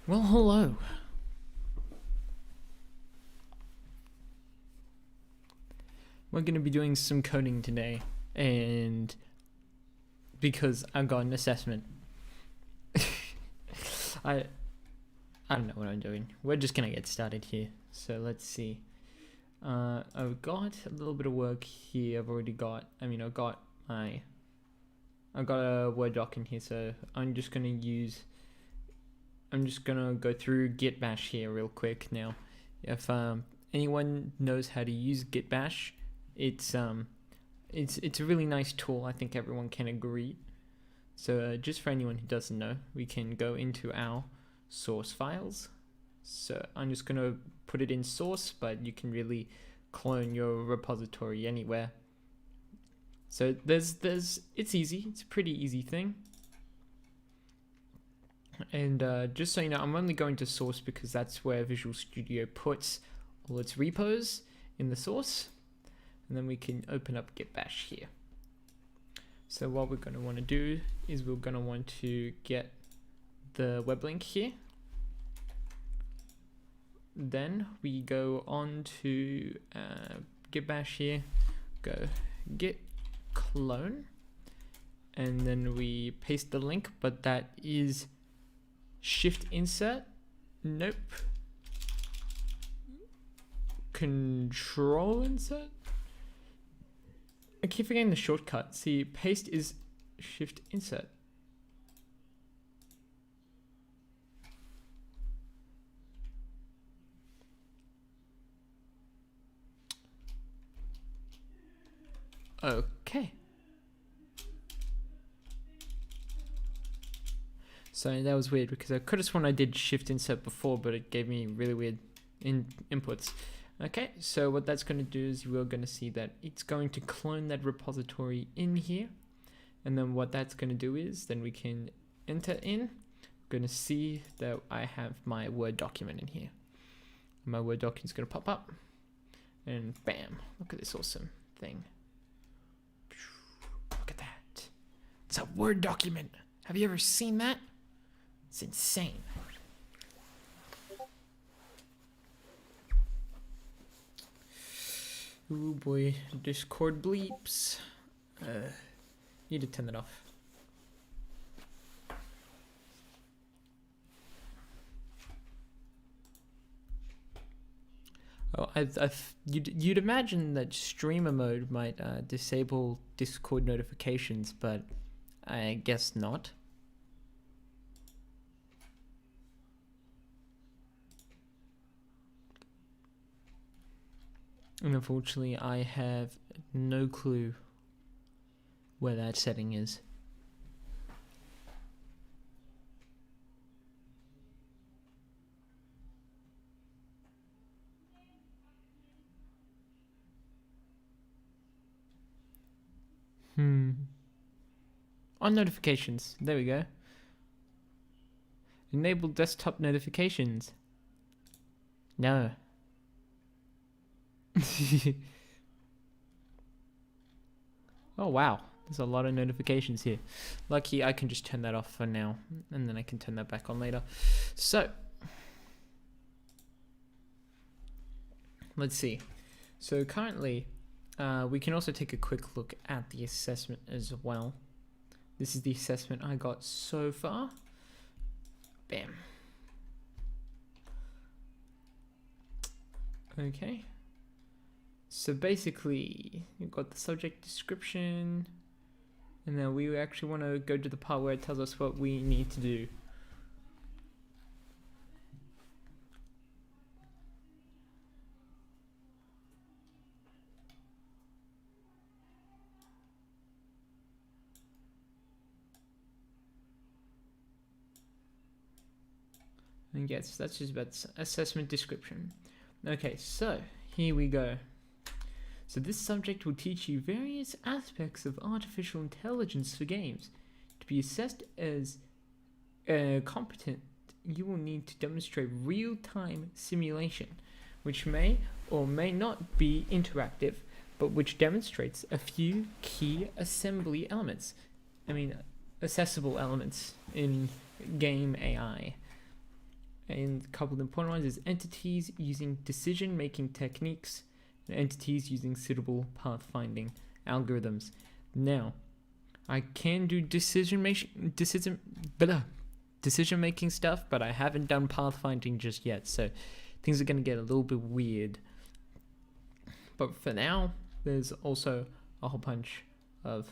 Well, hello. We're going to be doing some coding today, and because I got an assessment, I don't know what I'm doing. We're just going to get started here. So let's see. I've got a little bit of work here. I've got a Word doc in here, so I'm just going to go through Git Bash here real quick now. If anyone knows how to use Git Bash, it's a really nice tool. I think everyone can agree. So just for anyone who doesn't know, we can go into our source files. So I'm just going to put it in source, but you can really clone your repository anywhere. So it's easy. It's a pretty easy thing. And just so you know, I'm only going to source because that's where Visual Studio puts all its repos in the source. And then we can open up Git Bash here. So what we're going to want to do is we're going to want to get the web link here. Then we go on to Git Bash here, go git clone, and then we paste the link, but that is shift insert, nope, control insert. I keep forgetting the shortcut. See, paste is shift insert. Okay. So that was weird because I could have sworn I did shift insert before, but it gave me really weird inputs. Okay, so what that's going to do is we're going to see that it's going to clone that repository in here. And then what that's going to do is then we can enter in. We're going to see that I have my Word document in here. My Word document is going to pop up. And bam, look at this awesome thing. Look at that. It's a Word document. Have you ever seen that? It's insane. Oh boy, Discord bleeps. Need to turn that off. Oh, you'd imagine that streamer mode might disable Discord notifications, but I guess not. And unfortunately, I have no clue where that setting is. On notifications, there we go. Enable desktop notifications. No. Oh wow, there's a lot of notifications here. Lucky I can just turn that off for now, and then I can turn that back on later. So let's see. So currently we can also take a quick look at the assessment as well. This is the assessment I got so far. Bam. Okay. So basically, you've got the subject description, and then we actually want to go to the part where it tells us what we need to do. And yes, that's just about assessment description. Okay, so here we go. So this subject will teach you various aspects of artificial intelligence for games. To be assessed as competent, you will need to demonstrate real-time simulation, which may or may not be interactive, but which demonstrates a few key assembly elements. accessible elements in game AI. And a couple of important ones is entities using decision-making techniques and entities using suitable pathfinding algorithms. Now, I can do decision-making stuff, but I haven't done pathfinding just yet, so things are going to get a little bit weird. But for now, there's also a whole bunch of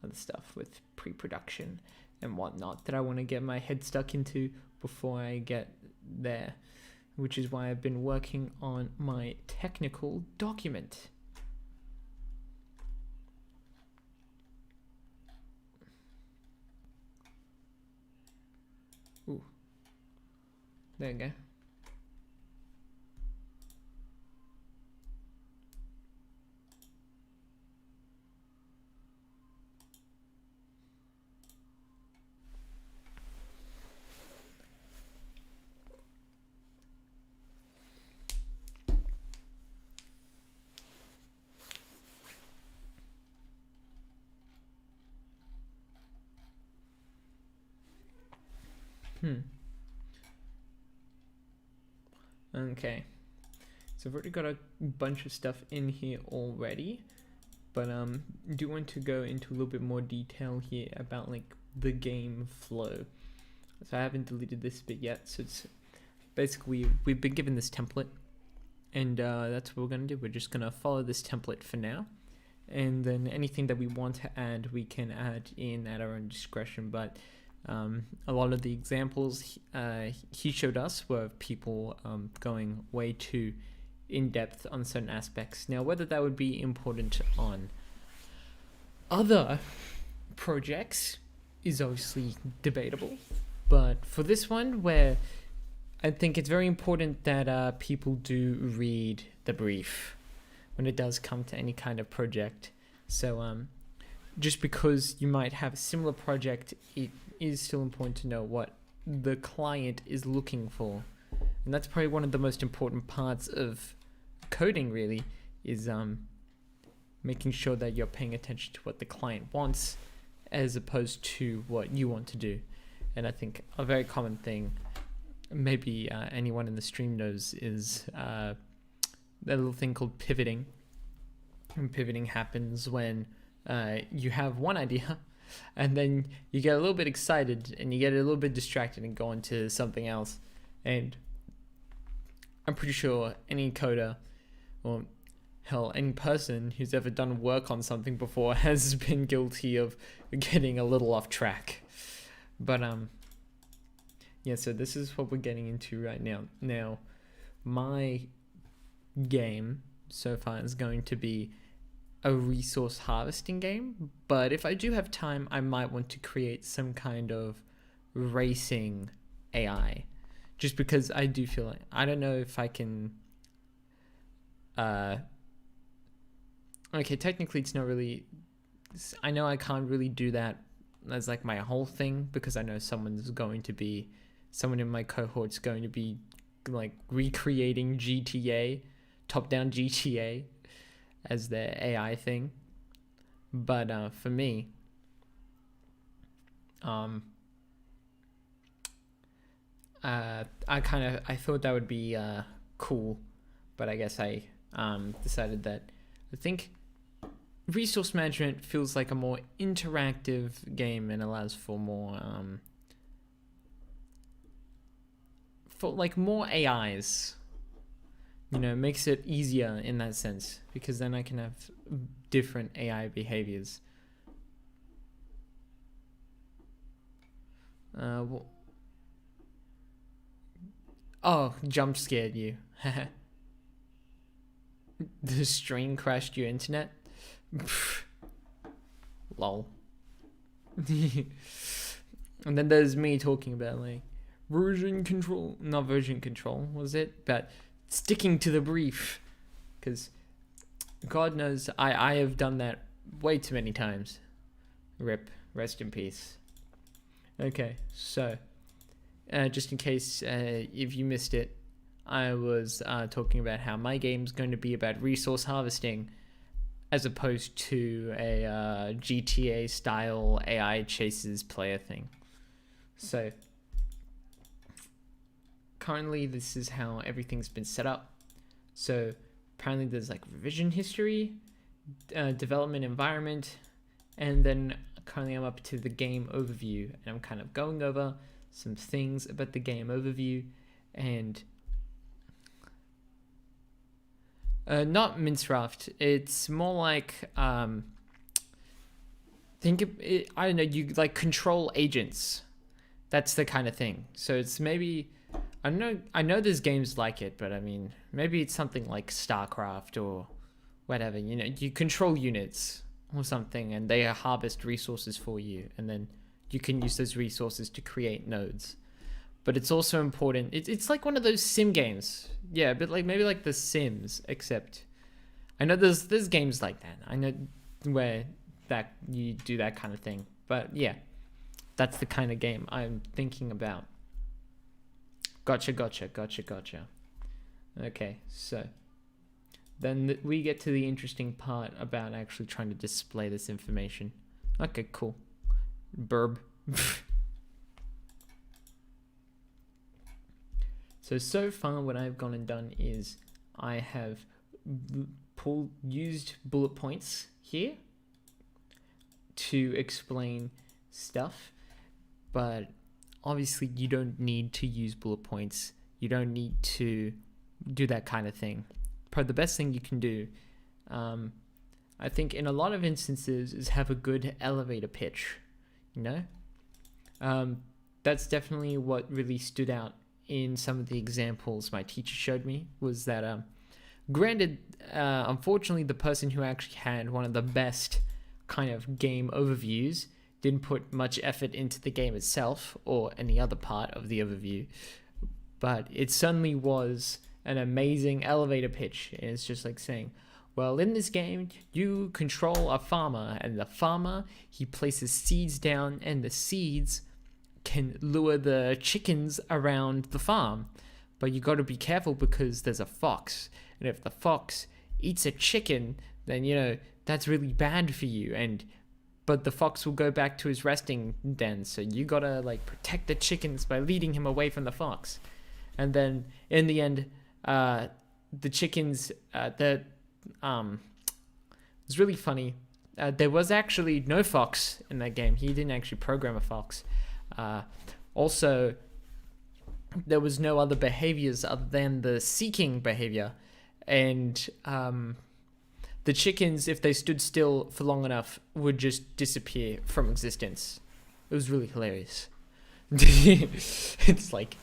other stuff with pre-production and whatnot that I want to get my head stuck into before I get there, which is why I've been working on my technical document. Ooh, there you go. Okay, so I've already got a bunch of stuff in here already, but do want to go into a little bit more detail here about like the game flow. So I haven't deleted this bit yet, so it's basically we've been given this template, and that's what we're gonna do. We're just gonna follow this template for now, and then anything that we want to add we can add in at our own discretion. But a lot of the examples he showed us were people going way too in-depth on certain aspects. Now, whether that would be important on other projects is obviously debatable, but for this one, where I think it's very important that people do read the brief when it does come to any kind of project. So just because you might have a similar project, it is still important to know what the client is looking for. And that's probably one of the most important parts of coding, really, is making sure that you're paying attention to what the client wants as opposed to what you want to do. And I think a very common thing, maybe anyone in the stream knows, is that little thing called pivoting. And pivoting happens when you have one idea and then you get a little bit excited and you get a little bit distracted and go into something else. And I'm pretty sure any coder, or hell, any person who's ever done work on something before has been guilty of getting a little off track. But yeah, so this is what we're getting into right now. Now, my game so far is going to be a resource harvesting game, but if I do have time, I might want to create some kind of racing AI, just because I do feel like, I don't know if I can, okay, technically it's not really, I know I can't really do that as like my whole thing, because I know someone in my cohort's going to be like recreating GTA, top-down GTA, as their AI thing. But for me, I thought that would be cool, but I guess I decided that I think resource management feels like a more interactive game and allows for more more AIs. You know, makes it easier in that sense, because then I can have different AI behaviors. Oh, jump scared you. The stream crashed your internet? Lol. And then there's me talking about like version control, not version control, was it? But sticking to the brief, because God knows I have done that way too many times. Rip, rest in peace. Okay, so just in case if you missed it, I was talking about how my game's going to be about resource harvesting as opposed to a GTA style AI chases player thing. So currently this is how everything's been set up. So apparently there's like revision history, development environment, and then currently I'm up to the game overview, and I'm kind of going over some things about the game overview, and not Minecraft. It's more like think of it, I don't know, you like control agents. That's the kind of thing. So it's maybe, I know there's games like it, but I mean maybe it's something like StarCraft or whatever. You know, you control units or something, and they harvest resources for you, and then you can use those resources to create nodes. But it's also important. It's like one of those sim games. Yeah, but like maybe like The Sims, except I know there's games like that. I know where that you do that kind of thing. But yeah, that's the kind of game I'm thinking about. Gotcha. Okay, so then we get to the interesting part about actually trying to display this information. Okay, cool. Burb. So far what I've gone and done is I have used bullet points here to explain stuff, but obviously you don't need to use bullet points. You don't need to do that kind of thing. Probably the best thing you can do, I think in a lot of instances, is have a good elevator pitch, you know? That's definitely what really stood out in some of the examples my teacher showed me, was that granted, unfortunately the person who actually had one of the best kind of game overviews didn't put much effort into the game itself or any other part of the overview, but it certainly was an amazing elevator pitch. And it's just like saying, well, in this game you control a farmer, and the farmer, he places seeds down, and the seeds can lure the chickens around the farm, but you got to be careful because there's a fox, and if the fox eats a chicken, then you know that's really bad for you, but the fox will go back to his resting den, so you got to like protect the chickens by leading him away from the fox. And then in the end, the chickens, it's really funny, there was actually no fox in that game. He didn't actually program a fox. Also, there was no other behaviors other than the seeking behavior, and the chickens, if they stood still for long enough, would just disappear from existence. It was really hilarious. It's like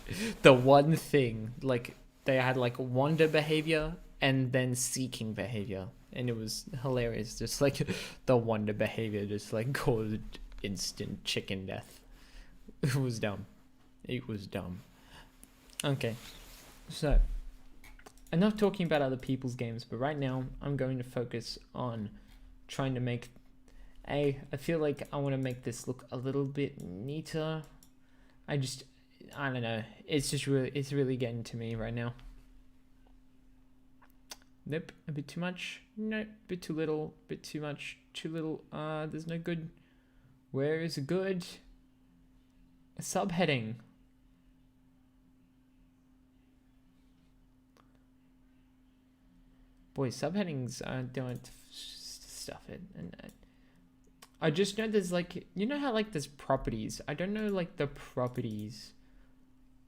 the one thing, like they had like wander behavior and then seeking behavior, and it was hilarious. Just like the wander behavior just like caused instant chicken death. It was dumb. Okay, so enough talking about other people's games, but right now I'm going to focus on trying to make I feel like I want to make this look a little bit neater. I don't know, it's really getting to me right now. Nope, a bit too much. Nope, a bit too little, bit too much, too little. There's no good. Where is a good subheading? Boy, subheadings don't stuff it. And I just know there's like, you know how like there's properties. I don't know like the properties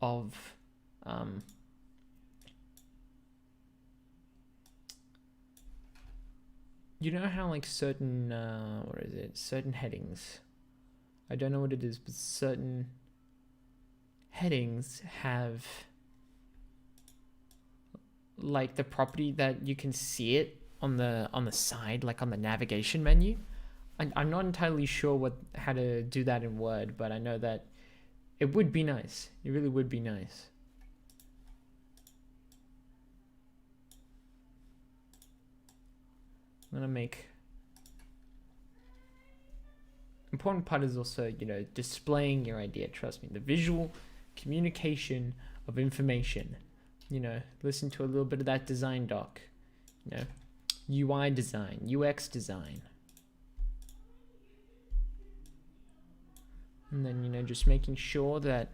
of you know how like certain certain headings, I don't know what it is, but certain headings have like the property that you can see it on the side, like on the navigation menu. I'm not entirely sure how to do that in Word, but I know that it would be nice. It really would be nice. I'm gonna make important part is also, you know, displaying your idea. Trust me, the visual communication of information. You know, listen to a little bit of that design doc. You know, UI design, UX design. And then, you know, just making sure that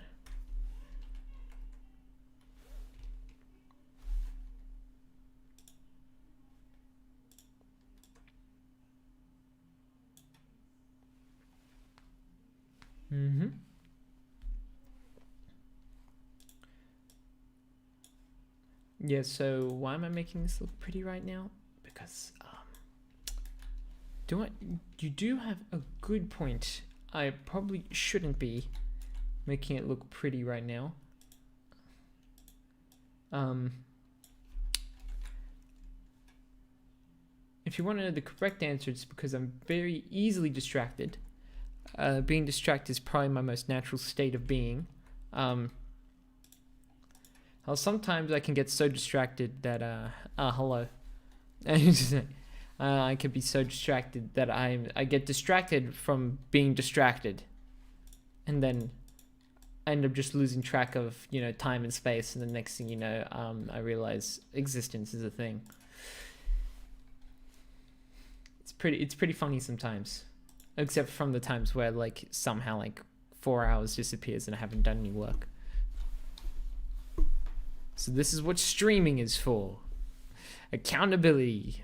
Mm-hmm. Yeah, so why am I making this look pretty right now? Because you do have a good point. I probably shouldn't be making it look pretty right now. If you want to know the correct answer, it's because I'm very easily distracted. Being distracted is probably my most natural state of being. Sometimes I can get so distracted that hello. I could be so distracted that I get distracted from being distracted, and then I end up just losing track of time and space, and the next thing you know, I realize existence is a thing. It's pretty funny sometimes, except from the times where like somehow like 4 hours disappears and I haven't done any work. So this is what streaming is for. Accountability.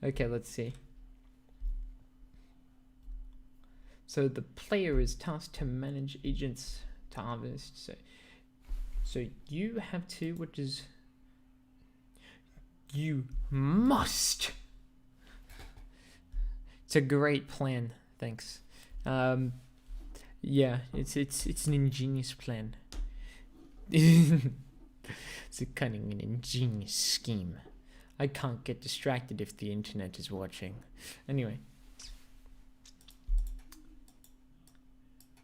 Okay, let's see. So the player is tasked to manage agents to harvest. So you have to, which is you must. It's a great plan. Thanks. Yeah, it's an ingenious plan. It's a cunning and ingenious scheme. I can't get distracted if the internet is watching. Anyway.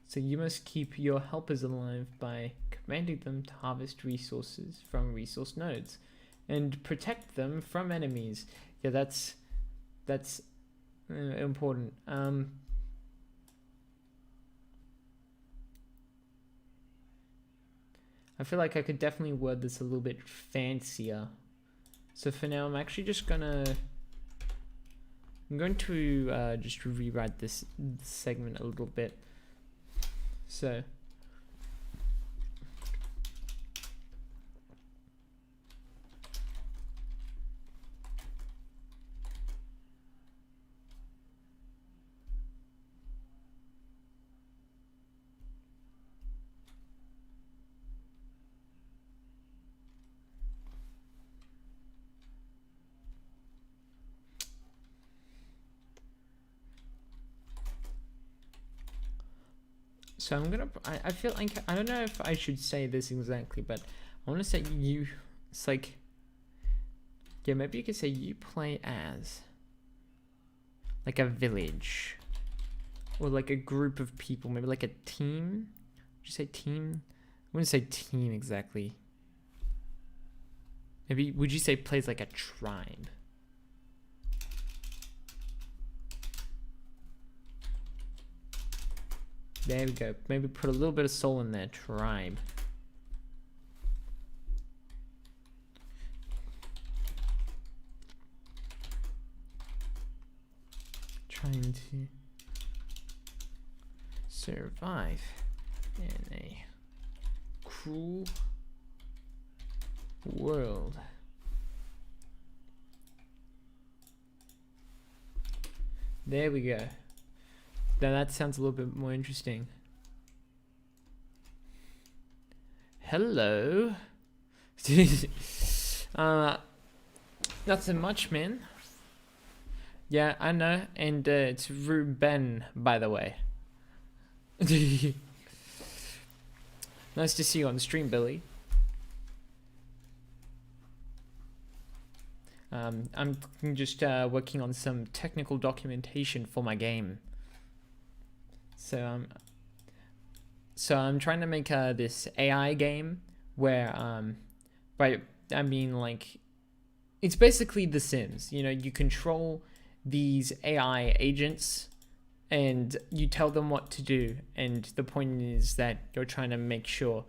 So you must keep your helpers alive by commanding them to harvest resources from resource nodes and protect them from enemies. Yeah, that's important. I feel like I could definitely word this a little bit fancier. So for now, I'm actually just I'm going to just rewrite this segment a little bit. So I'm gonna. I feel like I don't know if I should say this exactly, but I want to say you. It's like, yeah, maybe you could say you play as like a village or like a group of people, maybe like a team. Would you say team? I wouldn't say team exactly. Maybe would you say plays like a tribe? There we go. Maybe put a little bit of soul in there. Tribe. Trying to survive in a cruel world. There we go. Now that sounds a little bit more interesting. Hello. Nothing much, man. Yeah, I know, and it's Ruben, by the way. Nice to see you on stream, Billy. I'm just working on some technical documentation for my game. So I'm trying to make this AI game where I mean like it's basically The Sims. You control these AI agents and you tell them what to do, and the point is that you're trying to make sure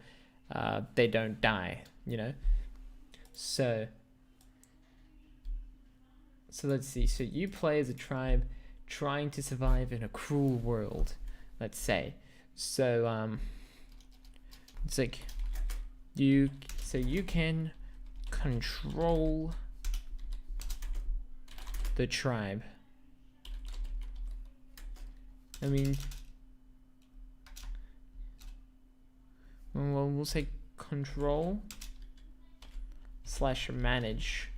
they don't die, So let's see. So you play as a tribe trying to survive in a cruel world, let's say. So it's like you can control the tribe. I mean, well, we'll say control/manage.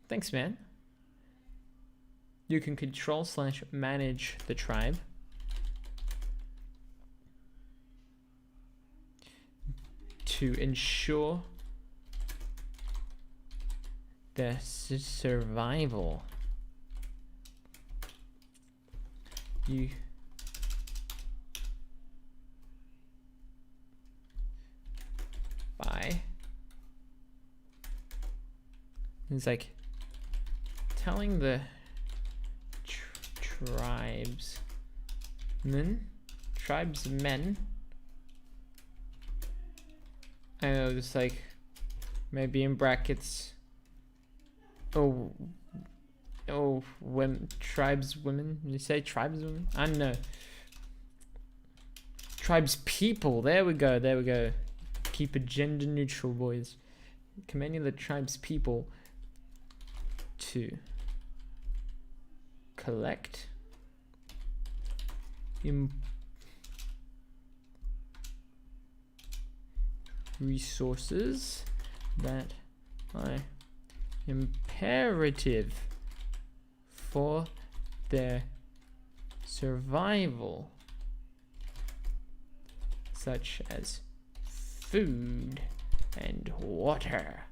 Thanks, man. You can control/manage the tribe to ensure their survival. You by it's like telling the tribesmen. I know, just like maybe in brackets. Women, tribeswomen. You say tribeswomen? I don't know. Tribespeople. There we go. Keep it gender neutral, boys. Commanding the tribespeople to collect resources that are imperative for their survival, such as food and water.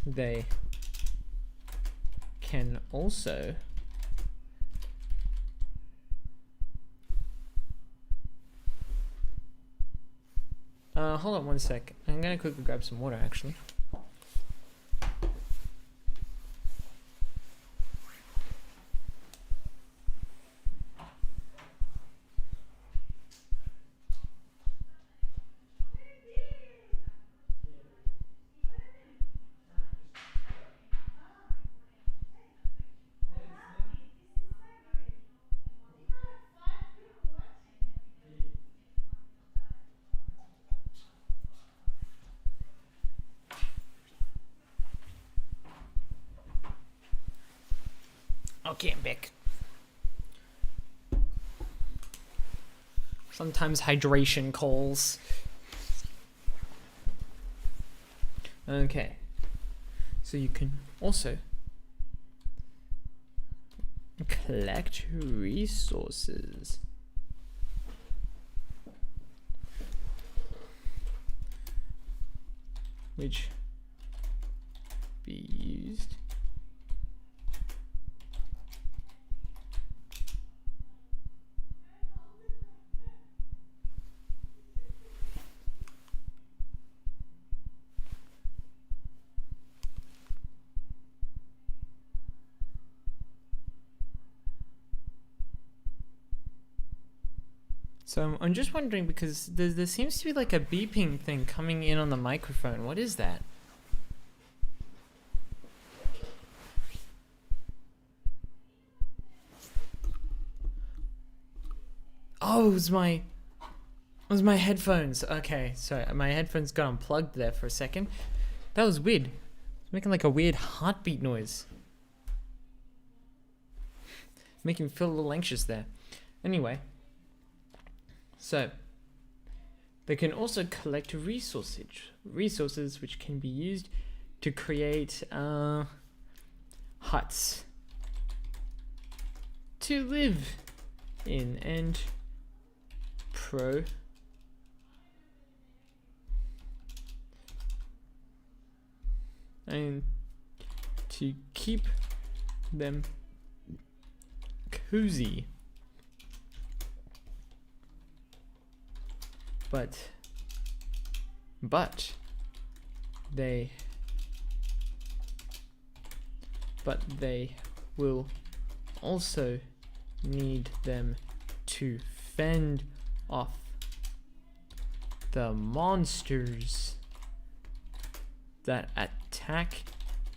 They can also hold on one sec. I'm gonna quickly grab some water actually. Okay, I'm back. Sometimes hydration calls. Okay. So you can also collect resources. Which be used So I'm just wondering because there seems to be like a beeping thing coming in on the microphone. What is that? Oh, it was my headphones. Okay, sorry, my headphones got unplugged there for a second. That was weird. It's making like a weird heartbeat noise. Making me feel a little anxious there. Anyway. So, they can also collect resources which can be used to create huts to live in and to keep them cozy. But they will also need them to fend off the monsters that attack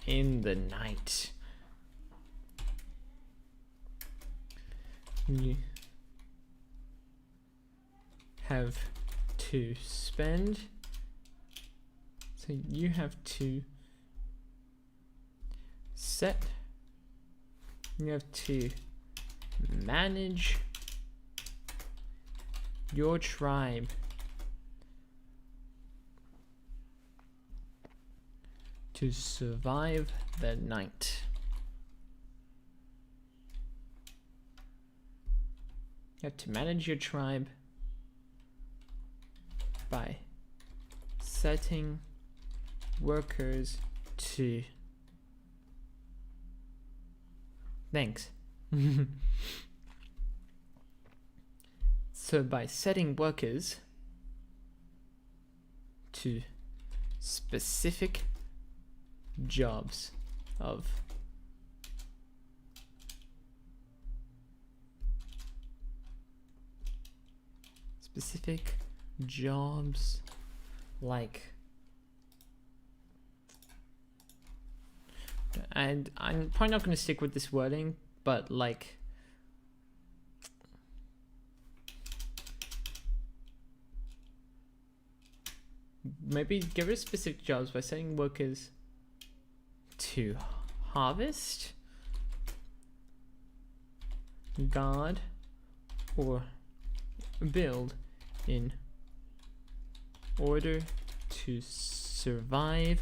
in the night. You have to spend, so you have to set. You have to manage your tribe to survive the night. You have to manage your tribe by setting workers to... Thanks. So by setting workers to specific jobs of like, and I'm probably not going to stick with this wording, but like maybe give it specific jobs by setting workers to harvest, guard, or build in order to survive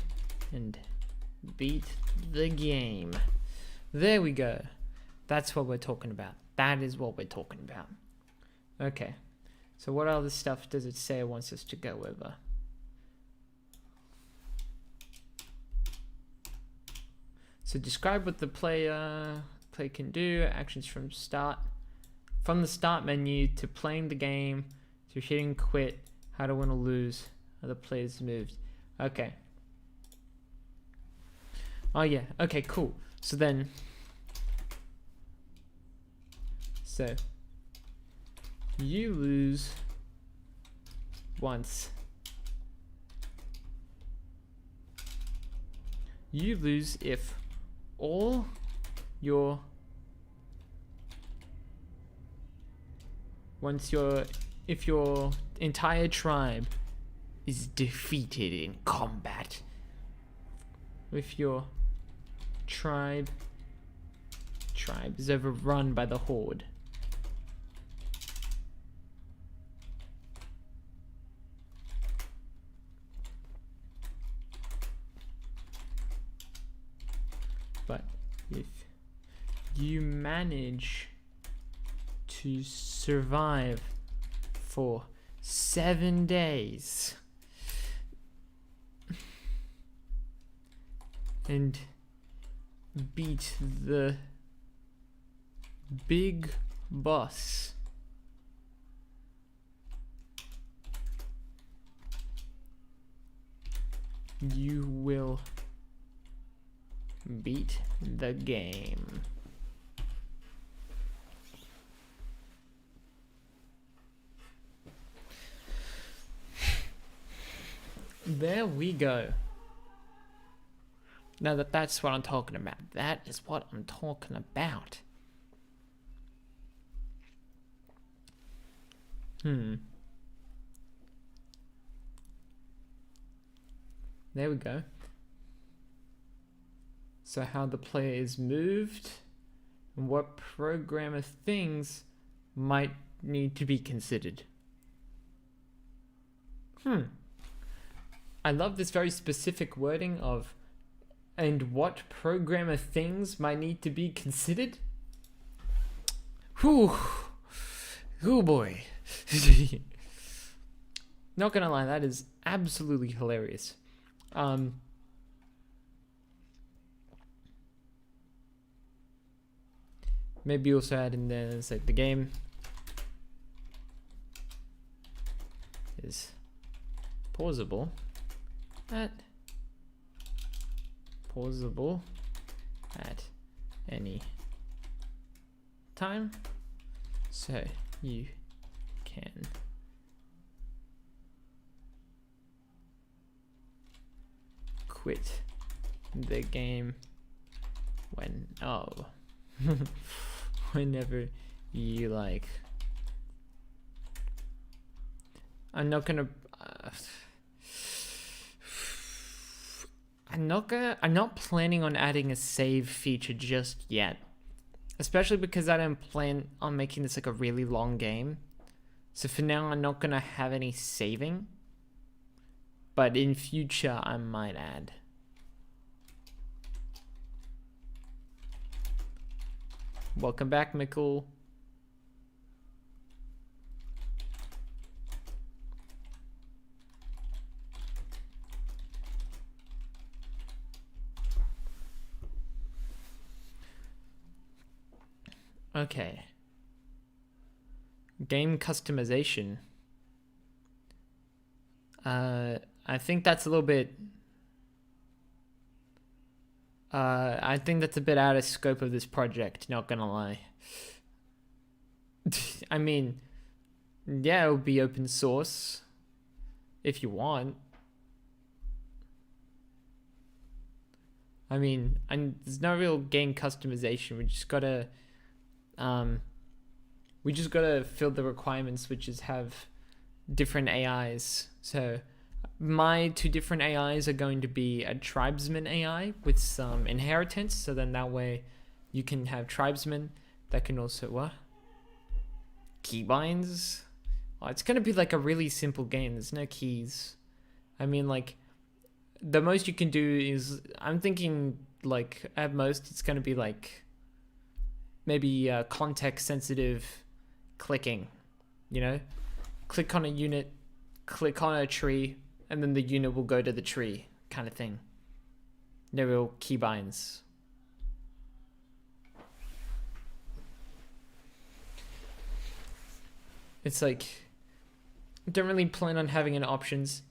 and beat the game. There we go. That's what we're talking about. That is what we're talking about. Okay. So what other stuff does it say it wants us to go over? So describe what the play can do, actions from the start menu to playing the game, to hitting quit, how to win or lose, how the players moved. Okay. Oh yeah, okay, cool. So then, you lose once. You lose if all your if your entire tribe is defeated in combat. If your tribe is overrun by the horde. But if you manage to survive for 7 days and beat the big boss, you will beat the game. There we go. Now that's what I'm talking about. That is what I'm talking about. There we go. So how the player is moved and what programmer things might need to be considered. I love this very specific wording of and what programmer things might need to be considered. Whew. Oh boy. Not gonna lie, that is absolutely hilarious. Maybe also add in there, it's like the game is pausable at any time, so you can quit the game whenever you like. I'm not gonna I'm not planning on adding a save feature just yet. Especially because I don't plan on making this like a really long game. So for now, I'm not gonna have any saving. But in future, I might add. Welcome back, Mikkel. Okay. Game customization. I think that's a little bit... I think that's a bit out of scope of this project, not gonna lie. I mean, yeah, it will be open source if you want. I mean, there's no real game customization. We just gotta fill the requirements, which is have different AIs. So my 2 different AIs are going to be a tribesman AI with some inheritance. So then that way you can have tribesmen that can also, what? Keybinds? Oh, it's going to be like a really simple game. There's no keys. I mean, like, the most you can do is, I'm thinking, like, at most it's going to be like maybe context sensitive clicking, you know? Click on a unit, click on a tree, and then the unit will go to the tree, kind of thing. No real keybinds. It's like, don't really plan on having an options.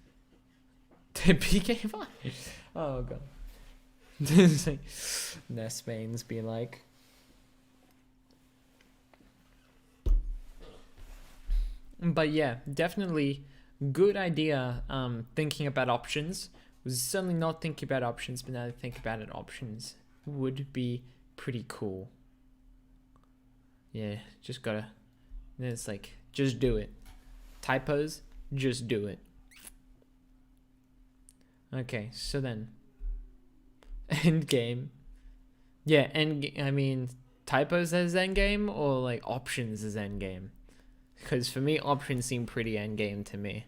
The PK vibe. Oh god. It's like Nestmane's being like. But yeah, definitely good idea. Thinking about options. Was certainly not thinking about options, but now that I think about it, options would be pretty cool. Yeah, just gotta. And it's like, just do it. Typos, just do it. Okay, so then. End game. Yeah, I mean, typos as end game or like options as end game? Because for me, options seem pretty end game to me.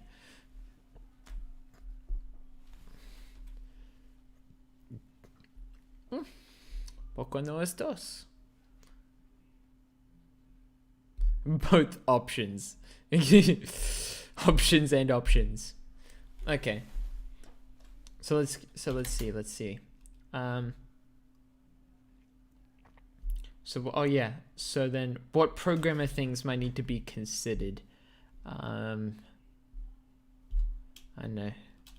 Poco no estos. Both options. Options and options. Okay. So let's see. So, oh yeah. So then what programmer things might need to be considered? I don't know.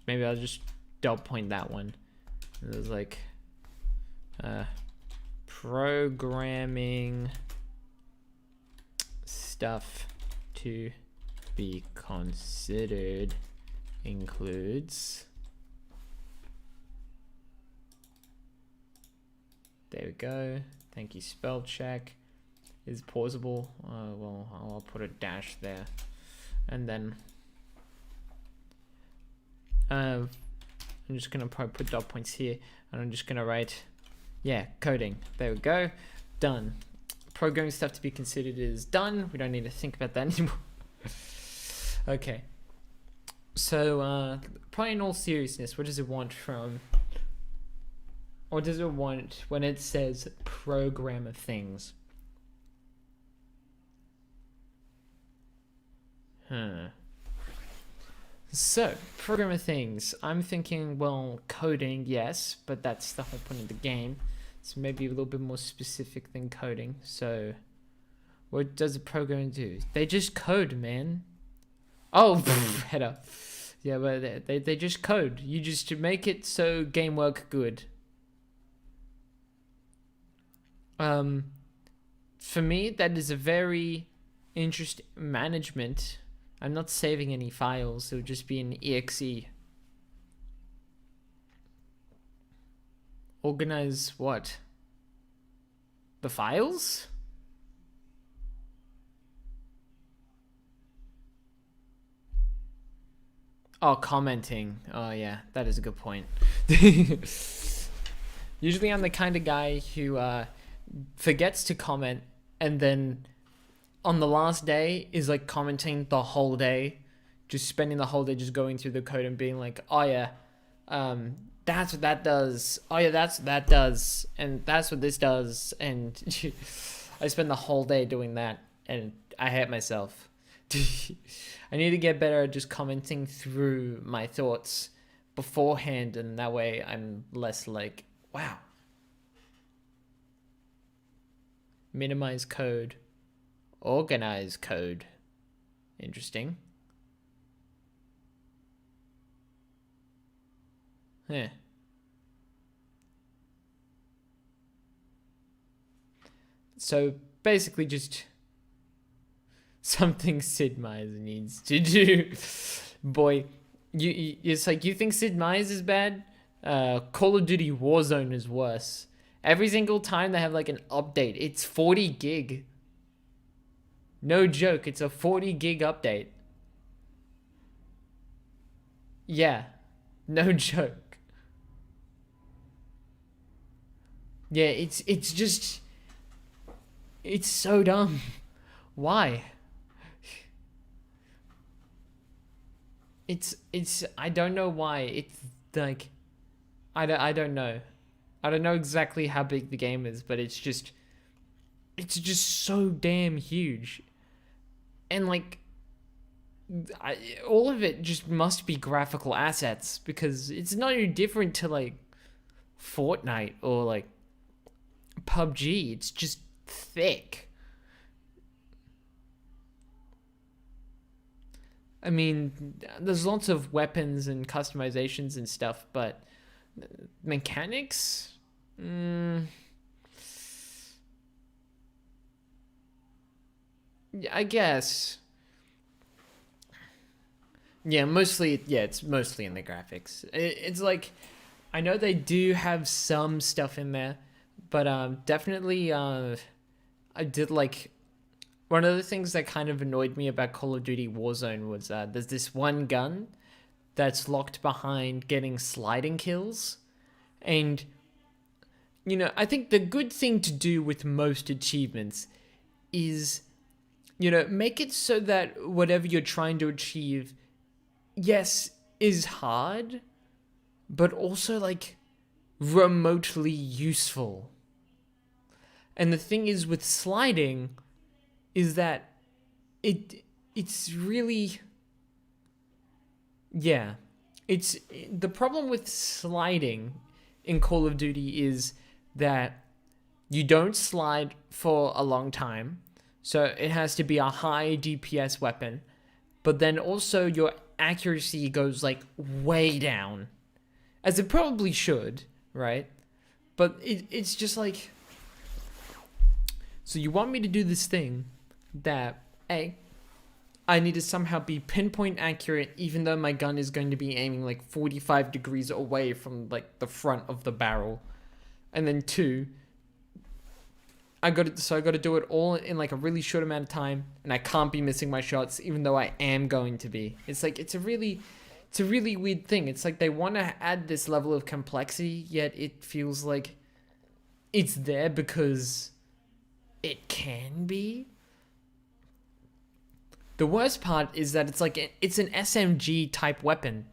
Maybe I'll just dot point that one. It was like programming stuff to be considered includes. There we go. Thank you. Spell check is pausable. Well, I'll put a dash there, and then I'm just gonna probably put dot points here, and I'm just gonna write, yeah, coding. There we go. Done. Programming stuff to be considered is done. We don't need to think about that anymore. Okay. So probably in all seriousness, what does it want from? Or does it want when it says programmer things? So, programmer things. I'm thinking, well, coding, yes, but that's the whole point of the game. So maybe a little bit more specific than coding. So, what does a programmer do? They just code, man. Oh, header. Yeah, but they just code. You just make it so game work good. For me, that is a very interesting management. I'm not saving any files. It would just be an exe. Organize what? The files? Oh, commenting. Oh yeah, that is a good point. Usually I'm the kind of guy who forgets to comment, and then on the last day is like commenting the whole day, just spending the whole day just going through the code and being like, oh yeah, that's what that does. Oh yeah, that's what that does, and that's what this does, and I spend the whole day doing that, and I hate myself. I need to get better at just commenting through my thoughts beforehand, and that way I'm less like, wow. Minimize code. Organize code. Interesting. Yeah. So basically just something Sid Meier's needs to do. Boy, it's like you think Sid Meier's is bad? Call of Duty Warzone is worse. Every single time they have like an update, it's 40 gig. No joke, it's a 40 gig update. Yeah, no joke. Yeah, it's just it's so dumb. Why? It's I don't know why. It's like I don't know. I don't know exactly how big the game is, but it's just so damn huge. And like all of it just must be graphical assets, because it's not any different to like Fortnite or like PUBG. It's just thick. I mean, there's lots of weapons and customizations and stuff, but mechanics? I guess. Yeah, mostly. Yeah, it's mostly in the graphics. It's like I know they do have some stuff in there, but definitely I did like one of the things that kind of annoyed me about Call of Duty Warzone was there's this one gun that's locked behind getting sliding kills, and I think the good thing to do with most achievements is make it so that whatever you're trying to achieve, yes, is hard, but also like remotely useful. And the thing is with sliding is that it's really, yeah, it's the problem with sliding in Call of Duty is that you don't slide for a long time, so it has to be a high DPS weapon, but then also your accuracy goes like way down, as it probably should, right? But it's just like, so you want me to do this thing that I need to somehow be pinpoint accurate, even though my gun is going to be aiming like 45 degrees away from like the front of the barrel. And then two, I got to do it all in like a really short amount of time, and I can't be missing my shots, even though I am going to be. It's like it's a really weird thing. It's like they want to add this level of complexity, yet it feels like it's there because it can be. The worst part is that it's like it's an SMG type weapon.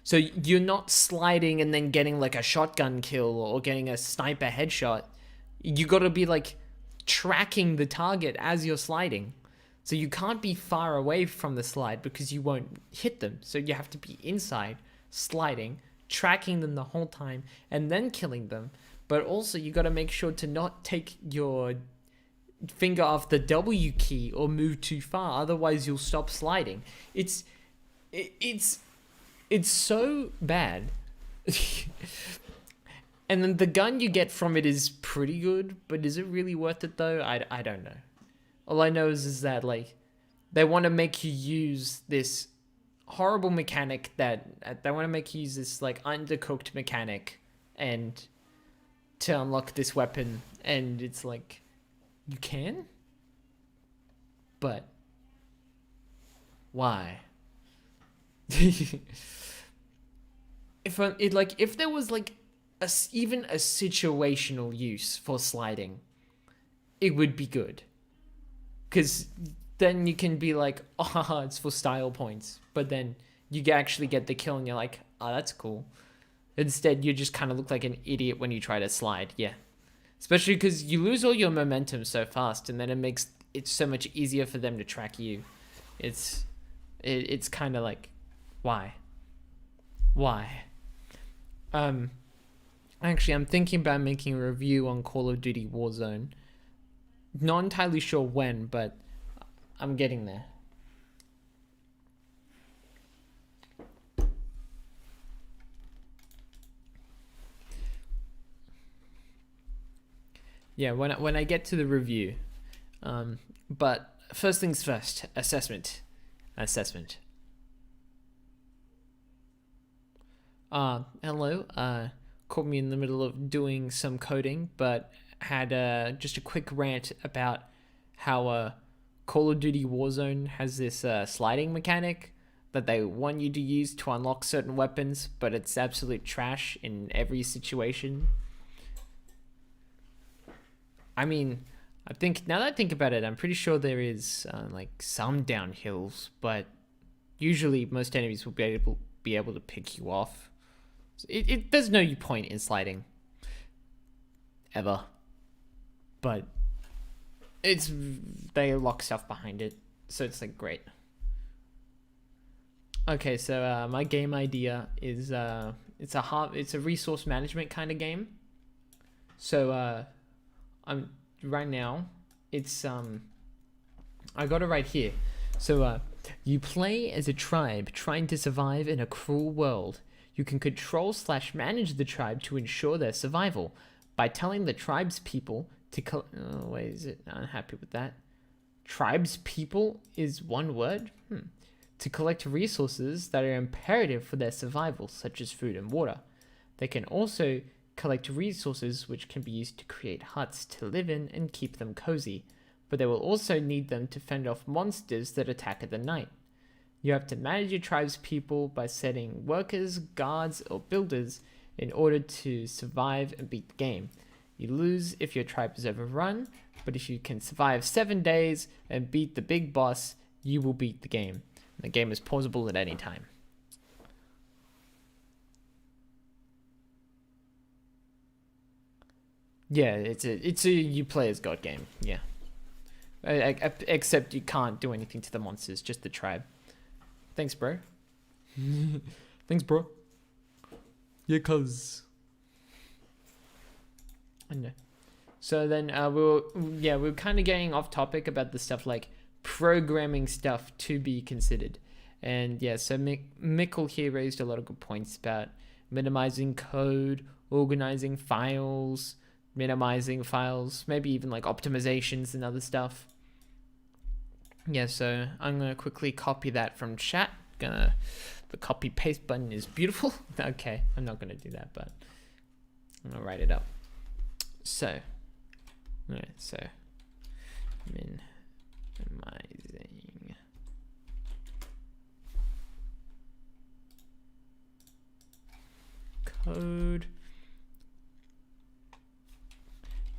So you're not sliding and then getting like a shotgun kill or getting a sniper headshot. You got to be like tracking the target as you're sliding. So you can't be far away from the slide because you won't hit them. So you have to be inside, sliding, tracking them the whole time, and then killing them. But also you got to make sure to not take your finger off the W key or move too far, otherwise you'll stop sliding. It's so bad. And then the gun you get from it is pretty good, but is it really worth it though? I don't know. All I know is that like they want to make you use this horrible mechanic that they want to make you use this like undercooked mechanic and to unlock this weapon, and it's like you can? But why? If there was like even a situational use for sliding, it would be good. Because then you can be like, oh, it's for style points. But then you actually get the kill and you're like, oh, that's cool. Instead, you just kind of look like an idiot when you try to slide. Yeah. Especially because you lose all your momentum so fast, and then it makes it so much easier for them to track you. It's kind of like, why? Actually, I'm thinking about making a review on Call of Duty Warzone. Not entirely sure when, but I'm getting there. Yeah, when I get to the review. But first things first, assessment. Hello. Caught me in the middle of doing some coding, but had just a quick rant about how Call of Duty Warzone has this sliding mechanic that they want you to use to unlock certain weapons, but it's absolute trash in every situation. I mean, I think now that I think about it, I'm pretty sure there is like some downhills, but usually most enemies will be able to pick you off. So there's no point in sliding ever, but they lock stuff behind it, so it's like great. Okay, so my game idea is it's a resource management kind of game. So I'm right now. It's I got it right here. So you play as a tribe trying to survive in a cruel world. You can control/manage the tribe to ensure their survival by telling the tribe's people to oh, wait, is it? I'm unhappy with that. Tribe's people is one word? To collect resources that are imperative for their survival, such as food and water. They can also collect resources which can be used to create huts to live in and keep them cozy, but they will also need them to fend off monsters that attack at the night. You have to manage your tribe's people by setting workers, guards, or builders in order to survive and beat the game. You lose if your tribe is overrun, but if you can survive 7 days and beat the big boss, you will beat the game. The game is pausable at any time. Yeah, it's a you play as God game. Yeah, except you can't do anything to the monsters, just the tribe. Thanks, bro. Thanks, bro. Yeah, cuz. I know. So then we're kind of getting off topic about the stuff like programming stuff to be considered. And yeah, so Mikkel here raised a lot of good points about minimizing code, organizing files, minimizing files, maybe even like optimizations and other stuff. Yeah, so I'm gonna quickly copy that from chat. The copy paste button is beautiful. Okay, I'm not gonna do that, but I'm gonna write it up. So minimizing code,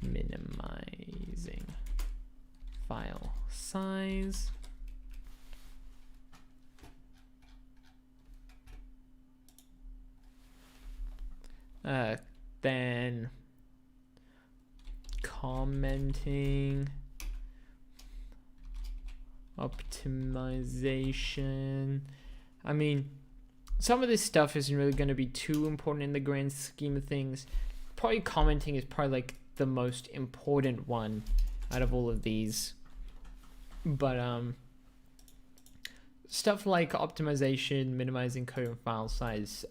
minimizing file size, then commenting optimization. I mean, some of this stuff isn't really going to be too important in the grand scheme of things. Probably commenting is probably like the most important one out of all of these. But stuff like optimization, minimizing code and file size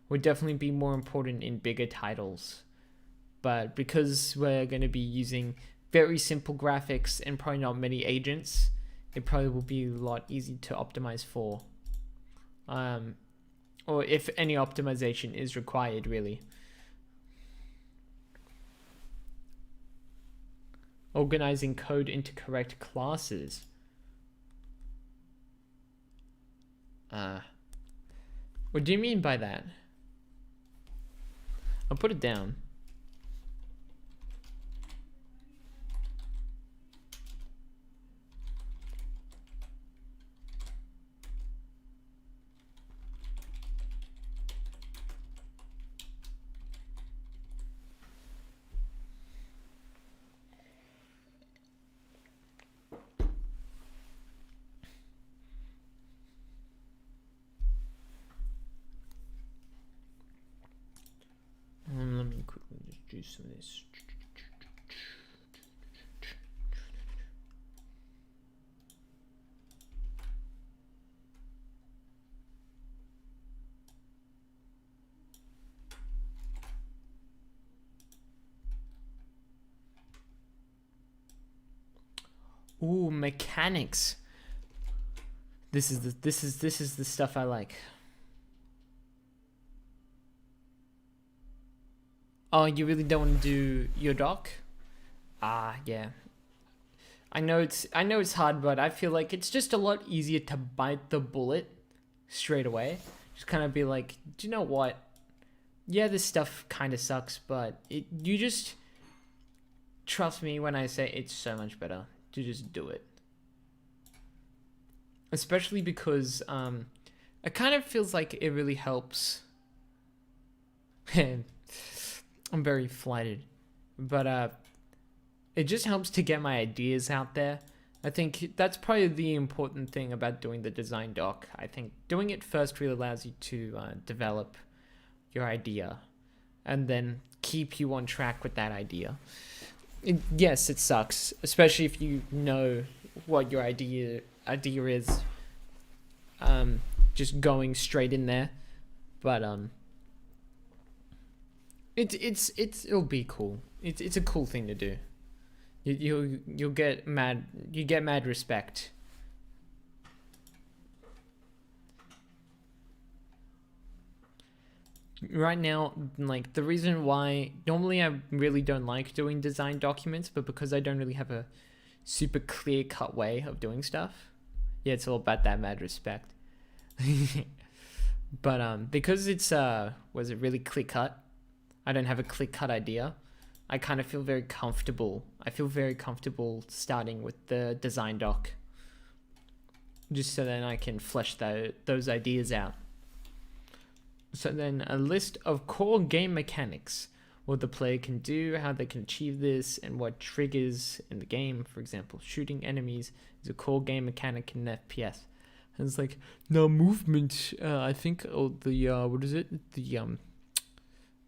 would definitely be more important in bigger titles. But because we're going to be using very simple graphics and probably not many agents, it probably will be a lot easier to optimize for. Or if any optimization is required, really. Organizing code into correct classes. What do you mean by that? I'll put it down. Let me quickly just do some of this. Ooh, mechanics. This is the stuff I like. Oh, you really don't want to do your dock? Ah, yeah. I know it's hard, but I feel like it's just a lot easier to bite the bullet straight away. Just kind of be like, do you know what? Yeah, this stuff kind of sucks, but you just trust me when I say it's so much better to just do it. Especially because it kind of feels like it really helps. I'm very flattered, but it just helps to get my ideas out there. I think that's probably the important thing about doing the design doc. I think doing it first really allows you to develop your idea and then keep you on track with that idea. Yes, it sucks, especially if you know what your idea is. Just going straight in there, but it'll be cool. It's a cool thing to do. You'll get mad. You get mad respect. Right now, like the reason why normally I really don't like doing design documents, but because I don't really have a super clear cut way of doing stuff. Yeah, it's all about that mad respect. But because it's was it really clear cut? I don't have a clear cut idea. I kind of feel very comfortable. I feel very comfortable starting with the design doc. Just so then I can flesh those ideas out. So then a list of core game mechanics. What the player can do, how they can achieve this, and what triggers in the game. For example, shooting enemies is a core game mechanic in FPS. And it's like, no movement, I think, what is it?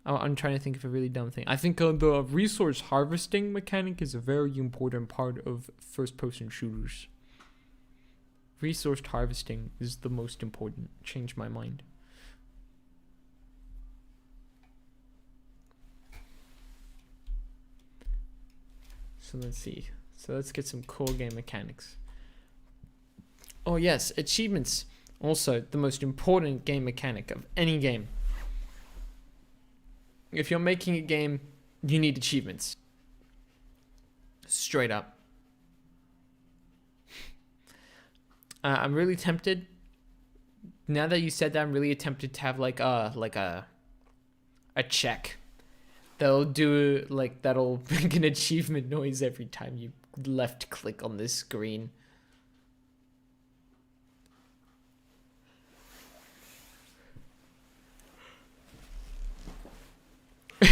I'm trying to think of a really dumb thing. I think the resource harvesting mechanic is a very important part of first-person shooters. Resource harvesting is the most important. Changed my mind. So let's see. So let's get some core game mechanics. Oh yes, achievements. Also, the most important game mechanic of any game. If you're making a game, you need achievements. Straight up. I'm really tempted. Now that you said that, I'm really tempted to have like a check. That'll make an achievement noise every time you left click on this screen.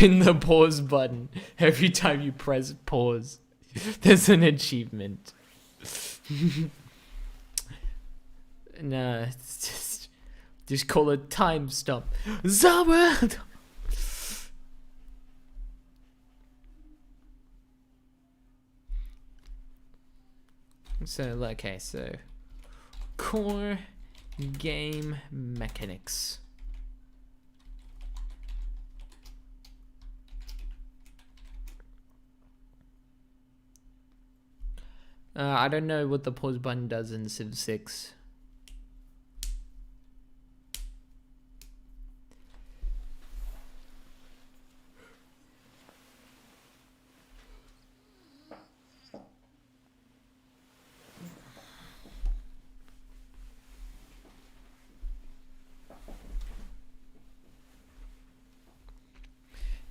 In the pause button, every time you press pause, there's an achievement. Nah, it's just call it time stop. Zabad! So core game mechanics. I don't know what the pause button does in Civ 6.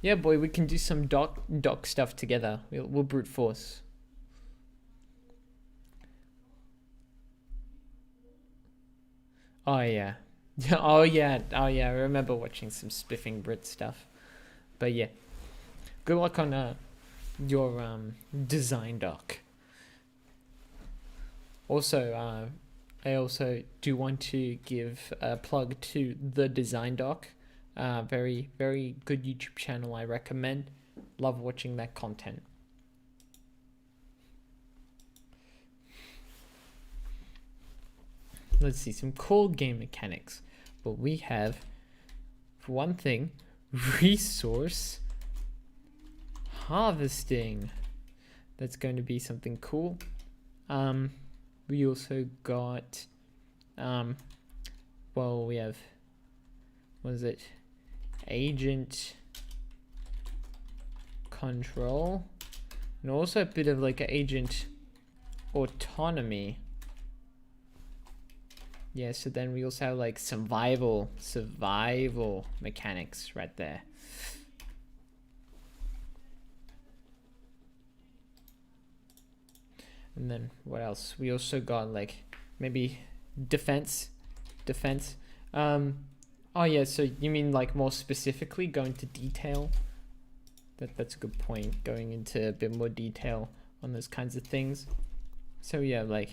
Yeah, boy, we can do some doc stuff together. We'll brute force. Oh yeah. Oh yeah. Oh yeah. I remember watching some spiffing Brit stuff. But yeah, good luck on your design doc. Also, I also do want to give a plug to the design doc. Very very good YouTube channel. I recommend. Love watching that content. Let's see some cool game mechanics. But we have, for one thing, resource harvesting. That's going to be something cool. We also got, well, we have, what is it? Agent control, and also a bit of like agent autonomy. Yeah, so then we also have like survival mechanics right there. And then what else? We also got like maybe defense. Oh yeah, so you mean like more specifically go into detail? That's a good point. Going into a bit more detail on those kinds of things. So yeah, like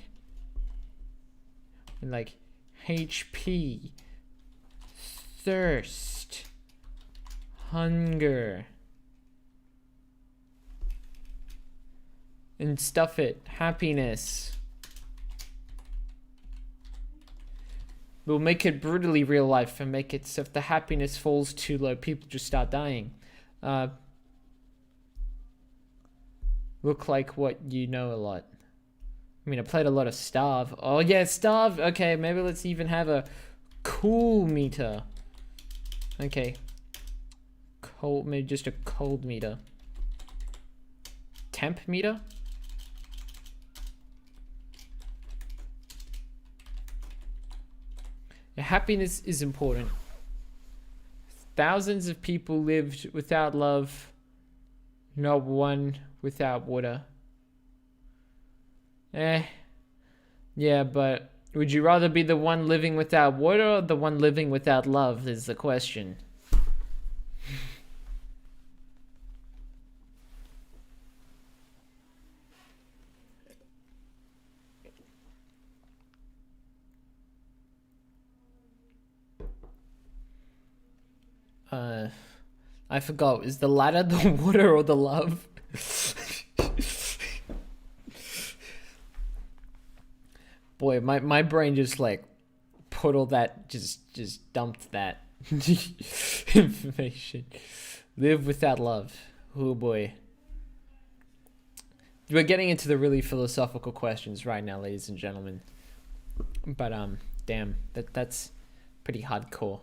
HP, thirst, hunger, and stuff it, happiness. We'll make it brutally real life and make it so if the happiness falls too low, people just start dying. Look like what you know a lot. I mean, I played a lot of Starve. Oh yeah, Starve. Okay, maybe let's even have a cool meter. Okay. Cold, maybe just a cold meter. Temp meter? Yeah, happiness is important. Thousands of people lived without love. Not one without water. Yeah, but would you rather be the one living without water or the one living without love is the question. I forgot. Is the latter the water or the love? Boy, my brain just like put all that, just dumped that information. Live without love. Oh boy. We're getting into the really philosophical questions right now, ladies and gentlemen. But damn, that's pretty hardcore.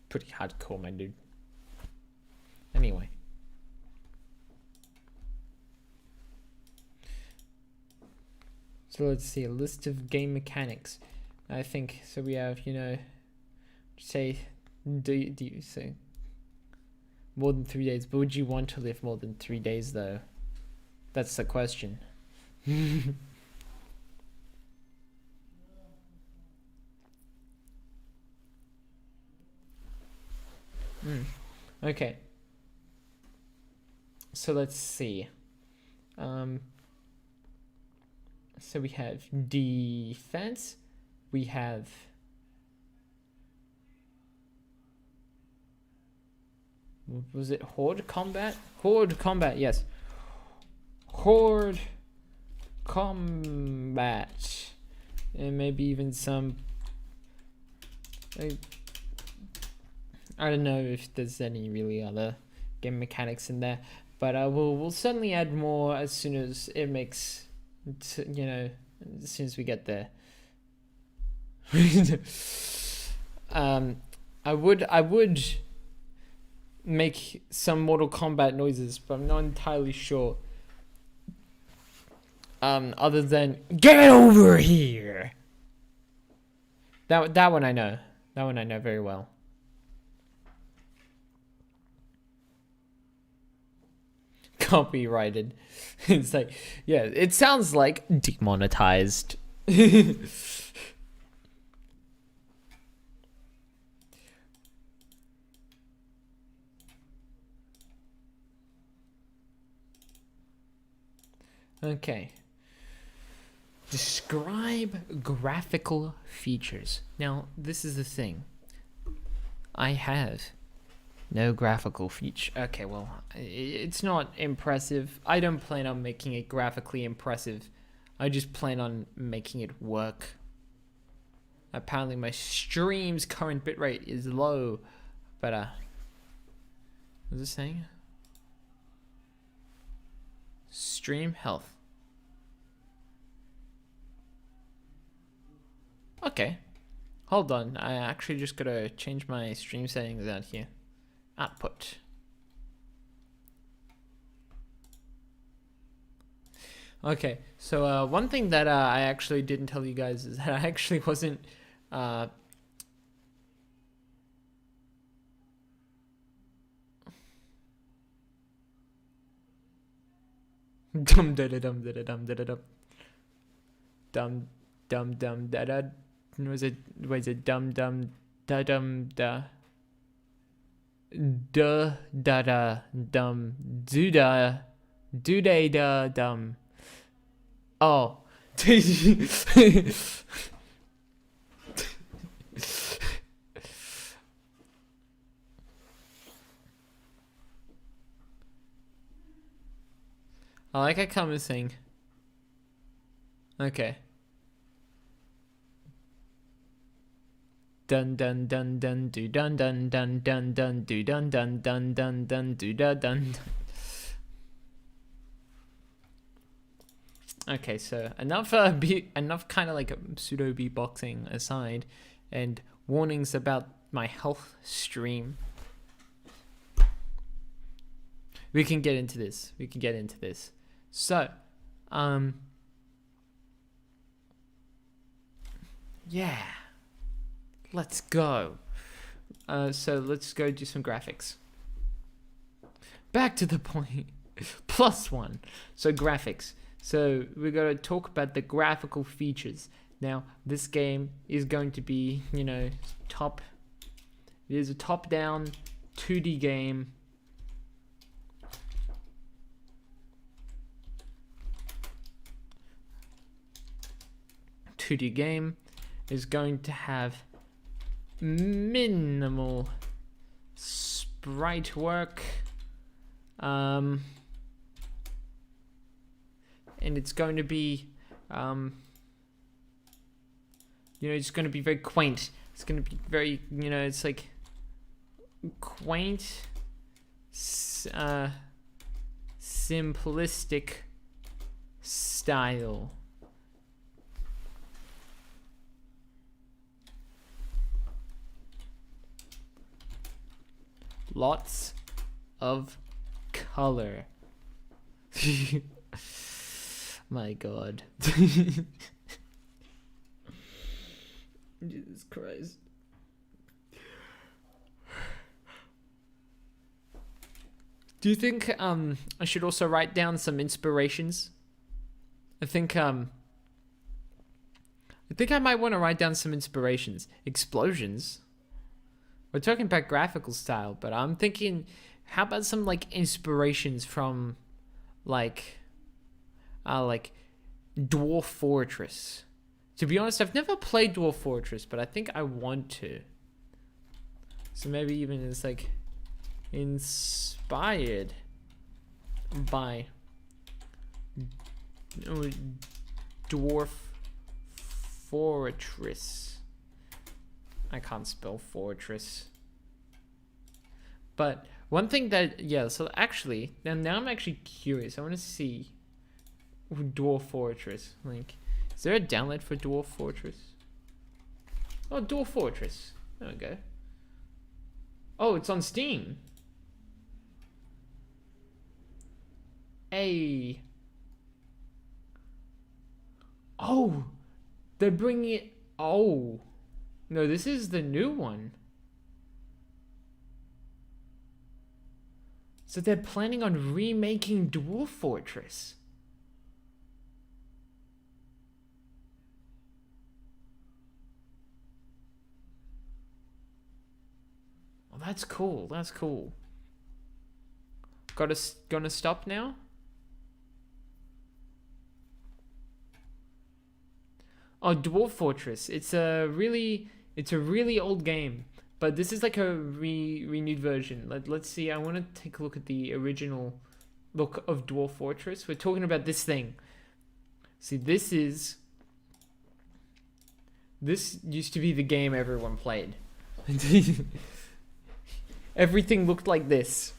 Pretty hardcore, my dude. Anyway. So let's see, a list of game mechanics. I think, so we have, you know, say, do you say more than 3 days? But would you want to live more than 3 days though? That's the question. Okay. So let's see. So we have defense. We have was it horde combat? Horde combat, yes. Horde combat. And maybe even some I don't know if there's any really other game mechanics in there, but we'll certainly add more as soon as it makes, you know, as soon as we get there. I would make some Mortal Kombat noises, but I'm not entirely sure. Other than get over here. That one I know. That one I know very well. copyrighted. It's like, yeah, it sounds like demonetized. Okay. Describe graphical features. Now, this is the thing. I have no graphical feature. Okay, well, it's not impressive. I don't plan on making it graphically impressive. I just plan on making it work. Apparently my stream's current bitrate is low, but what's it saying? Stream health. Okay. Hold on, I actually just gotta change my stream settings out here. Output. Okay, so one thing that I actually didn't tell you guys is that I actually wasn't dum da da dum da da dum da da dum dum dum dum da da. Was it dum dum da dum da da da da dum do da do da da dum. Oh. I like how come and sing. Okay. Dun dun dun dun do dun dun dun dun dun do dun dun dun dun dun do dun dun. Okay, so enough kind of like pseudo beatboxing aside, and warnings about my health stream. We can get into this. So, yeah, let's go. So let's go do some graphics. Back to the point. +1. So graphics. So we're going to talk about the graphical features. Now, this game is going to be, it is a top-down 2D game. Is going to have minimal sprite work. And it's going to be, it's going to be very quaint. It's going to be very, it's like quaint, simplistic style. Lots of color. My God. Jesus Christ. Do you think I should also write down some inspirations? I think I might want to write down some inspirations. Explosions. We're talking about graphical style, but I'm thinking, how about some like inspirations from like Dwarf Fortress? To be honest, I've never played Dwarf Fortress, but I think I want to. So maybe even it's like inspired by Dwarf Fortress. I can't spell fortress. But one thing that, so actually, now I'm actually curious. I want to see Dwarf Fortress. Like, is there a download for Dwarf Fortress? Oh, Dwarf Fortress. There we go. Oh, it's on Steam. Hey. Oh, they're bringing it. Oh. No, this is the new one. So they're planning on remaking Dwarf Fortress. Oh, that's cool. That's cool. Gonna stop now? Oh, Dwarf Fortress. It's a really old game, but this is like a renewed version. Let's see. I want to take a look at the original look of Dwarf Fortress. We're talking about this thing. See, this used to be the game everyone played. Everything looked like this.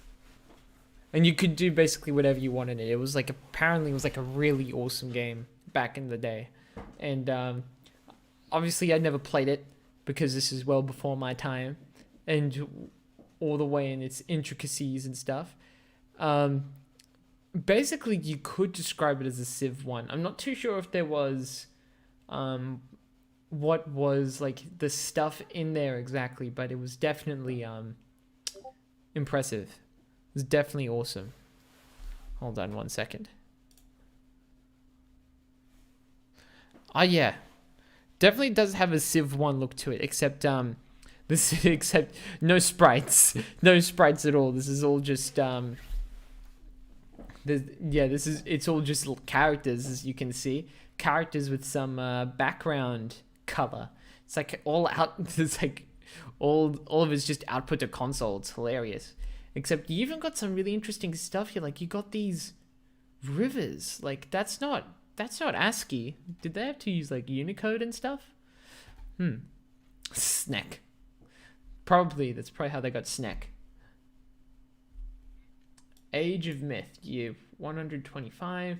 And you could do basically whatever you wanted in it. It was like, apparently it was like a really awesome game back in the day. And obviously I never played it because this is well before my time and all the way in its intricacies and stuff. Basically you could describe it as a Civ 1. I'm not too sure if there was what was like the stuff in there exactly, but it was definitely impressive. It was definitely awesome. Hold on 1 second. Oh yeah, definitely does have a Civ 1 look to it, except except no sprites, no sprites at all. This is all just it's all just characters, as you can see, characters with some background color. It's like all out. It's like all of it's just output to console. It's hilarious. Except you even got some really interesting stuff here. Like you got these rivers. Like that's not ASCII. Did they have to use like Unicode and stuff? Snack. Probably. That's probably how they got snack. Age of Myth. Year 125.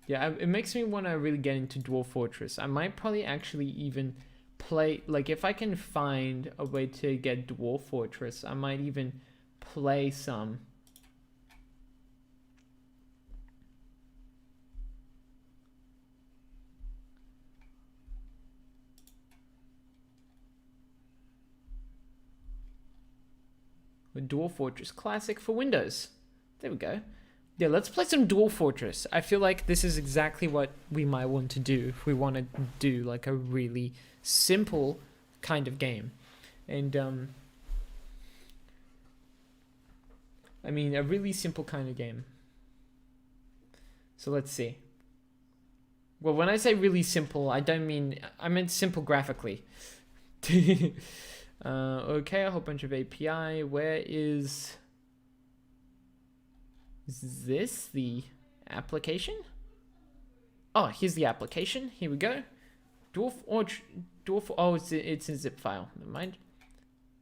Yeah, it makes me want to really get into Dwarf Fortress. I might probably actually even play, like if I can find a way to get Dwarf Fortress, I might even play some. Dwarf Fortress Classic for Windows. There we go. Yeah, let's play some Dwarf Fortress. I feel like this is exactly what we might want to do if we want to do like a really simple kind of game. And I mean a really simple kind of game. So let's see. Well, when I say really simple, I meant simple graphically. Okay, a whole bunch of API. Where is this the application? Oh, here's the application. Here we go. Dwarf. Oh, it's a zip file. Never mind.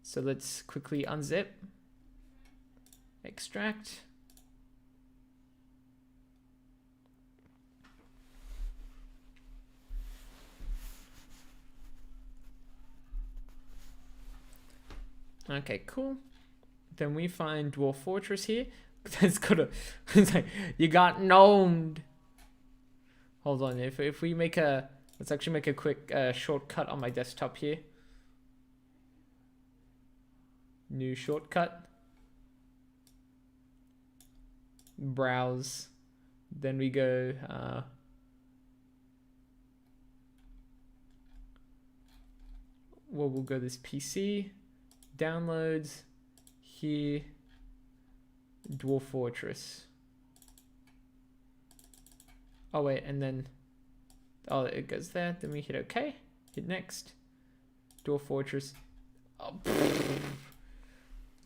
So let's quickly unzip. Extract. Okay, cool. Then we find Dwarf Fortress here. It's like, you got gnomed. Hold on, if we make let's actually make a quick shortcut on my desktop here. New shortcut. Browse. Then we go, well, we'll go this PC. Downloads. Here. Dwarf Fortress. Oh wait, and then it goes there. Then we hit OK. Hit next. Dwarf Fortress. Oh,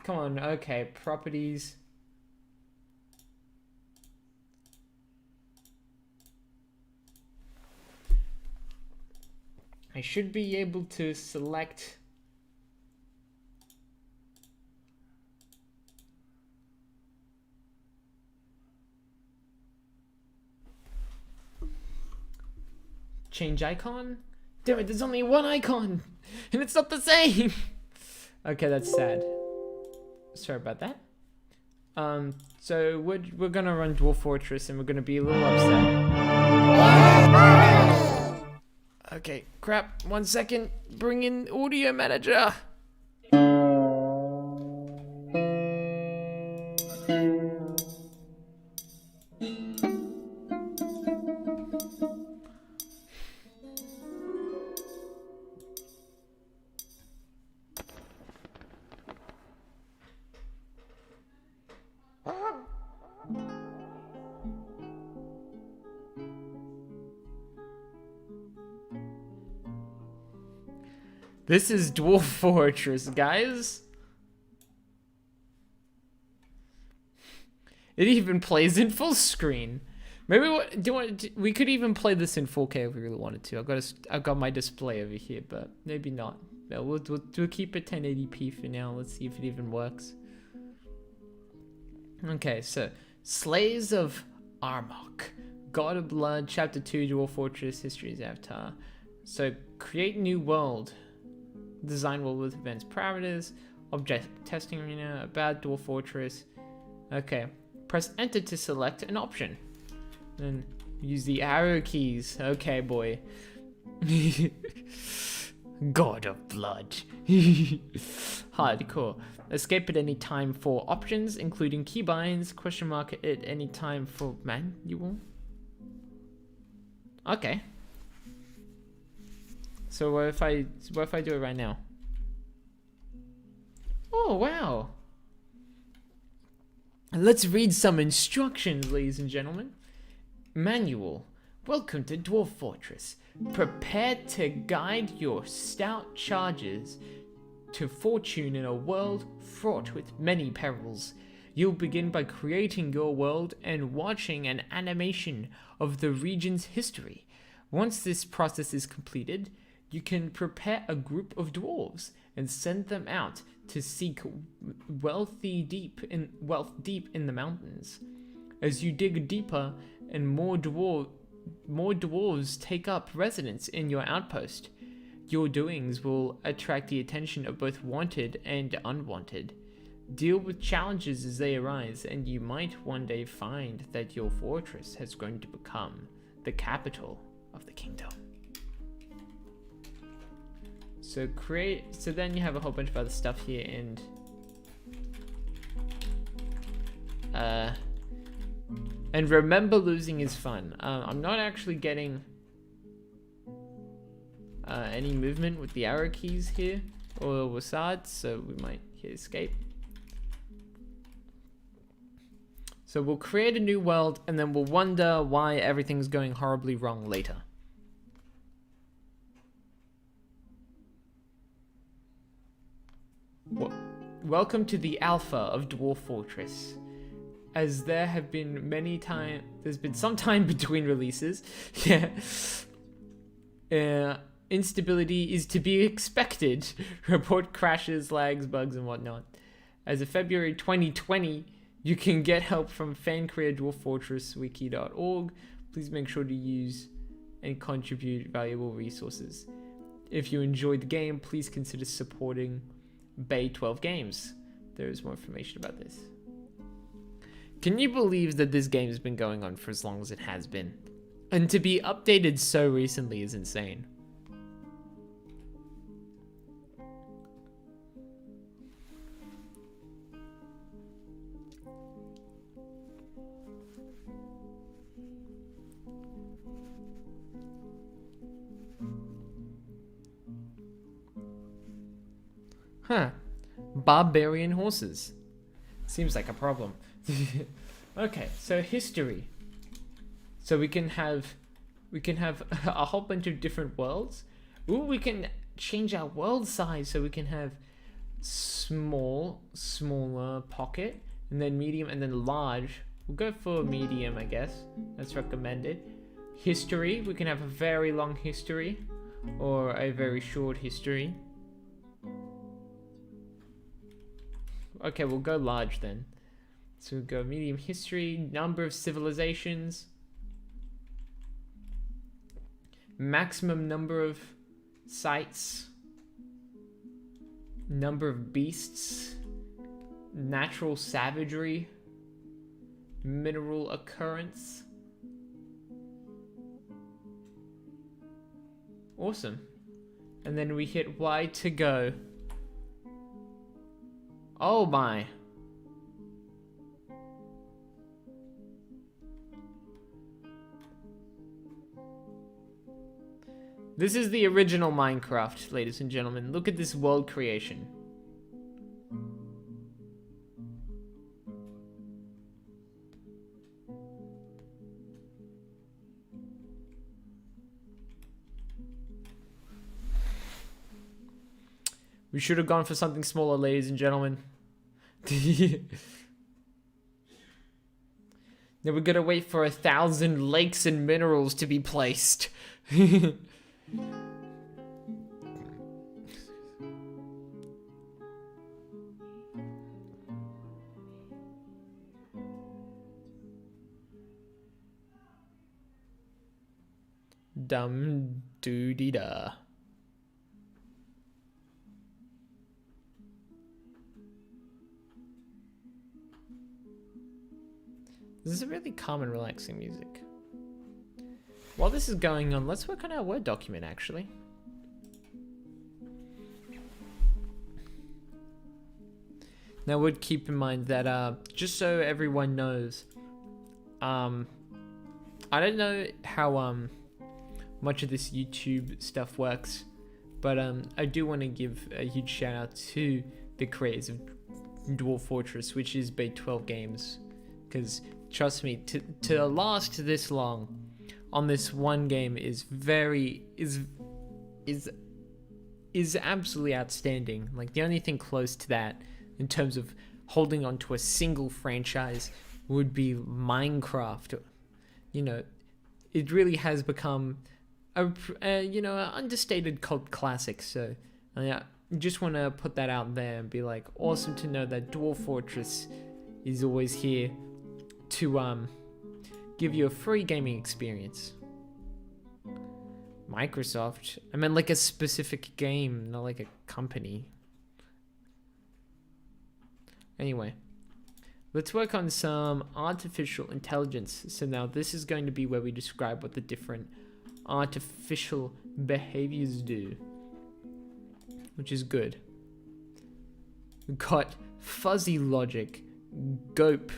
come on. Okay, properties. I should be able to select. Change icon? Damn it, there's only one icon! And it's not the same! Okay, that's sad. Sorry about that. So we're gonna run Dwarf Fortress and we're gonna be a little upset. Okay, crap. 1 second. Bring in Audio Manager. This is Dwarf Fortress, guys. It even plays in full screen. Maybe we could even play this in 4K if we really wanted to. I've got my display over here, but maybe not. No, we'll keep it 1080p for now. Let's see if it even works. Okay, so Slaves of Armok, God of Blood, Chapter 2, Dwarf Fortress, History's Avatar. So create new world. Design world with events parameters. Object testing arena. About Dwarf Fortress. Okay. Press enter to select an option. Then use the arrow keys. Okay, boy. God of Blood. Hardcore. Escape at any time for options, including keybinds. Question mark at any time for manual. Okay. So what if I do it right now? Oh wow. Let's read some instructions, ladies and gentlemen. Manual. Welcome to Dwarf Fortress. Prepare to guide your stout charges to fortune in a world fraught with many perils. You'll begin by creating your world and watching an animation of the region's history. Once this process is completed, you can prepare a group of dwarves and send them out to seek wealth deep in the mountains. As you dig deeper and more dwarves take up residence in your outpost, your doings will attract the attention of both wanted and unwanted. Deal with challenges as they arise, and you might one day find that your fortress has grown to become the capital of the kingdom. So then you have a whole bunch of other stuff here, and remember, losing is fun. I'm not actually getting any movement with the arrow keys here or Wasad, so we might hit escape. So we'll create a new world and then we'll wonder why everything's going horribly wrong later. Welcome to the alpha of Dwarf Fortress. As there have been there's been some time between releases. Yeah. Instability is to be expected. Report crashes, lags, bugs, and whatnot. As of February 2020, you can get help from fancreatedwarffortresswiki.org. Please make sure to use and contribute valuable resources. If you enjoyed the game, please consider supporting Bay 12 Games. There is more information about this. Can you believe that this game has been going on for as long as it has been? And to be updated so recently is insane. Huh. Barbarian horses. Seems like a problem. Okay, so history. So we can have a whole bunch of different worlds. Ooh, we can change our world size so we can have smaller pocket, and then medium, and then large. We'll go for medium, I guess. That's recommended. History, we can have a very long history or a very short history. Okay, we'll go large then. So we'll go medium history, number of civilizations, maximum number of sites, number of beasts, natural savagery, mineral occurrence. Awesome. And then we hit Y to go. Oh my. This is the original Minecraft, ladies and gentlemen. Look at this world creation. We should have gone for something smaller, ladies and gentlemen. Now we're gonna wait for 1,000 lakes and minerals to be placed. Dum doody da. This is a really calm and relaxing music. While this is going on, let's work on our Word document actually. Now would keep in mind that just so everyone knows, I don't know how much of this YouTube stuff works, but I do want to give a huge shout out to the creators of Dwarf Fortress, which is Bay 12 Games, because trust me, to last this long on this one game is absolutely outstanding. Like, the only thing close to that in terms of holding on to a single franchise would be Minecraft. You know, it really has become an understated cult classic. So I just want to put that out there and be like, awesome to know that Dwarf Fortress is always here to give you a free gaming experience. Microsoft? I meant like a specific game, not like a company. Anyway, let's work on some artificial intelligence. So now this is going to be where we describe what the different artificial behaviors do, which is good. We've got fuzzy logic, GOAP.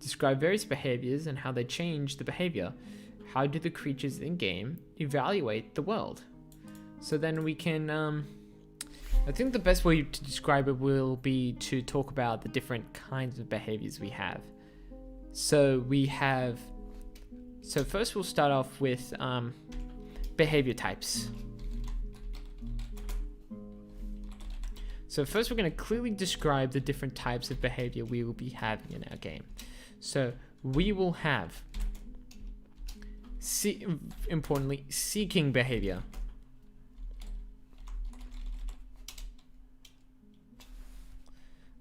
Describe various behaviors and how they change the behavior. How do the creatures in game evaluate the world? So then we can, I think the best way to describe it will be to talk about the different kinds of behaviors we have. So first we'll start off with behavior types. So first we're going to clearly describe the different types of behavior we will be having in our game. So we will have, importantly, seeking behavior.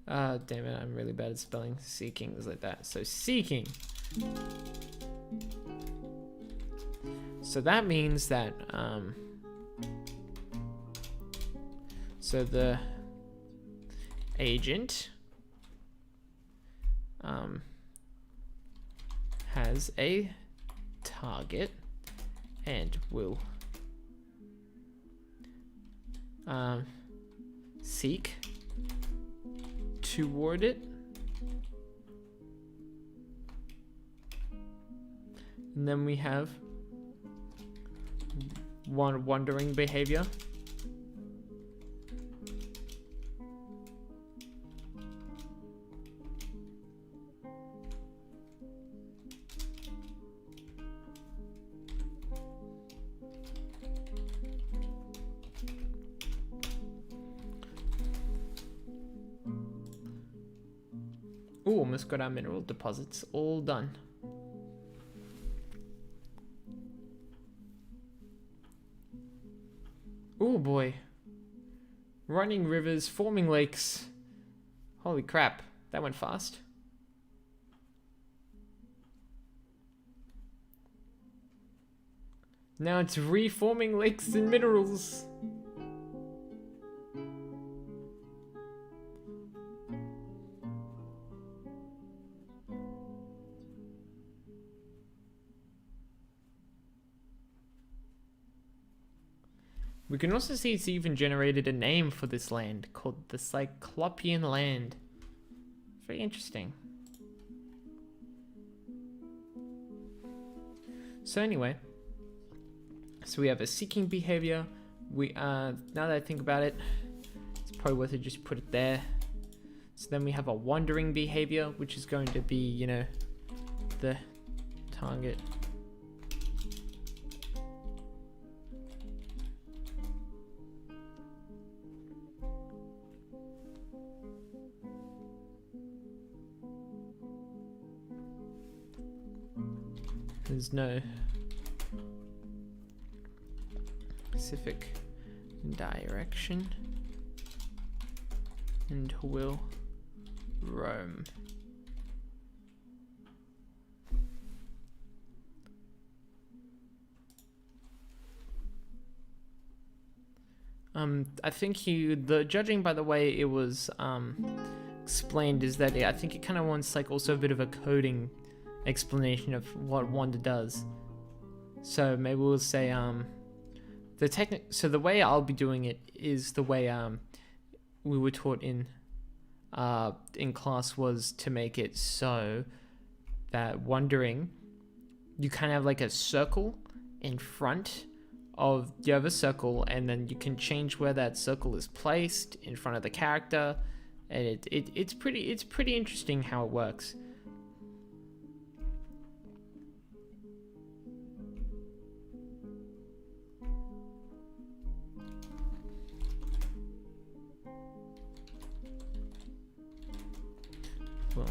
Damn it, I'm really bad at spelling. Seeking is like that. So seeking. So that means that, so the agent has a target and will seek toward it, and then we have wandering behavior. Ooh, almost got our mineral deposits all done. Ooh boy. Running rivers, forming lakes. Holy crap, that went fast. Now it's reforming lakes and minerals. We can also see it's even generated a name for this land called the Cyclopean Land. Very interesting. So anyway, So we have a seeking behavior. We now that I think about it, it's probably worth it just put it there. So then we have a wandering behavior, which is going to be, you know, the target. There's no specific direction and will roam. I think judging by the way it was explained is that I think it kind of wants like also a bit of a coding explanation of what Wander does. So maybe we'll say so the way I'll be doing it is the way we were taught in class, was to make it so that wandering, you kind of have like a circle in front of, you have a circle and then you can change where that circle is placed in front of the character, and it's pretty interesting how it works. Well,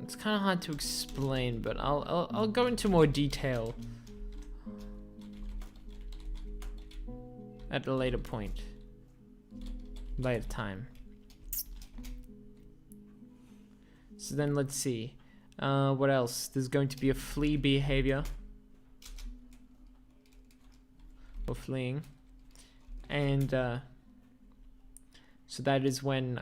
it's kind of hard to explain, but I'll go into more detail at a later point, later time. So then let's see, what else? There's going to be a flee behavior, or fleeing, and so that is when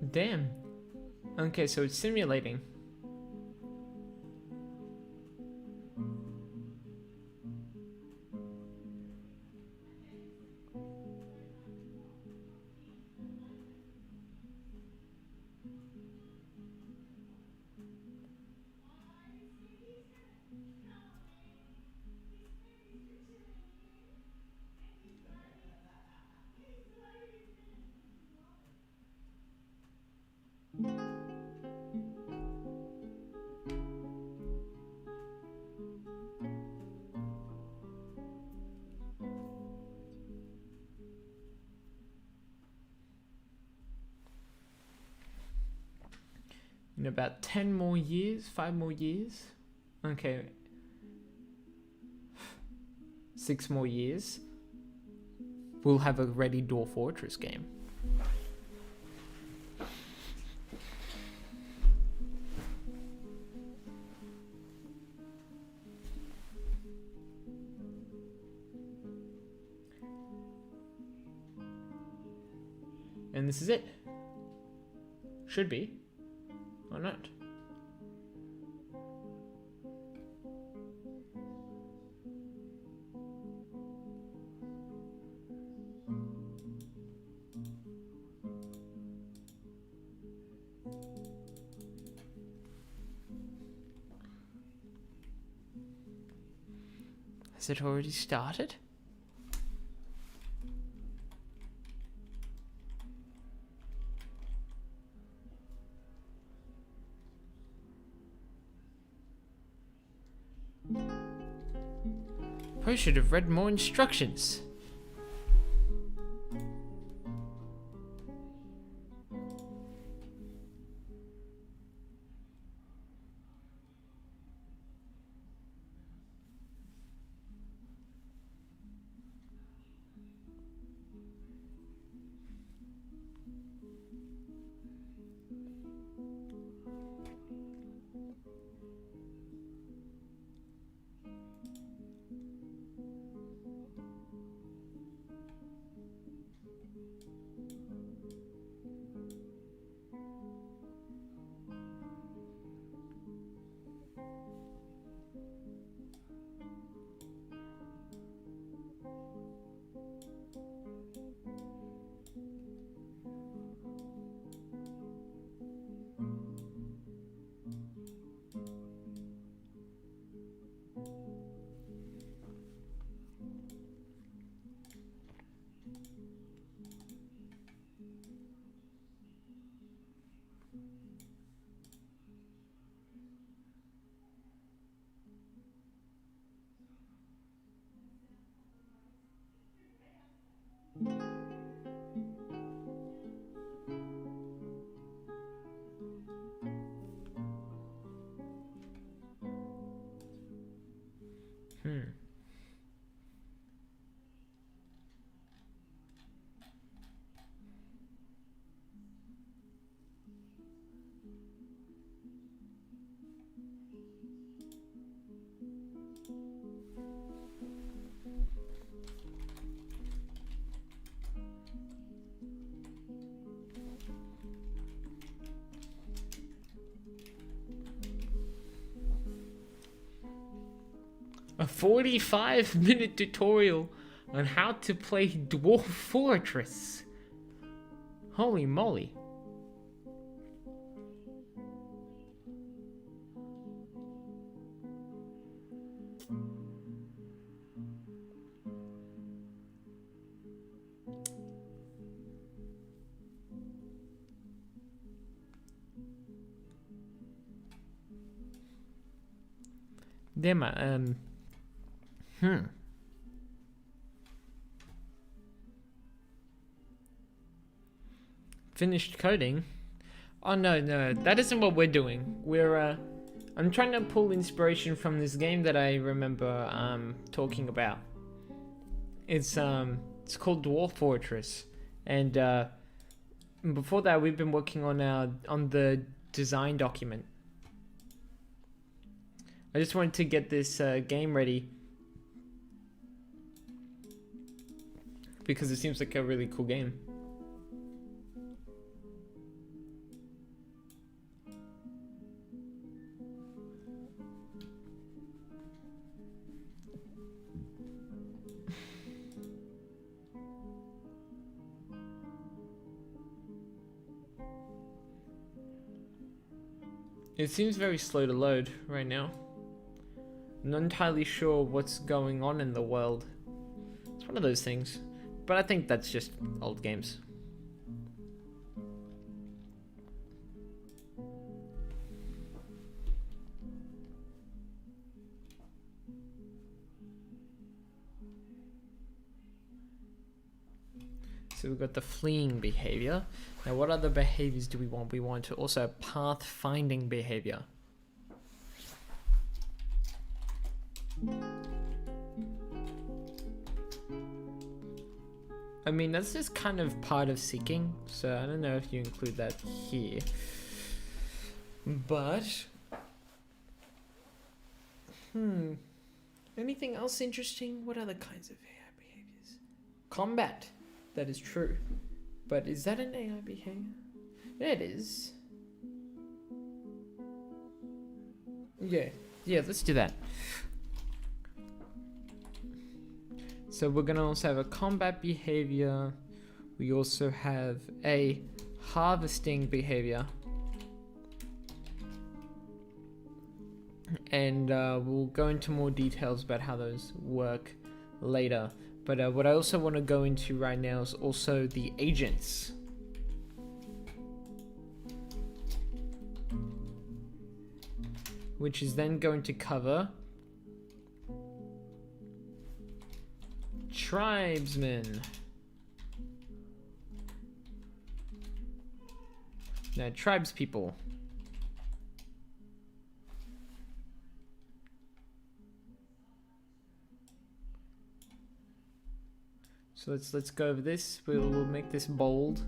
damn. Okay, so it's simulating. In about 10 more years, 5 more years, okay, 6 more years, we'll have a ready Dwarf Fortress game. And this is it. Should be. Or not. Has it already started? I should have read more instructions. A 45-minute tutorial on how to play Dwarf Fortress. Holy moly. Damn, Finished coding? Oh no, that isn't what we're doing. I'm trying to pull inspiration from this game that I remember talking about. It's called Dwarf Fortress, and before that we've been working on the design document. I just wanted to get this game ready because it seems like a really cool game. It seems very slow to load right now. I'm not entirely sure what's going on in the world. It's one of those things. But I think that's just old games. So we've got the fleeing behavior. Now what other behaviors do we want? We want to also pathfinding behavior. I mean, that's just kind of part of seeking, so I don't know if you include that here. But anything else interesting? What other kinds of AI behaviors? Combat. That is true. But is that an AI behavior? Yeah, it is. Yeah, let's do that. So we're gonna also have a combat behavior. We also have a harvesting behavior. And we'll go into more details about how those work later. But what I also want to go into right now is also the agents. Which is then going to cover tribesmen. Now, tribespeople. So let's go over this. We'll make this bold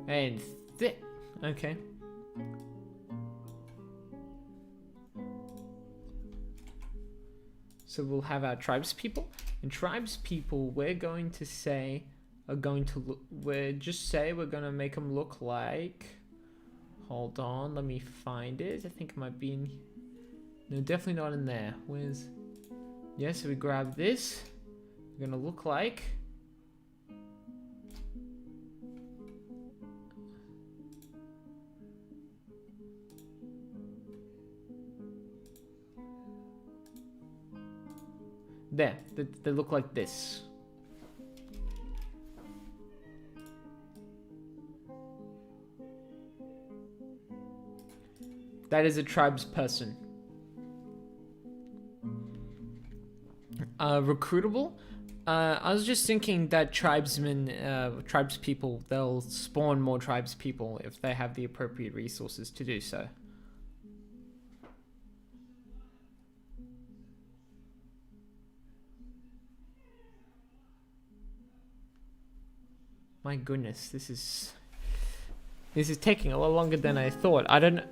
and thick. Okay. So we'll have our tribespeople, and tribespeople we're going to say are going to look. We're gonna make them look like. Hold on, let me find it. I think it might be in. No, definitely not in there. Where's? Yeah, so we grab this. We're gonna look like. There, they look like this. That is a tribesperson. Recruitable? I was just thinking that tribespeople, they'll spawn more tribespeople if they have the appropriate resources to do so. My goodness, this is taking a lot longer than I thought. I don't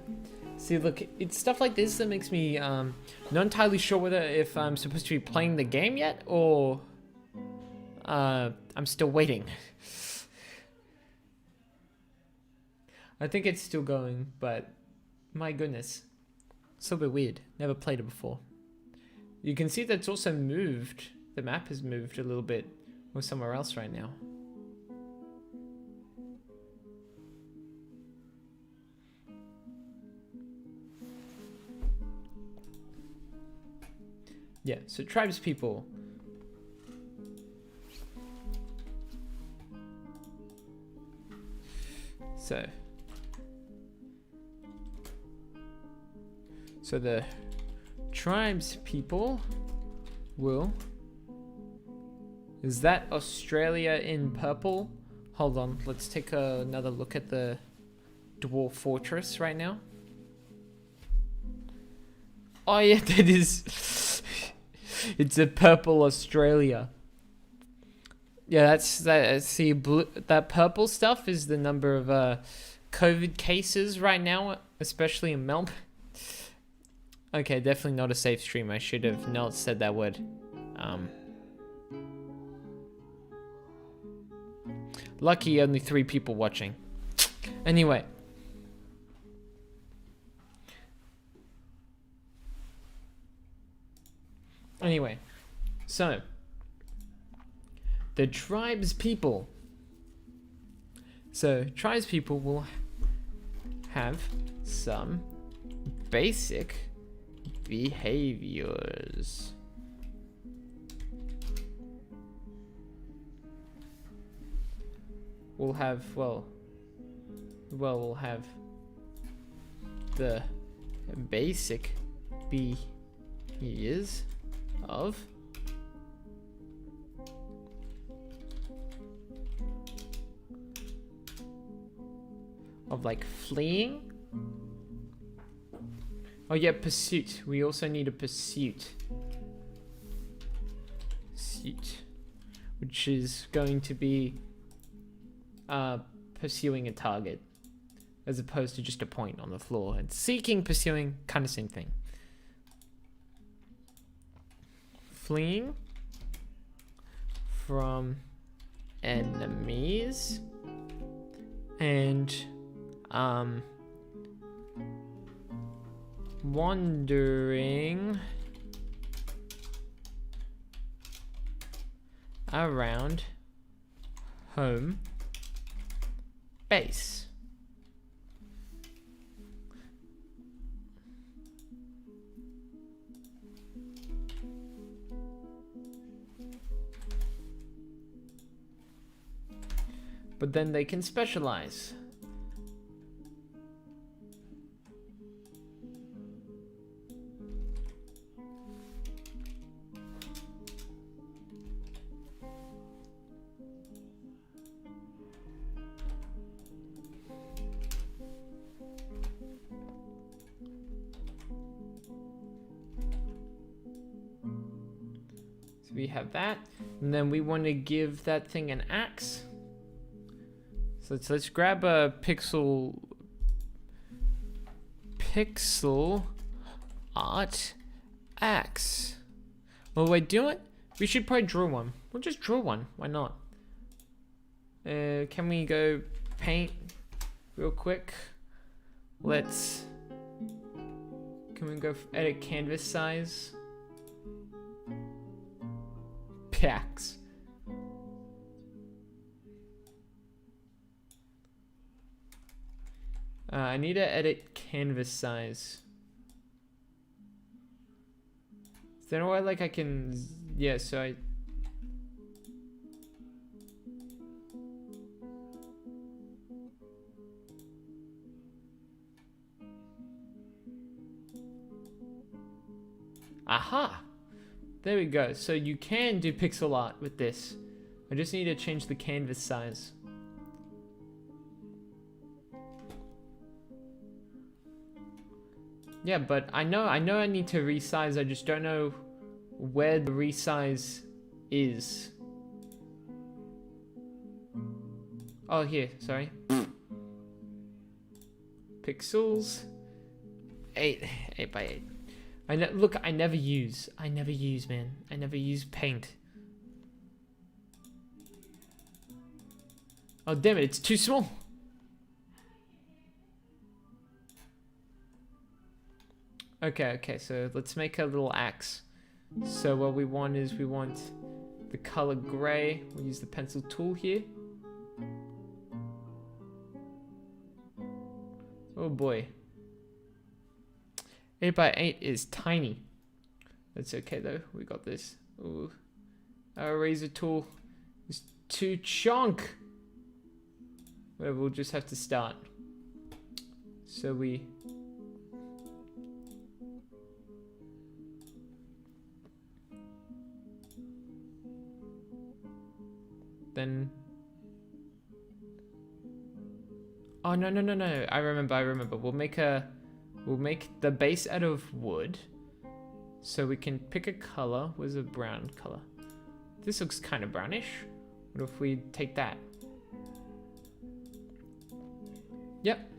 see. Look, it's stuff like this that makes me not entirely sure whether if I'm supposed to be playing the game yet or I'm still waiting. I think it's still going, but my goodness, it's a bit weird. Never played it before. You can see that it's also moved. The map has moved a little bit. We're somewhere else right now. Yeah, so tribes people. So the tribes people will... Is that Australia in purple? Hold on, let's take another look at the Dwarf Fortress right now. Oh yeah, that is... It's a purple Australia. Yeah, that's that. See, blue, that purple stuff is the number of COVID cases right now, especially in Melbourne. Okay, definitely not a safe stream. I should have not said that word. Lucky only 3 people watching. Anyway. So the tribes people. So tribes people will have some basic behaviors. We'll have, we'll have the basic behaviors of like fleeing. Oh yeah, pursuit. We also need a pursuit. Which is going to be pursuing a target as opposed to just a point on the floor. And seeking, pursuing, kind of same thing. Fleeing from enemies and wandering around home base. But then they can specialize. So we have that, and then we want to give that thing an axe. So let's grab a pixel art axe. Well, wait, do it? We should probably draw one. We'll just draw one. Why not? Can we go paint real quick? Can we go edit canvas size? Pickaxe. I need to edit canvas size. Is there no way like I can... Yeah, so I... Aha! There we go. So you can do pixel art with this. I just need to change the canvas size. Yeah, but I know I need to resize. I just don't know where the resize is. Oh, here, sorry. Pixels. 8 by 8. Look, I never use, man. I never use paint. Oh, damn it, it's too small. Okay, so let's make a little axe. So what we want is we want the color gray. We'll use the pencil tool here. Oh boy. 8 by 8 is tiny. That's okay though. We got this. Ooh. Our eraser tool is too chunk. Whatever, we'll just have to start. So we... Then... Oh, no, no, no, no. I remember. We'll make the base out of wood. So we can pick a color. Where's a brown color? This looks kind of brownish. What if we take that? Yep.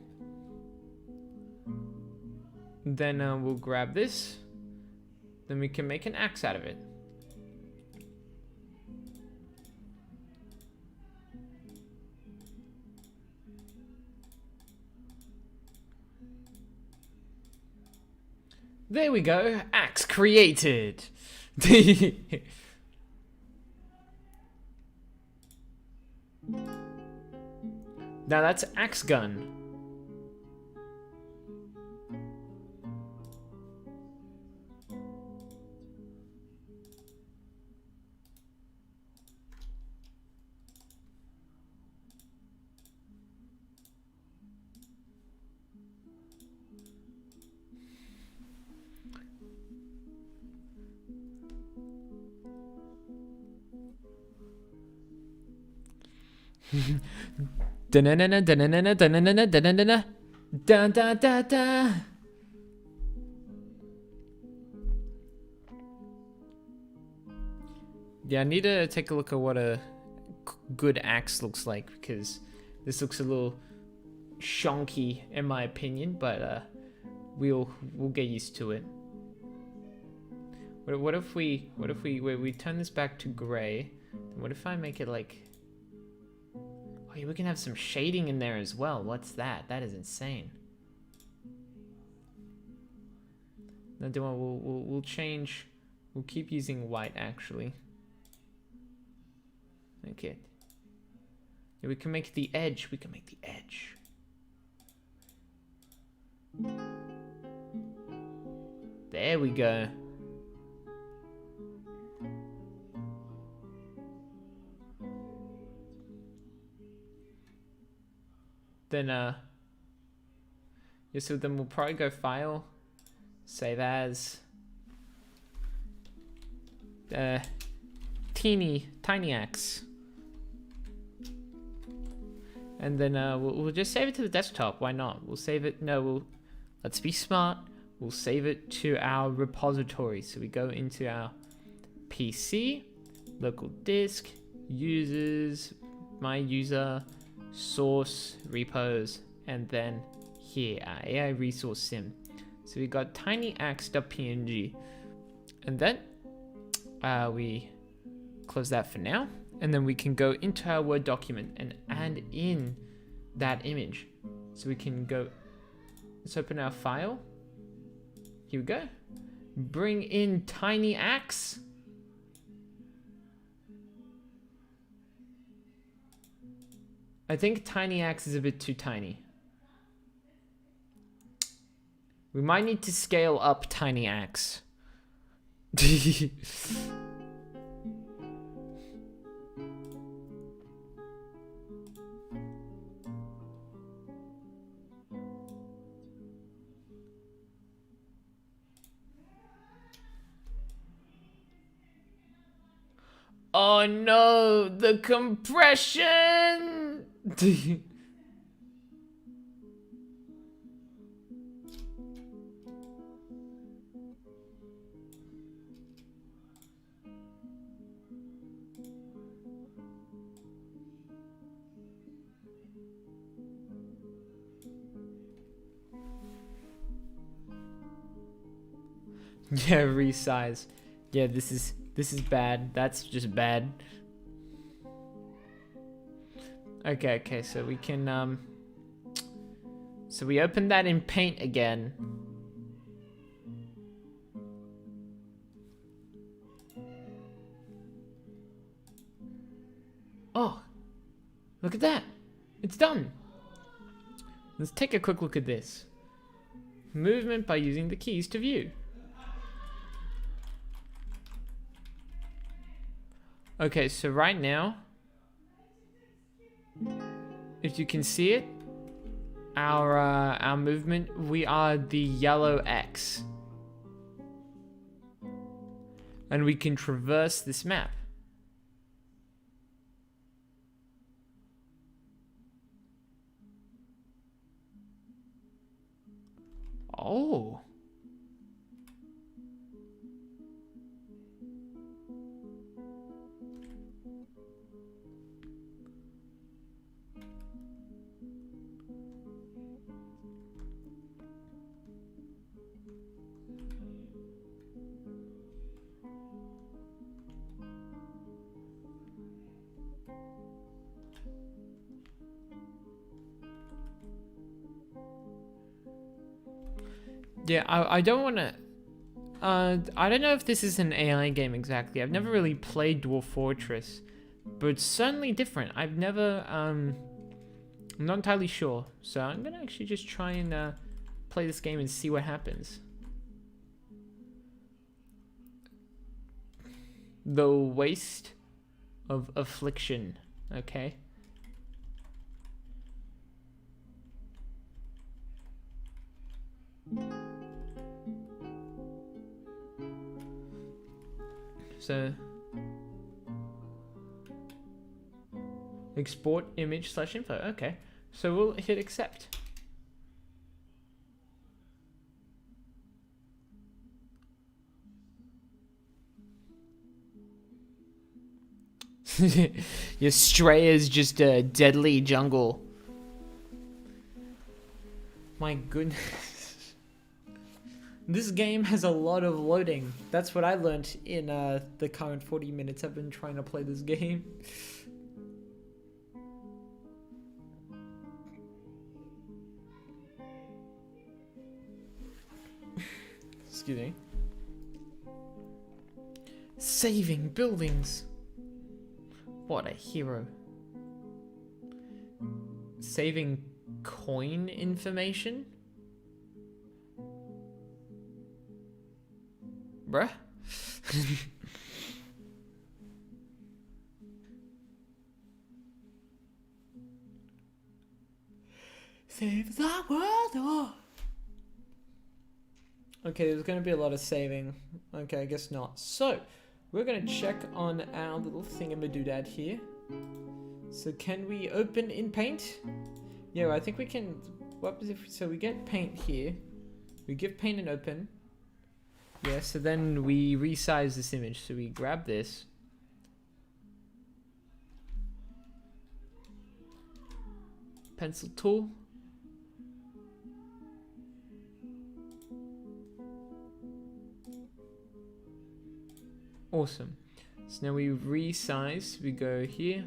Then we'll grab this. Then we can make an axe out of it. There we go. Axe created. Now that's axe gun. Da-na-na-na, da-na-na-na, da-na-na-na, da-na-na-na. Da-da-da-da. Yeah, I need to take a look at what a good axe looks like, because this looks a little shonky in my opinion, but we'll get used to it. What if we turn this back to gray? What if I make it like... Oh, we can have some shading in there as well. What's that? That is insane. No, we'll change. We'll keep using white actually. Okay. Yeah, we can make the edge. We can make the edge. There we go. Then yeah, so then we'll probably go file, save as, tiny axe, and then we'll just save it to the desktop. Why not? We'll save it. No, let's be smart. We'll save it to our repository. So we go into our PC, local disk, users, my user, source, repos, and then here our AI resource sim. So we got tinyaxe.png, and then we close that for now, and then we can go into our Word document and add in that image. So we can go, let's open our file. Here we go. Bring in Tiny Axe. I think Tiny Axe is a bit too tiny. We might need to scale up Tiny Axe. Oh no, the compression! Yeah, resize. Yeah, this is bad. That's just bad. Okay, so we can so we open that in Paint again. Look at that. It's done. Let's take a quick look at this. Movement by using the keys to view. Okay, so right now, if you can see it, our movement, we are the yellow X. And we can traverse this map. Oh. Yeah, I don't want to... I don't know if this is an AI game exactly. I've never really played Dwarf Fortress, but it's certainly different. I've never... I'm not entirely sure. So I'm going to actually just try and play this game and see what happens. The Waste of Affliction. Okay. So, export image / info. Okay, so we'll hit accept. Your stray is just a deadly jungle. My goodness. This game has a lot of loading. That's what I learnt in the current 40 minutes I've been trying to play this game. Excuse me. Saving buildings. What a hero. Saving coin information? Bruh. Save the world. Oh. Okay, there's going to be a lot of saving. Okay, I guess not. So, we're going to check on our little thingamadoodad here. So, can we open in Paint? Yeah, I think we can. What happens if... So, we get Paint here. We give Paint an open. Yeah, so then we resize this image. So we grab this. Pencil tool. Awesome. So now we resize. We go here.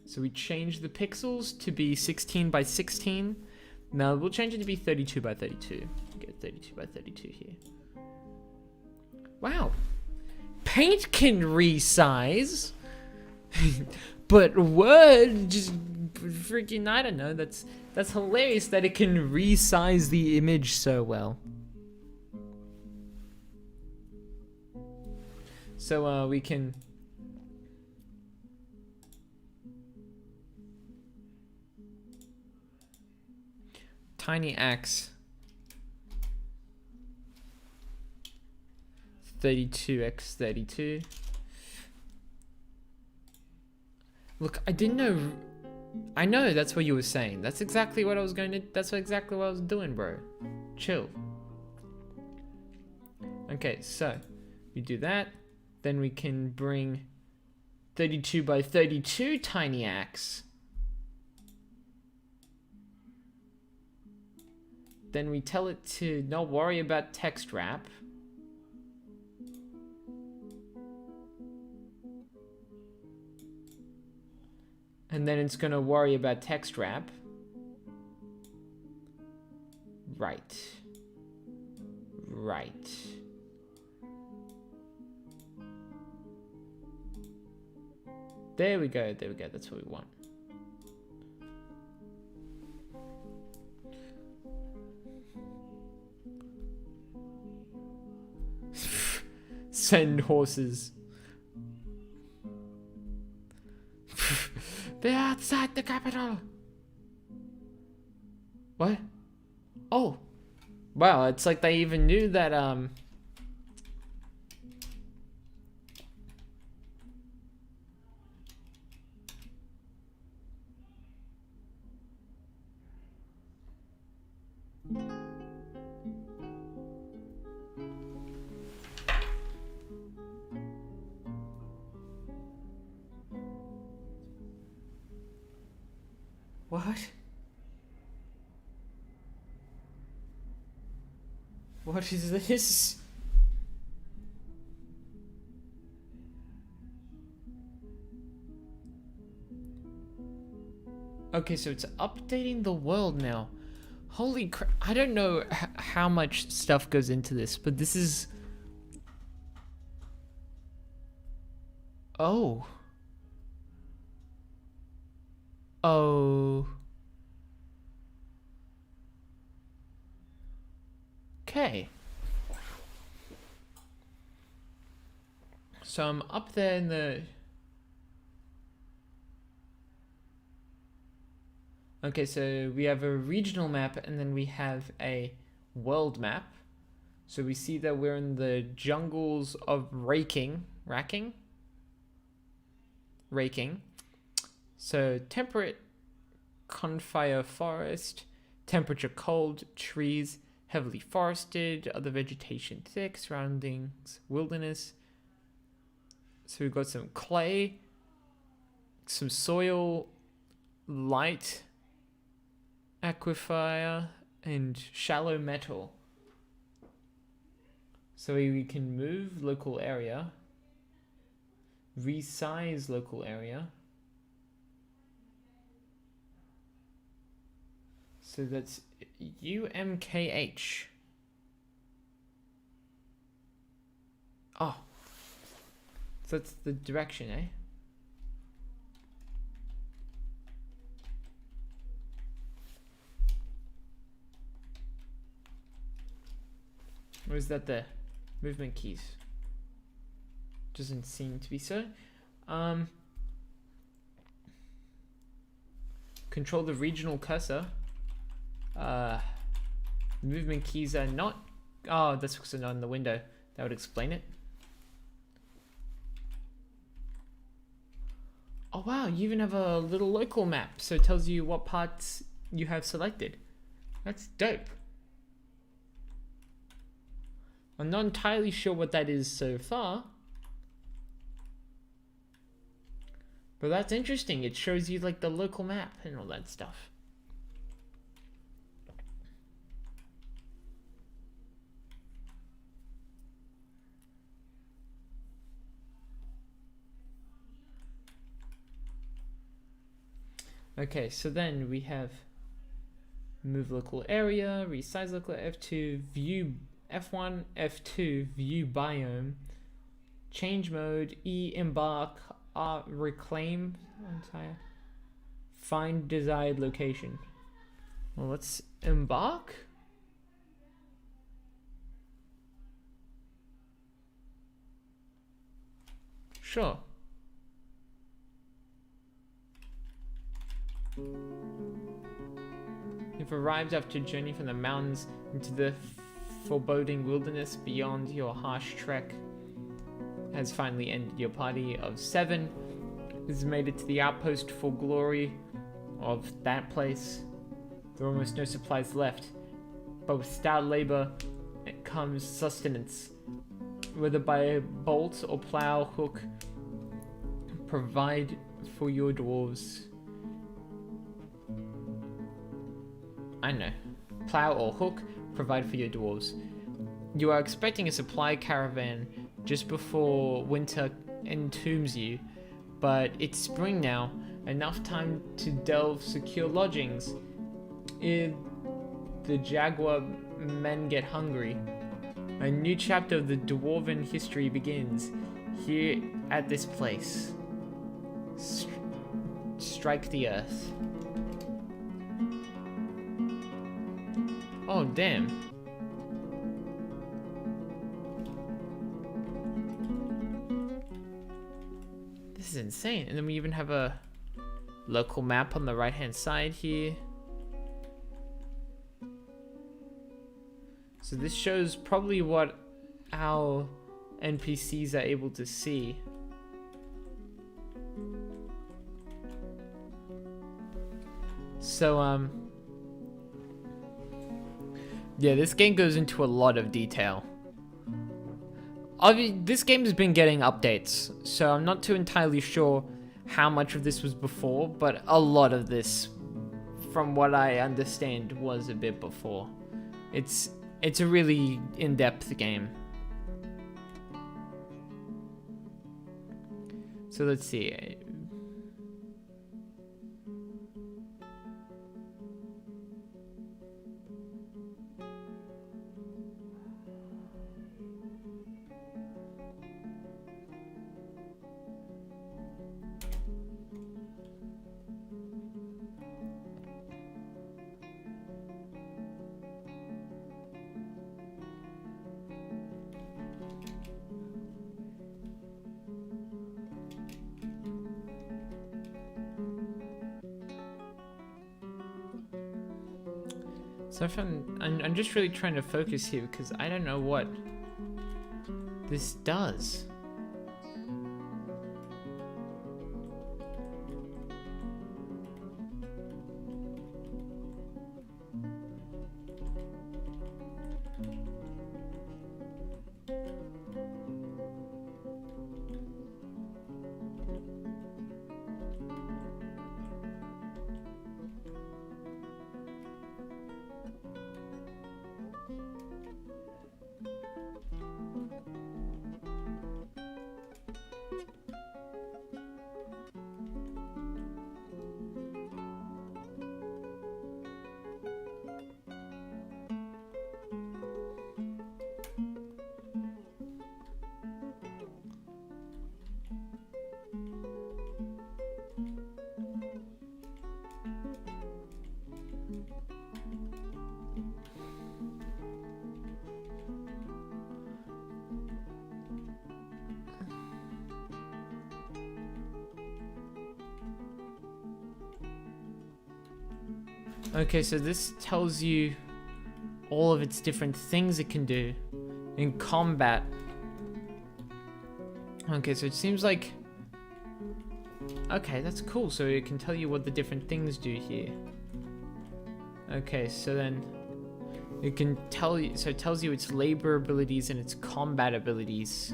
So we change the pixels to be 16 by 16. Now we'll change it to be 32 by 32. Get 32 by 32 here. Wow. Paint can resize. But Word just freaking, I don't know. That's hilarious that it can resize the image so well. So we can Tiny Axe 32x32. Look, I didn't know. I know that's what you were saying. That's exactly what I was going to. That's exactly what I was doing, bro. Chill. Okay, so we do that. Then we can bring 32 by 32 Tiny Axe. Then we tell it to not worry about text wrap. And then it's gonna worry about text wrap. Right. Right. There we go. There we go. That's what we want. Send horses. They're outside the capital. What? Oh. Wow, it's like they even knew that, What? What is this? Okay, so it's updating the world now. Holy crap. I don't know how much stuff goes into this, but this is... Oh. Oh. Okay. So I'm up there in the... Okay, so we have a regional map and then we have a world map. So we see that we're in the jungles of Raking. So temperate Conifere forest, temperature cold, trees heavily forested, other vegetation thick, surroundings wilderness. So we've got some clay, some soil, light, aquifer, and shallow metal. So we can move local area, resize local area. So that's UMKH. Oh. So that's the direction, eh? Or is that the movement keys? Doesn't seem to be so. Control the regional cursor. Movement keys are not... Oh, that's because they're not in the window. That would explain it. Oh wow, you even have a little local map, so it tells you what parts you have selected. That's dope. I'm not entirely sure what that is so far, but that's interesting. It shows you like the local map and all that stuff. Okay, so then we have move local area, resize local F2, view F1, F2, view biome, change mode, E, embark, R, reclaim, entire, find desired location. Well, let's embark. Sure. You've arrived after a journey from the mountains into the foreboding wilderness beyond. Your harsh trek has finally ended. Your party of 7 has made it to the outpost for glory of that place. There are almost no supplies left, but with stout labor comes sustenance. Whether by bolt or plow, hook, provide for your dwarves. I know. Plow or hook, provide for your dwarves. You are expecting a supply caravan just before winter entombs you, but it's spring now, enough time to delve secure lodgings. If the Jaguar men get hungry, a new chapter of the dwarven history begins here at this place. Strike the earth. Oh, damn. This is insane. And then we even have a local map on the right-hand side here. So this shows probably what our NPCs are able to see. So, yeah, this game goes into a lot of detail. This game has been getting updates, so I'm not too entirely sure how much of this was before, but a lot of this, from what I understand, was a bit before. It's a really in-depth game. So let's see. So I'm just really trying to focus here because I don't know what this does. Okay, so this tells you all of its different things it can do in combat. Okay, so it seems like... Okay, that's cool. So it can tell you what the different things do here. Okay, so then it can tell you... So it tells you its labor abilities and its combat abilities.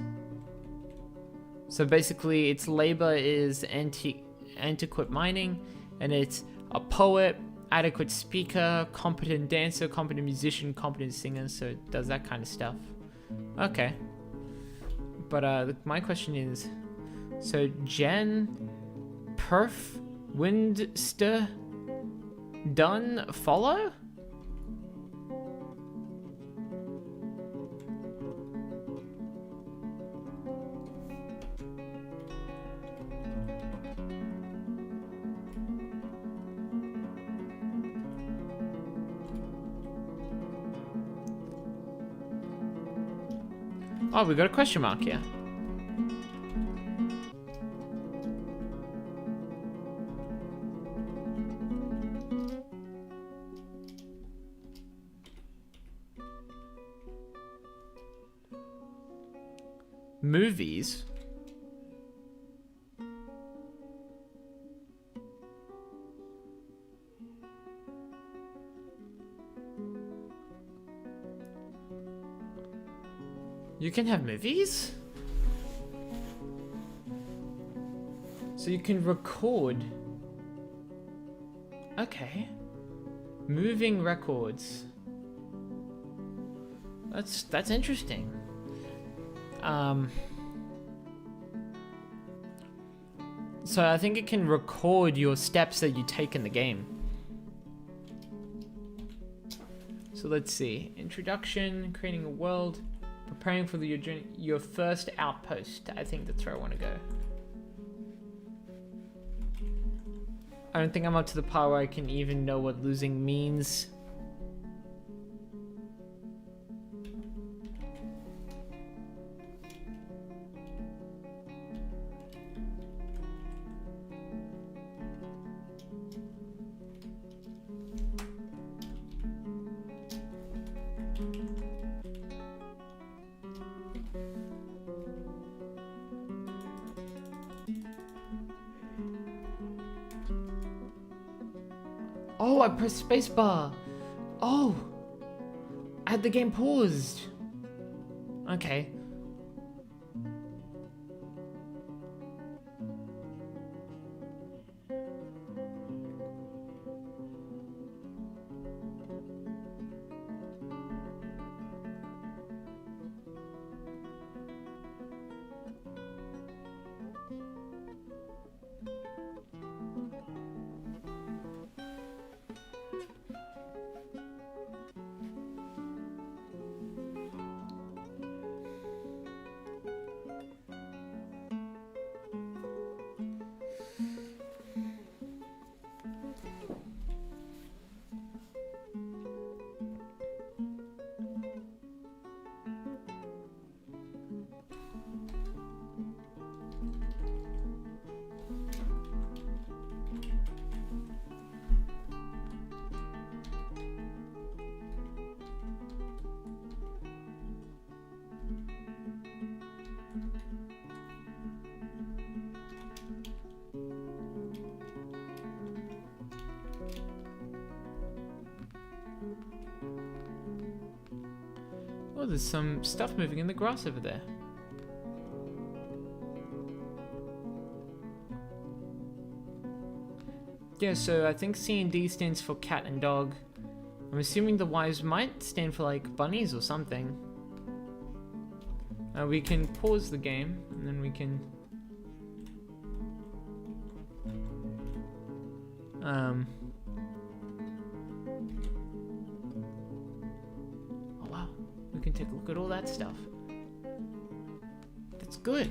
So basically, its labor is antiquate mining, and it's a poet, adequate speaker, competent dancer, competent musician, competent singer, so it does that kind of stuff. Okay. But my question is, so Jen, Perf, Windster, Done, Follow? Oh, we got a question mark here. Movies? You can have movies? So you can record. Okay. Moving records. That's interesting. So I think it can record your steps that you take in the game. So let's see. Introduction, creating a world, preparing for your first outpost. I think that's where I want to go. I don't think I'm up to the part where I can even know what losing means. Oh, I pressed spacebar. Oh, I had the game paused. Okay. Oh, there's some stuff moving in the grass over there. Yeah, so I think C and D stands for cat and dog. I'm assuming the Y's might stand for like bunnies or something. We can pause the game and then we can oh wow, we can take a look at all that stuff. That's good.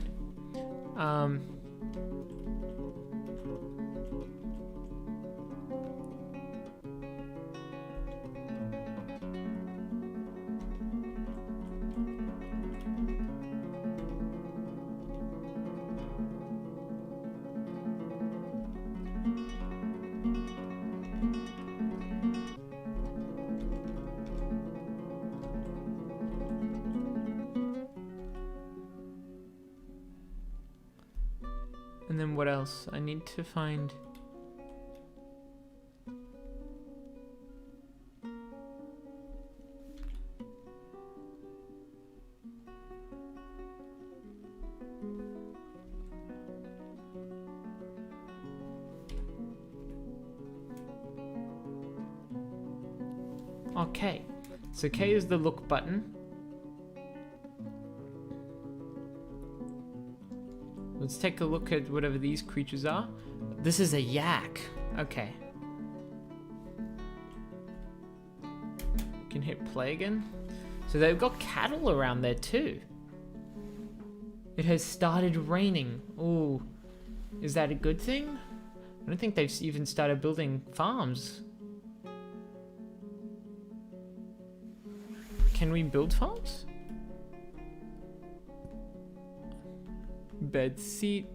And then what else? I need to find... Okay, so K is the look button. Let's take a look at whatever these creatures are. This is a yak. Okay. Can hit play again. So they've got cattle around there too. It has started raining. Ooh. Is that a good thing? I don't think they've even started building farms. Can we build farms? Bed, seat,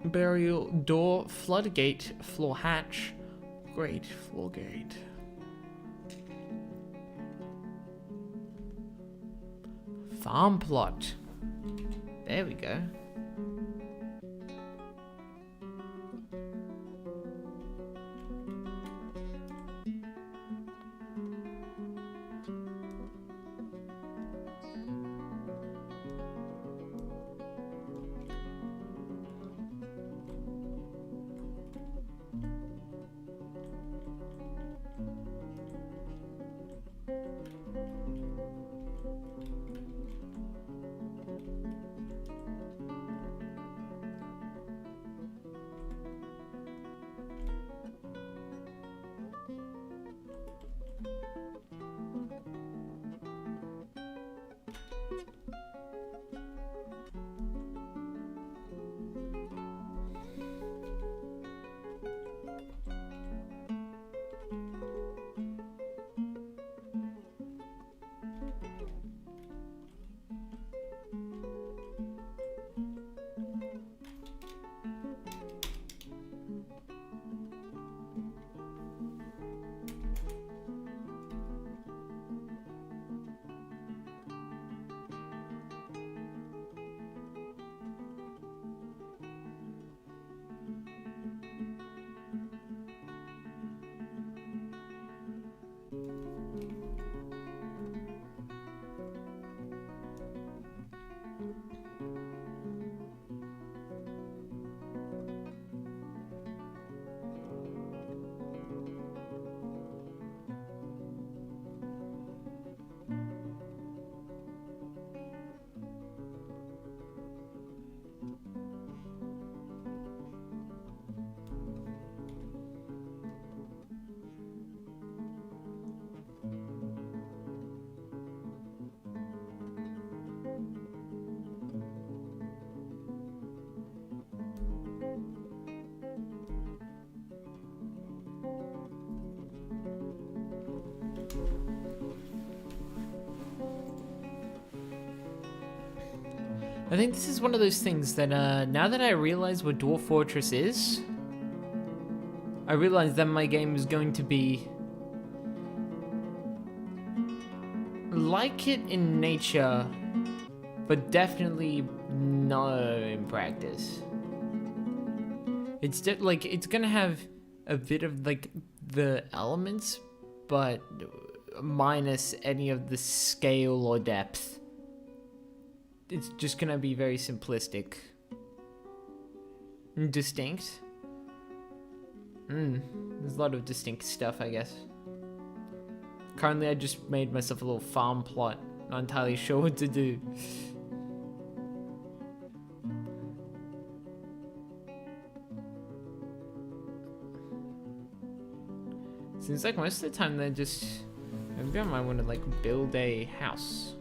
burial, door, floodgate, floor hatch, grate, floor gate. Farm plot. There we go. I think this is one of those things that now that I realize what Dwarf Fortress is, I realize that my game is going to be like it in nature, but definitely not in practice. It's like it's gonna have a bit of like the elements, but minus any of the scale or depth. It's just gonna be very simplistic. Distinct. There's a lot of distinct stuff, I guess. Currently, I just made myself a little farm plot. Not entirely sure what to do. Seems like most of the time they're just... Maybe I might want to like build a house.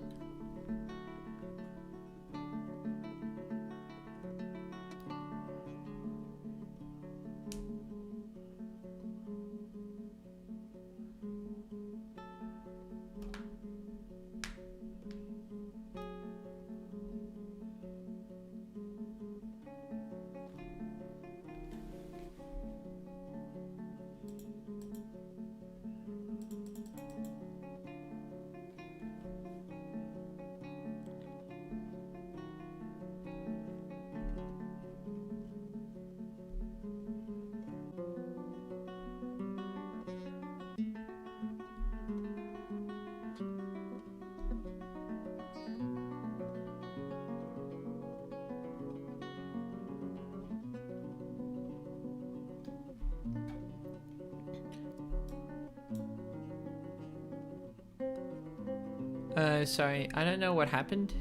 Sorry, I don't know what happened.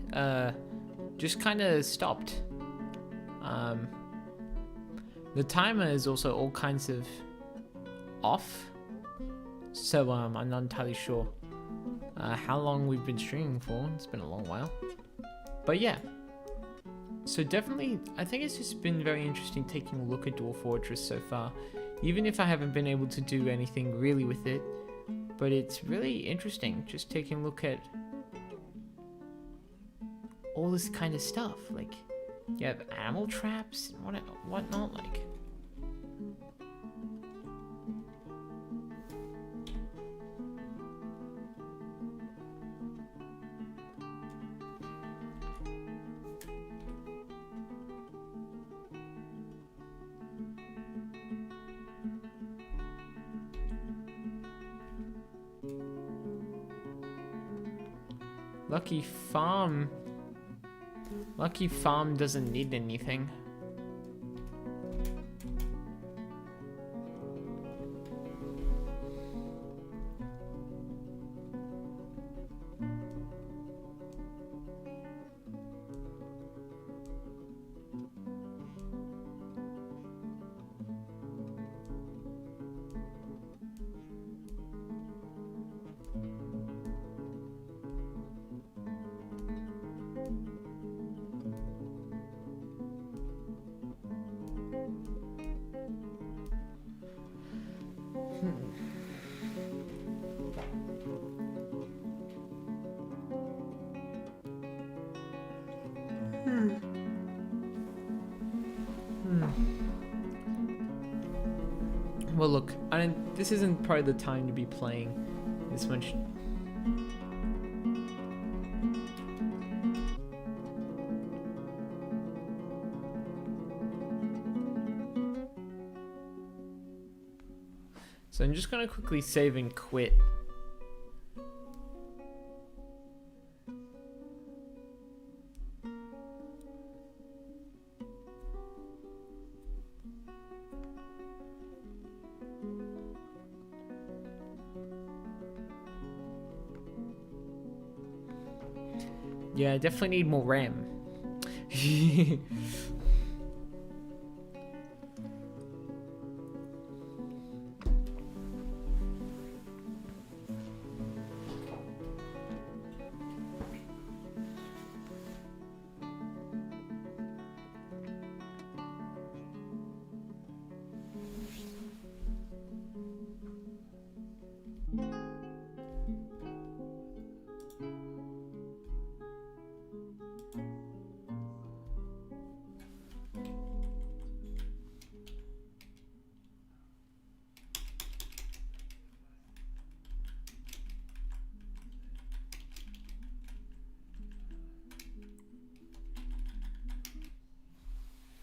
Just kind of stopped. The timer is also all kinds of off, so I'm not entirely sure how long we've been streaming for. It's been a long while, but yeah. So definitely, I think it's just been very interesting taking a look at Dwarf Fortress so far, even if I haven't been able to do anything really with it. But it's really interesting just taking a look at all this kind of stuff. Like, you have animal traps and whatnot, like. Lucky Farm doesn't need anything. Well, look, this isn't probably the time to be playing this much. So I'm just gonna quickly save and quit. Yeah, I definitely need more RAM.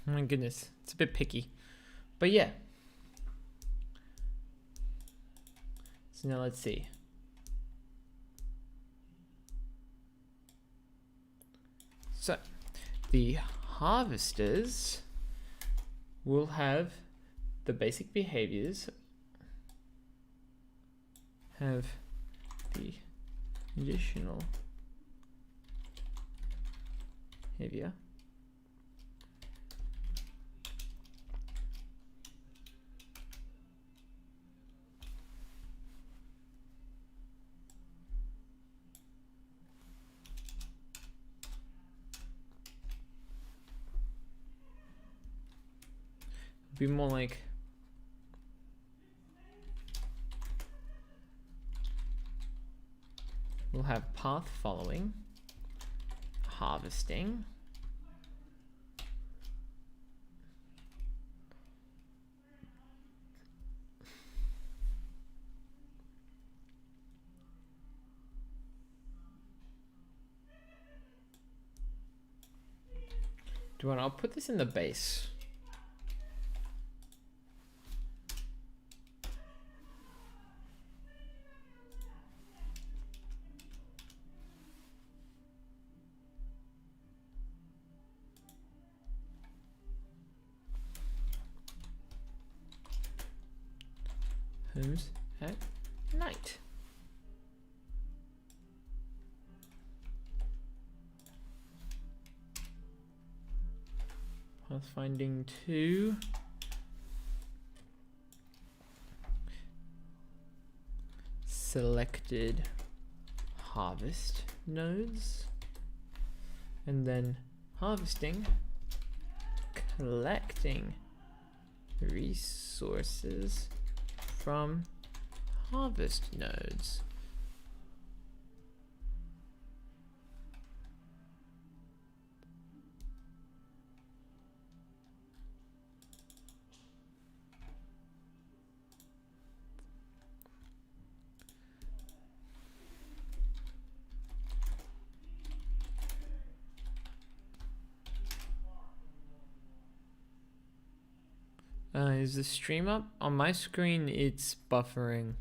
Oh my goodness, it's a bit picky. But yeah. So now let's see. So the harvesters will have the basic behaviors, have the additional behavior, be more like we'll have path following, harvesting, I'll put this in the base. Homes at night. Pathfinding 2. Selected harvest nodes. And then harvesting, collecting resources from harvest nodes. Is the stream up? On my screen, it's buffering.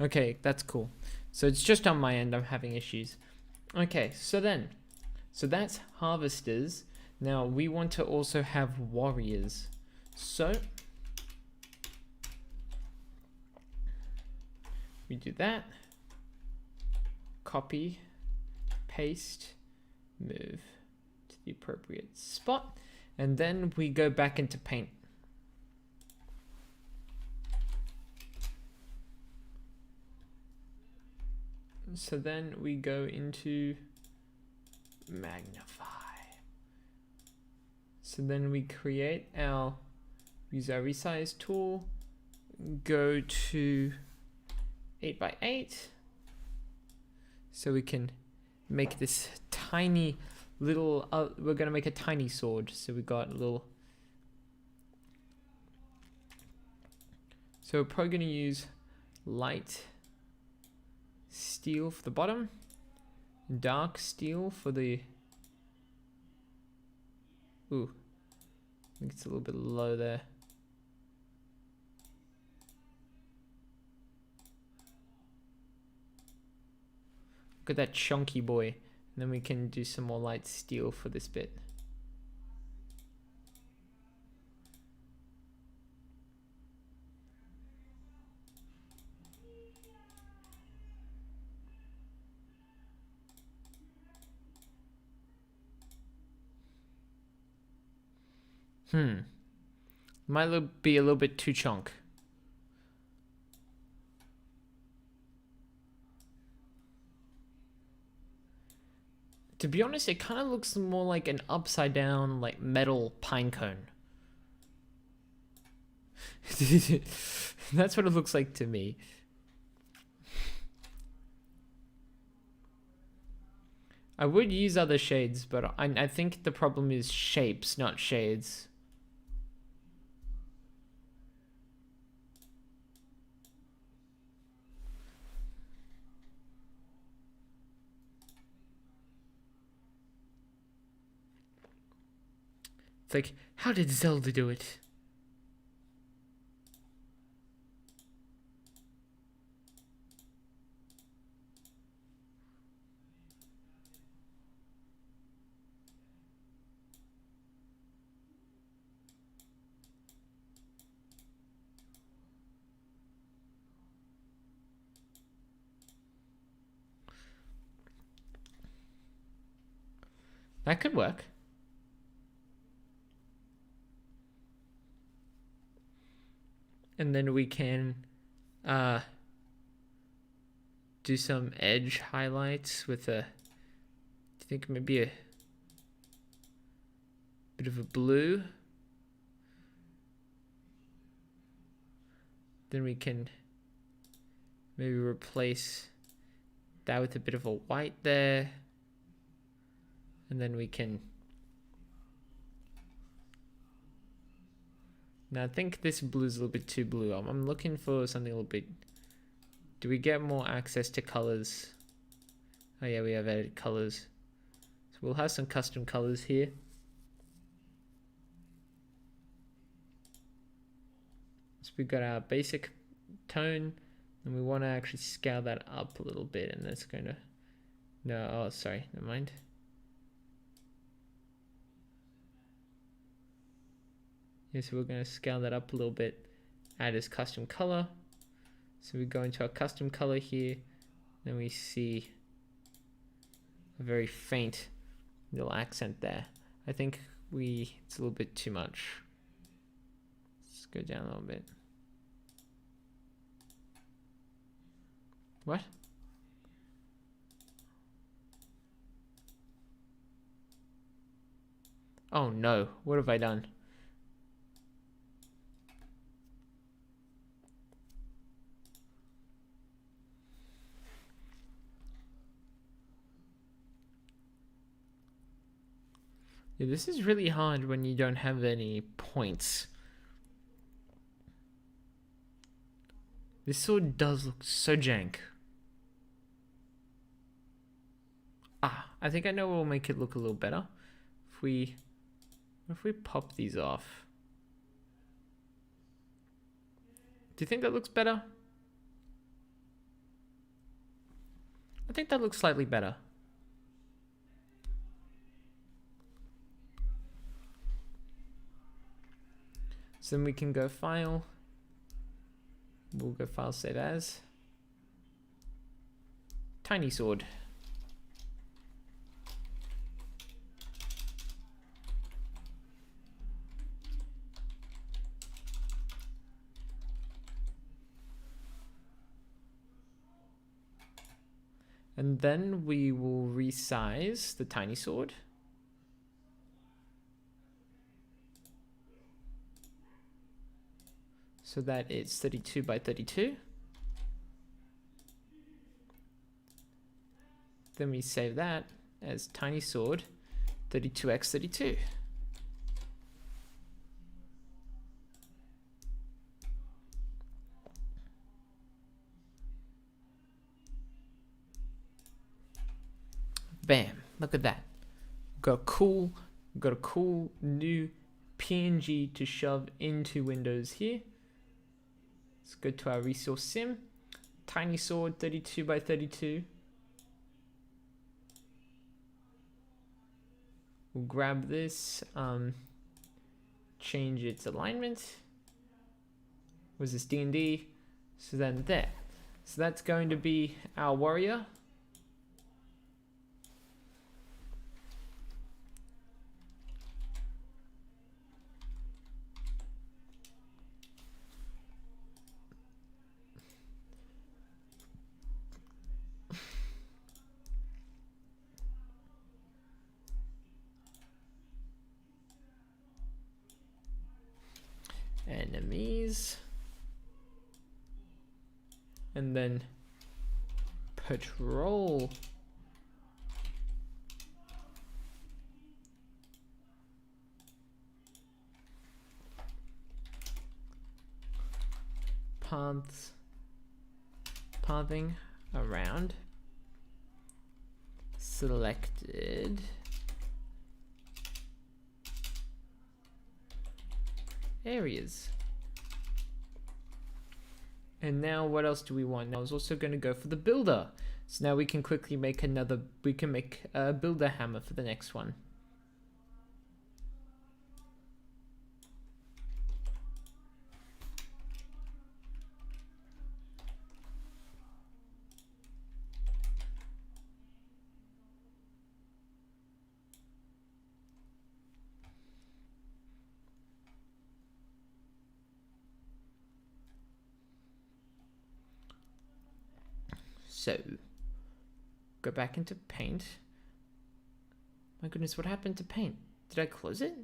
Okay, that's cool. So it's just on my end I'm having issues. Okay, so that's harvesters. Now we want to also have warriors. So we do that. Copy, paste, move to the appropriate spot, and then we go back into Paint. So then we go into magnify. So then we use our resize tool, go to 8x8. So we can make this tiny little, we're gonna make a tiny sword. So we got a little, so we're probably gonna use light steel for the bottom, dark steel for the, ooh, I think it's a little bit low there. Look at that chunky boy. And then we can do some more light steel for this bit. Might be a little bit too chunk. To be honest, it kind of looks more like an upside down, like metal pine cone. That's what it looks like to me. I would use other shades, but I think the problem is shapes, not shades. It's like, how did Zelda do it? That could work. And then we can do some edge highlights with I think maybe a bit of a blue. Then we can maybe replace that with a bit of a white there. And then we can... Now I think this blue is a little bit too blue. I'm looking for something a little bit... Do we get more access to colors? Oh yeah, we have edit colors. So we'll have some custom colors here. So we've got our basic tone, and we want to actually scale that up a little bit, and that's going to... No, oh sorry, never mind. Yeah, so we're going to scale that up a little bit, add as custom color. So we go into our custom color here, then we see a very faint little accent there. I think it's a little bit too much. Let's go down a little bit. What? Oh no, what have I done? Yeah, this is really hard when you don't have any points. This sword does look so jank. I think I know what will make it look a little better. If we pop these off. Do you think that looks better? I think that looks slightly better. So then we can go file. We'll go file, save as. Tiny sword. And then we will resize the tiny sword. So that it's 32 by 32. Then we save that as tiny sword 32x32. Bam, look at that. Got a cool new PNG to shove into Windows here. Let's go to our resource sim. Tiny sword 32 by 32. We'll grab this, change its alignment. Was this D&D? So then there. So that's going to be our warrior. enemies, and then patrol. Pathing around selected areas. And now what else do we want? Now I was also going to go for the builder. So now we can quickly make a builder hammer for the next one. So, go back into Paint. My goodness, what happened to Paint? Did I close it?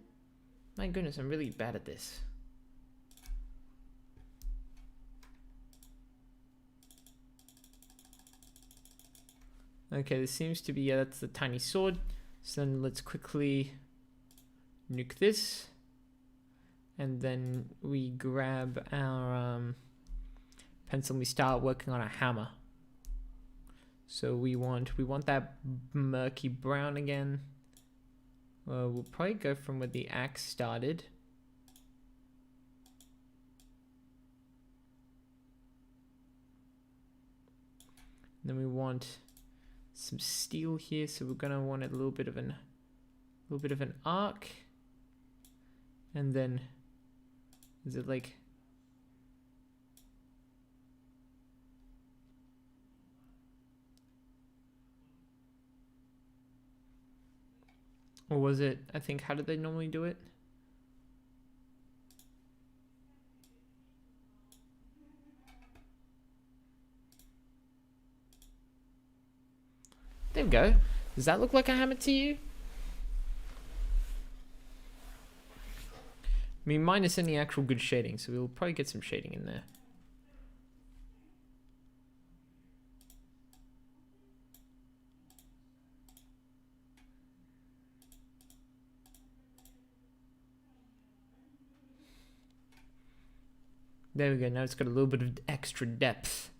My goodness, I'm really bad at this. Okay, this seems to be, yeah, that's the tiny sword. So then let's quickly nuke this. And then we grab our pencil and we start working on a hammer. So we want that murky brown again. We'll probably go from where the axe started. And then we want some steel here, so we're gonna want a little bit of an arc. And then is it like or was it, I think, how did they normally do it? There we go. Does that look like a hammer to you? I mean, minus any actual good shading, so we'll probably get some shading in there. There we go, now it's got a little bit of extra depth.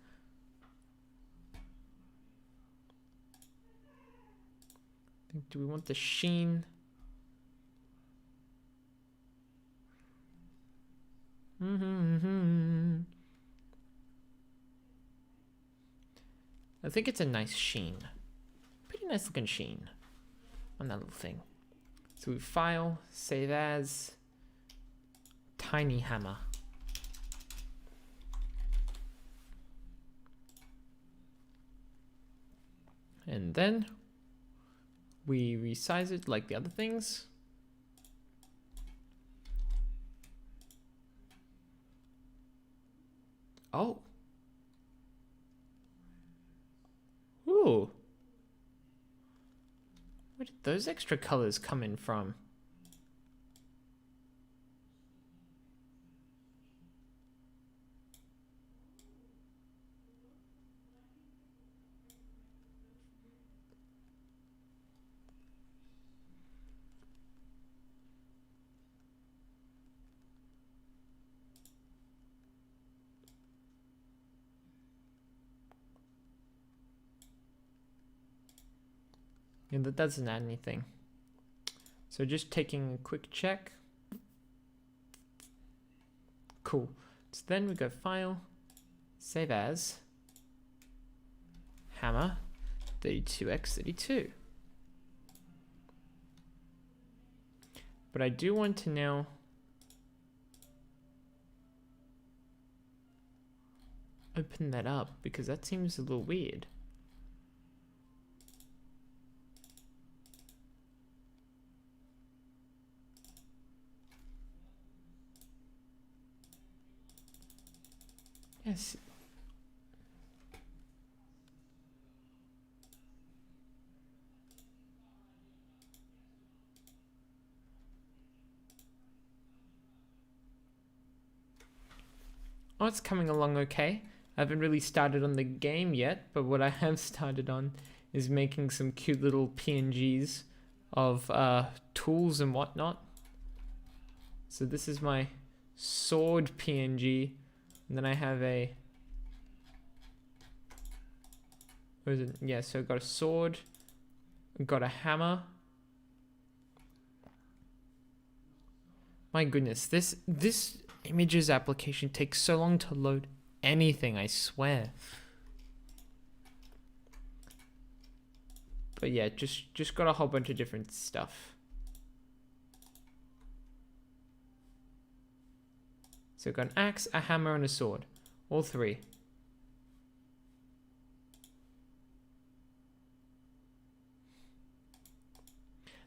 Do we want the sheen? I think it's a nice sheen. Pretty nice looking sheen on that little thing. So we file, save as, tiny hammer. And then we resize it like the other things. Oh. Ooh. Where did those extra colors come in from? Yeah, that doesn't add anything. So just taking a quick check. Cool. So then we go File, Save As, Hammer, 32x32. But I do want to now open that up because that seems a little weird. Yes. Oh, it's coming along okay. I haven't really started on the game yet, but what I have started on is making some cute little PNGs of tools and whatnot. So this is my sword PNG, and then I have a, what is it? Yeah, so I've got a sword, I've got a hammer. My goodness, this images application takes so long to load anything, I swear. But yeah, just got a whole bunch of different stuff. So I've got an axe, a hammer, and a sword. All three.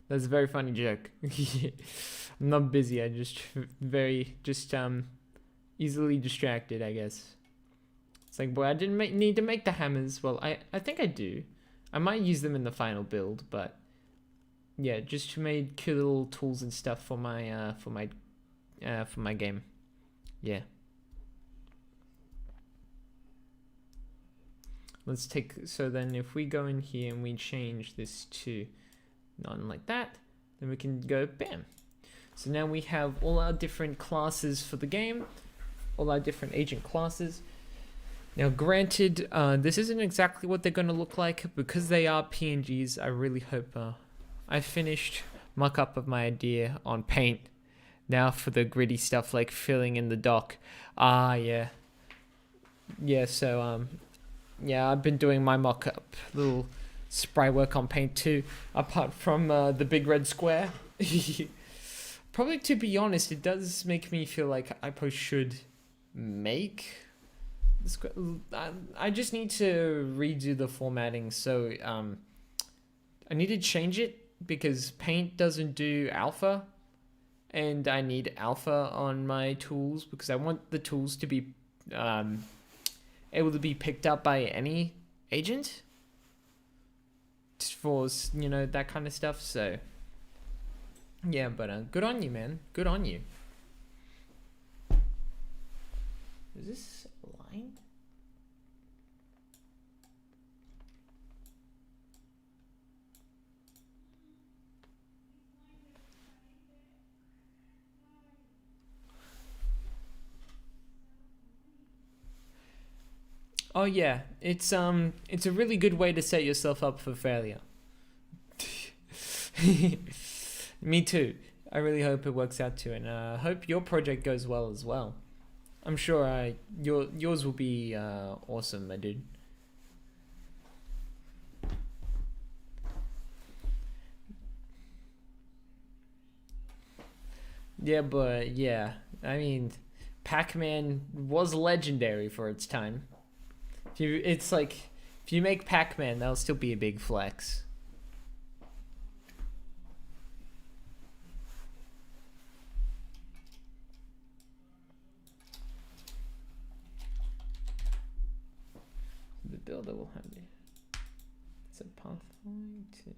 That's a very funny joke. I'm not busy, I just easily distracted, I guess. It's like, boy, I didn't need to make the hammers. Well, I think I do. I might use them in the final build, but yeah, just made cute little tools and stuff for my game. Yeah. Let's take, so then if we go in here and we change this to none like that, then we can go bam. So now we have all our different classes for the game, all our different agent classes. Now granted, this isn't exactly what they're going to look like because they are PNGs. I really hope I finished mock-up of my idea on Paint. Now for the gritty stuff like filling in the dock. Yeah, so yeah, I've been doing my mock-up little sprite work on Paint too, apart from the big red square. Probably, to be honest, it does make me feel like I probably should make the square. I just need to redo the formatting, so I need to change it because Paint doesn't do alpha, and I need alpha on my tools because I want the tools to be able to be picked up by any agent for, you know, that kind of stuff. So yeah, but good on you, man. Good on you. Is this aligned? Oh yeah, it's a really good way to set yourself up for failure. Me too. I really hope it works out too, and I hope your project goes well as well. I'm sure yours will be awesome, my dude. Yeah, but yeah, I mean, Pac-Man was legendary for its time. It's like, if you make Pac-Man, that'll still be a big flex. The builder will have the set pathway to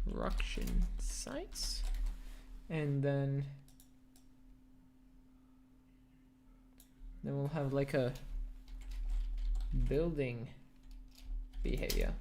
construction sites, and then we'll have like a building behavior.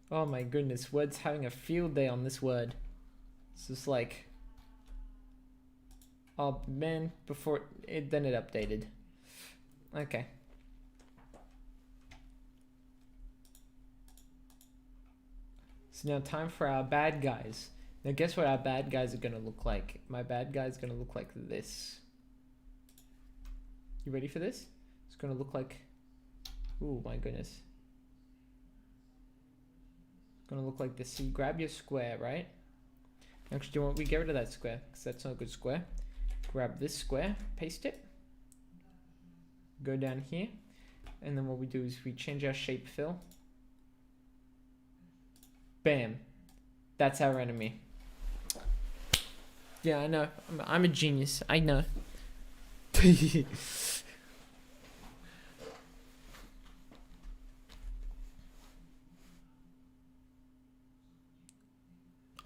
Oh my goodness, Word's having a field day on this word. It's just like, oh man, before it then it updated. Okay. So now time for our bad guys. Now guess what our bad guys are gonna look like? My bad guy's gonna look like this. You ready for this? It's gonna look like, oh my goodness. going to look like this. So you grab your square, right? Actually, do you want we get rid of that square because that's not a good square. Grab this square, paste it, go down here, and then what we do is we change our shape fill. Bam, that's our enemy. Yeah, I know. I'm a genius. I know.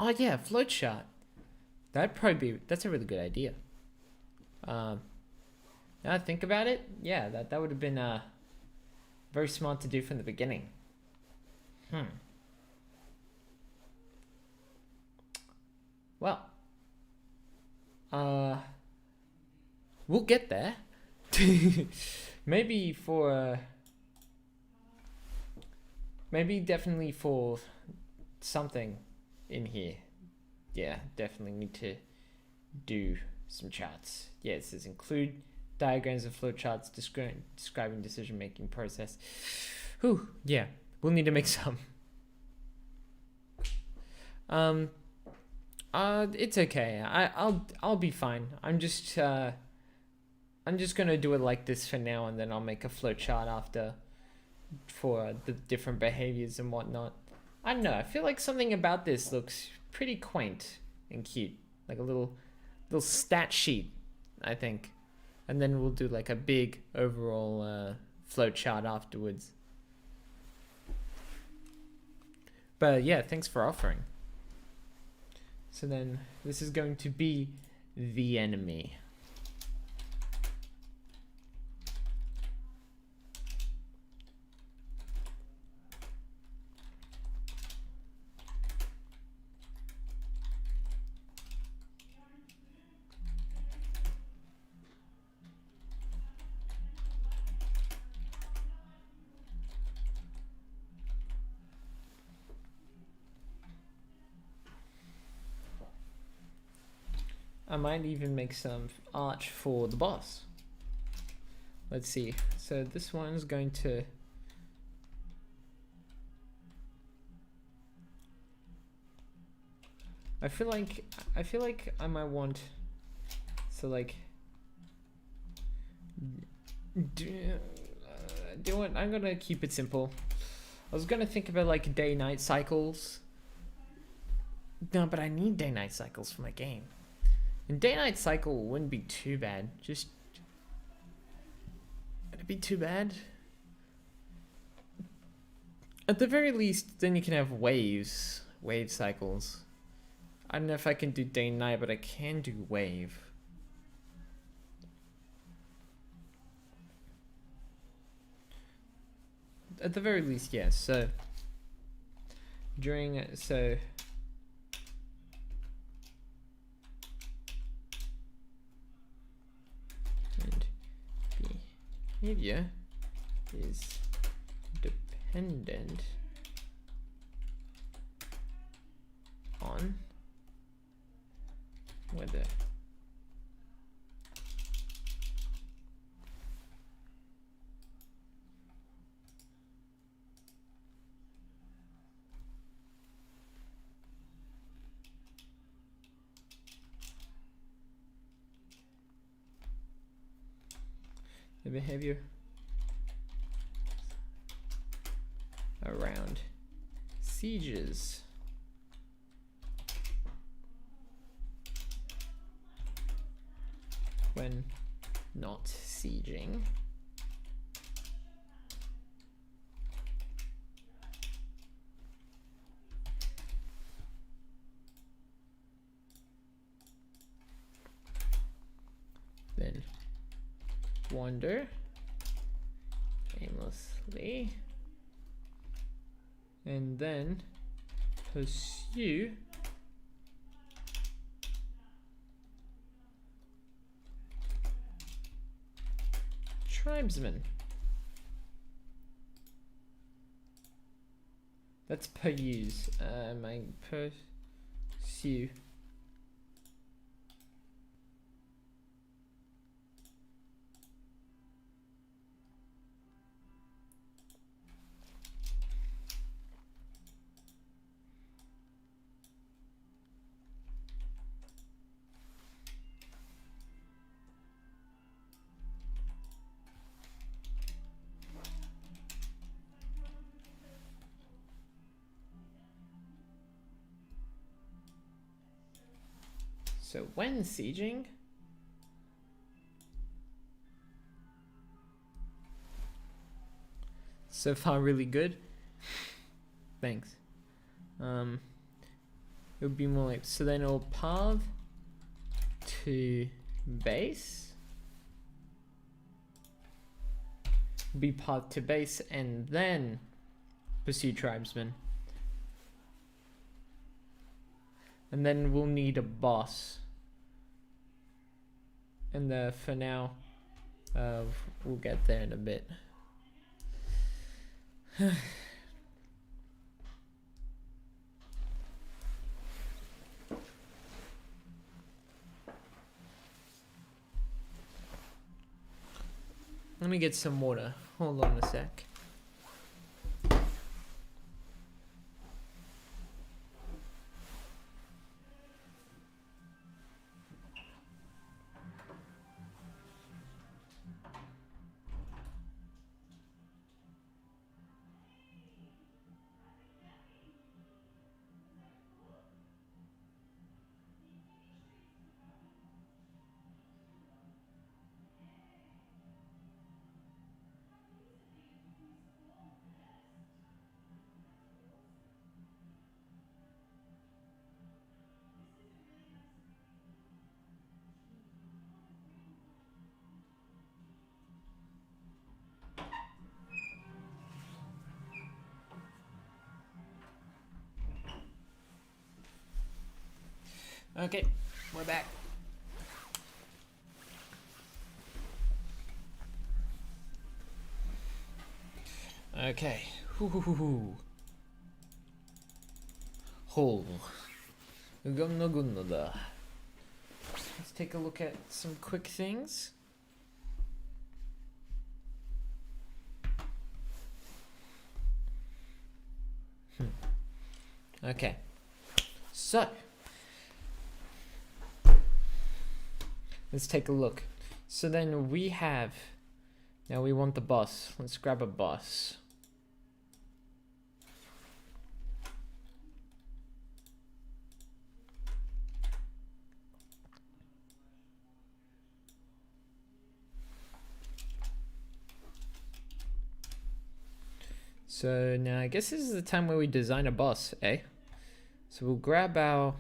Oh yeah, flowchart. That's a really good idea. Now I think about it, yeah, that would have been very smart to do from the beginning. Well, we'll get there. Maybe definitely for something in here. Yeah, definitely need to do some charts. Yeah, it says include diagrams and flowcharts describing decision-making process. Whew, yeah, we'll need to make some. It's okay. I'll be fine. I'm just gonna do it like this for now, and then I'll make a flowchart after for the different behaviors and whatnot. I don't know. I feel like something about this looks pretty quaint and cute, like a little stat sheet, I think, and then we'll do like a big overall flowchart afterwards. But yeah, thanks for offering. So then this is going to be the enemy. I might even make some art for the boss. Let's see. So this one's going to... I feel like I might want... So like... do what? I'm gonna keep it simple. I was gonna think about like day-night cycles. No, but I need day-night cycles for my game. And day-night cycle wouldn't be too bad. Would it be too bad? At the very least, then you can have wave cycles. I don't know if I can do day-night, but I can do wave. At the very least, yes. So and behavior is dependent on whether the behavior around sieges when not sieging then wander aimlessly and then pursue tribesmen. That's peruse. My pursue. So when sieging, so far really good. Thanks. It would be more like, so then it'll path to base, be path to base, and then pursue tribesmen. And then we'll need a boss. And for now, we'll get there in a bit. Let me get some water. Hold on a sec. Okay, we're back. Okay. Let's take a look at some quick things. Okay. So let's take a look. So then we have, now we want the boss. Let's grab a boss. So now I guess this is the time where we design a boss, eh? So we'll grab our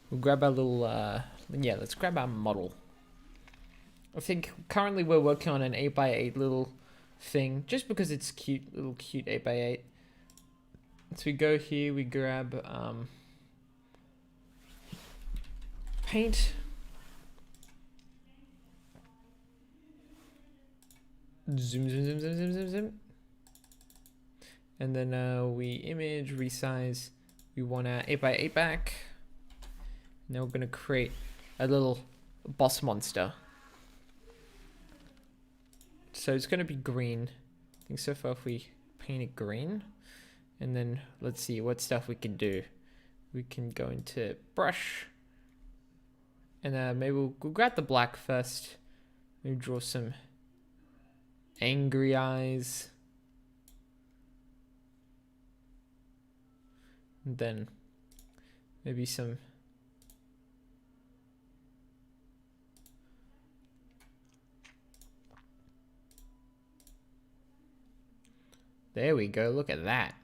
little, yeah, let's grab our model. I think currently we're working on an 8x8 little thing, just because it's cute, little cute 8x8. So we go here, we grab paint. Zoom, zoom, zoom, zoom, zoom, zoom, zoom. And then we image, resize. We want our 8x8 back. Now we're gonna create a little boss monster. So it's gonna be green. I think so far if we paint it green, and then let's see what stuff we can do. We can go into brush, and maybe we'll grab the black first. Maybe draw some angry eyes. And then maybe some there we go, look at that.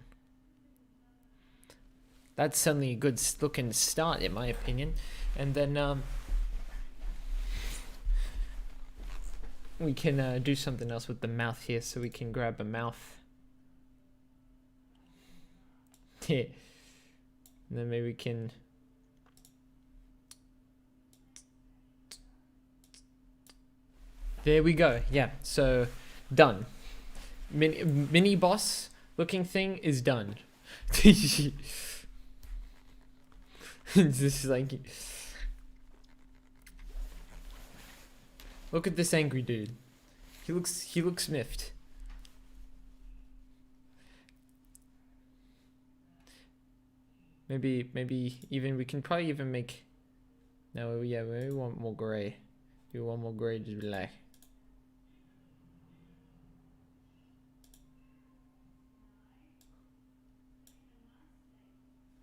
That's certainly a good looking start in my opinion. And then we can do something else with the mouth here, so we can grab a mouth. Yeah. And then maybe we can there we go. Yeah, so done. Mini boss looking thing is done. It's just like, look at this angry dude. He looks miffed. Maybe even we can probably even make. No, yeah, we want more gray. We want more gray to black.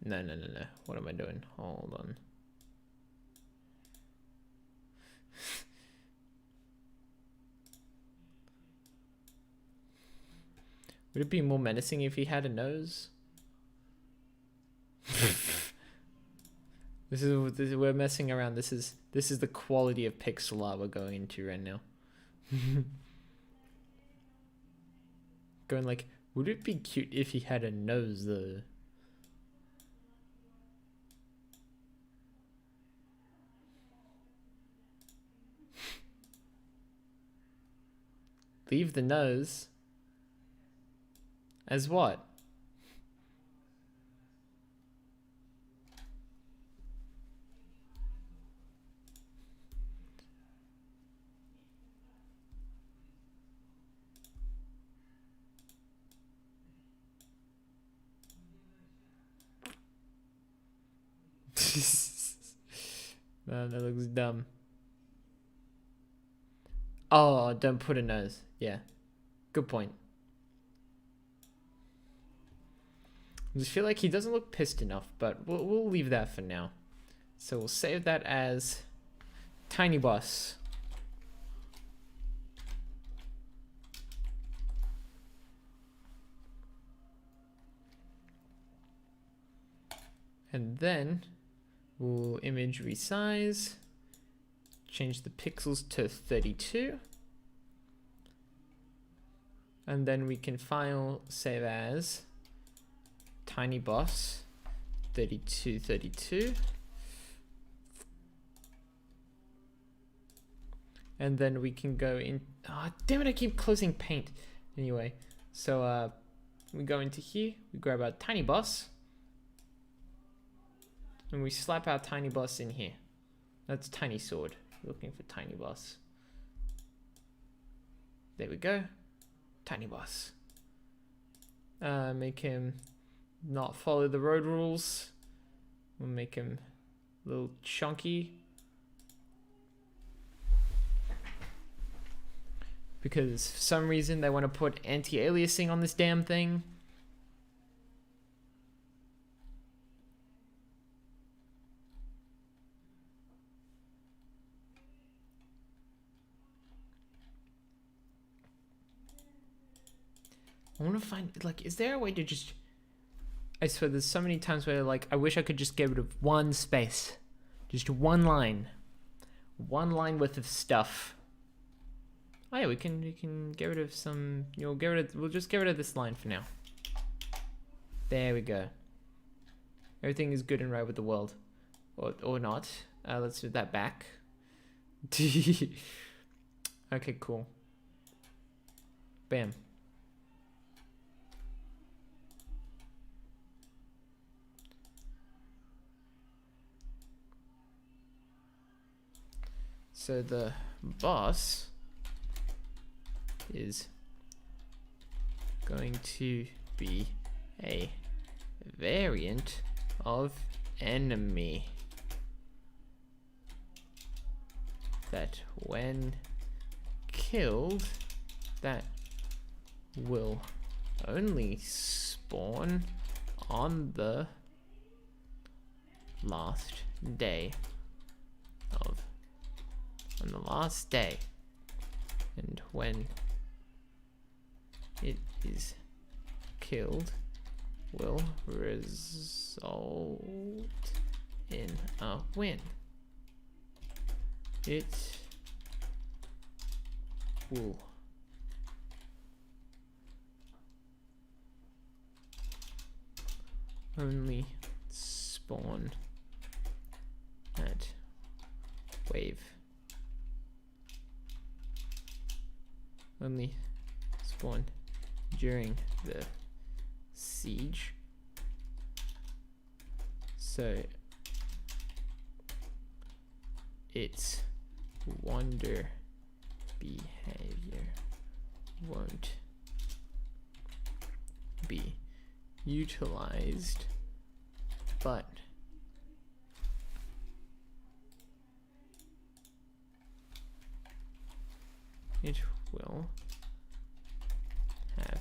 No. What am I doing? Hold on. Would it be more menacing if he had a nose? This is we're messing around. This is the quality of pixel art we're going into right now. Going like, would it be cute if he had a nose though? Leave the nose. As what? Man, that looks dumb. Oh, don't put a nose. Yeah. Good point. I just feel like he doesn't look pissed enough, but we'll leave that for now. So we'll save that as Tiny Boss. And then we'll image resize, change the pixels to 32. And then we can file save as Tiny Boss 3232. And then we can go in. Oh, damn it, I keep closing paint. Anyway, so we go into here, we grab our Tiny Boss, and we slap our Tiny Boss in here. That's Tiny Sword. Looking for Tiny Boss. There we go. Tiny Boss. Make him not follow the road rules. We'll make him a little chunky. Because for some reason they want to put anti-aliasing on this damn thing. I want to find, like, is there a way to just... I swear there's so many times where, like, I wish I could just get rid of one space. Just one line. One line worth of stuff. Oh yeah, we can get rid of some, we'll just get rid of this line for now. There we go. Everything is good and right with the world. Or not. Let's do that back. Okay, cool. Bam. So the boss is going to be a variant of enemy that when killed, that will only spawn on the last day. And when it is killed, will result in a win. It will only spawn at wave. Only spawn during the siege. So its wonder behavior won't be utilized, but it will have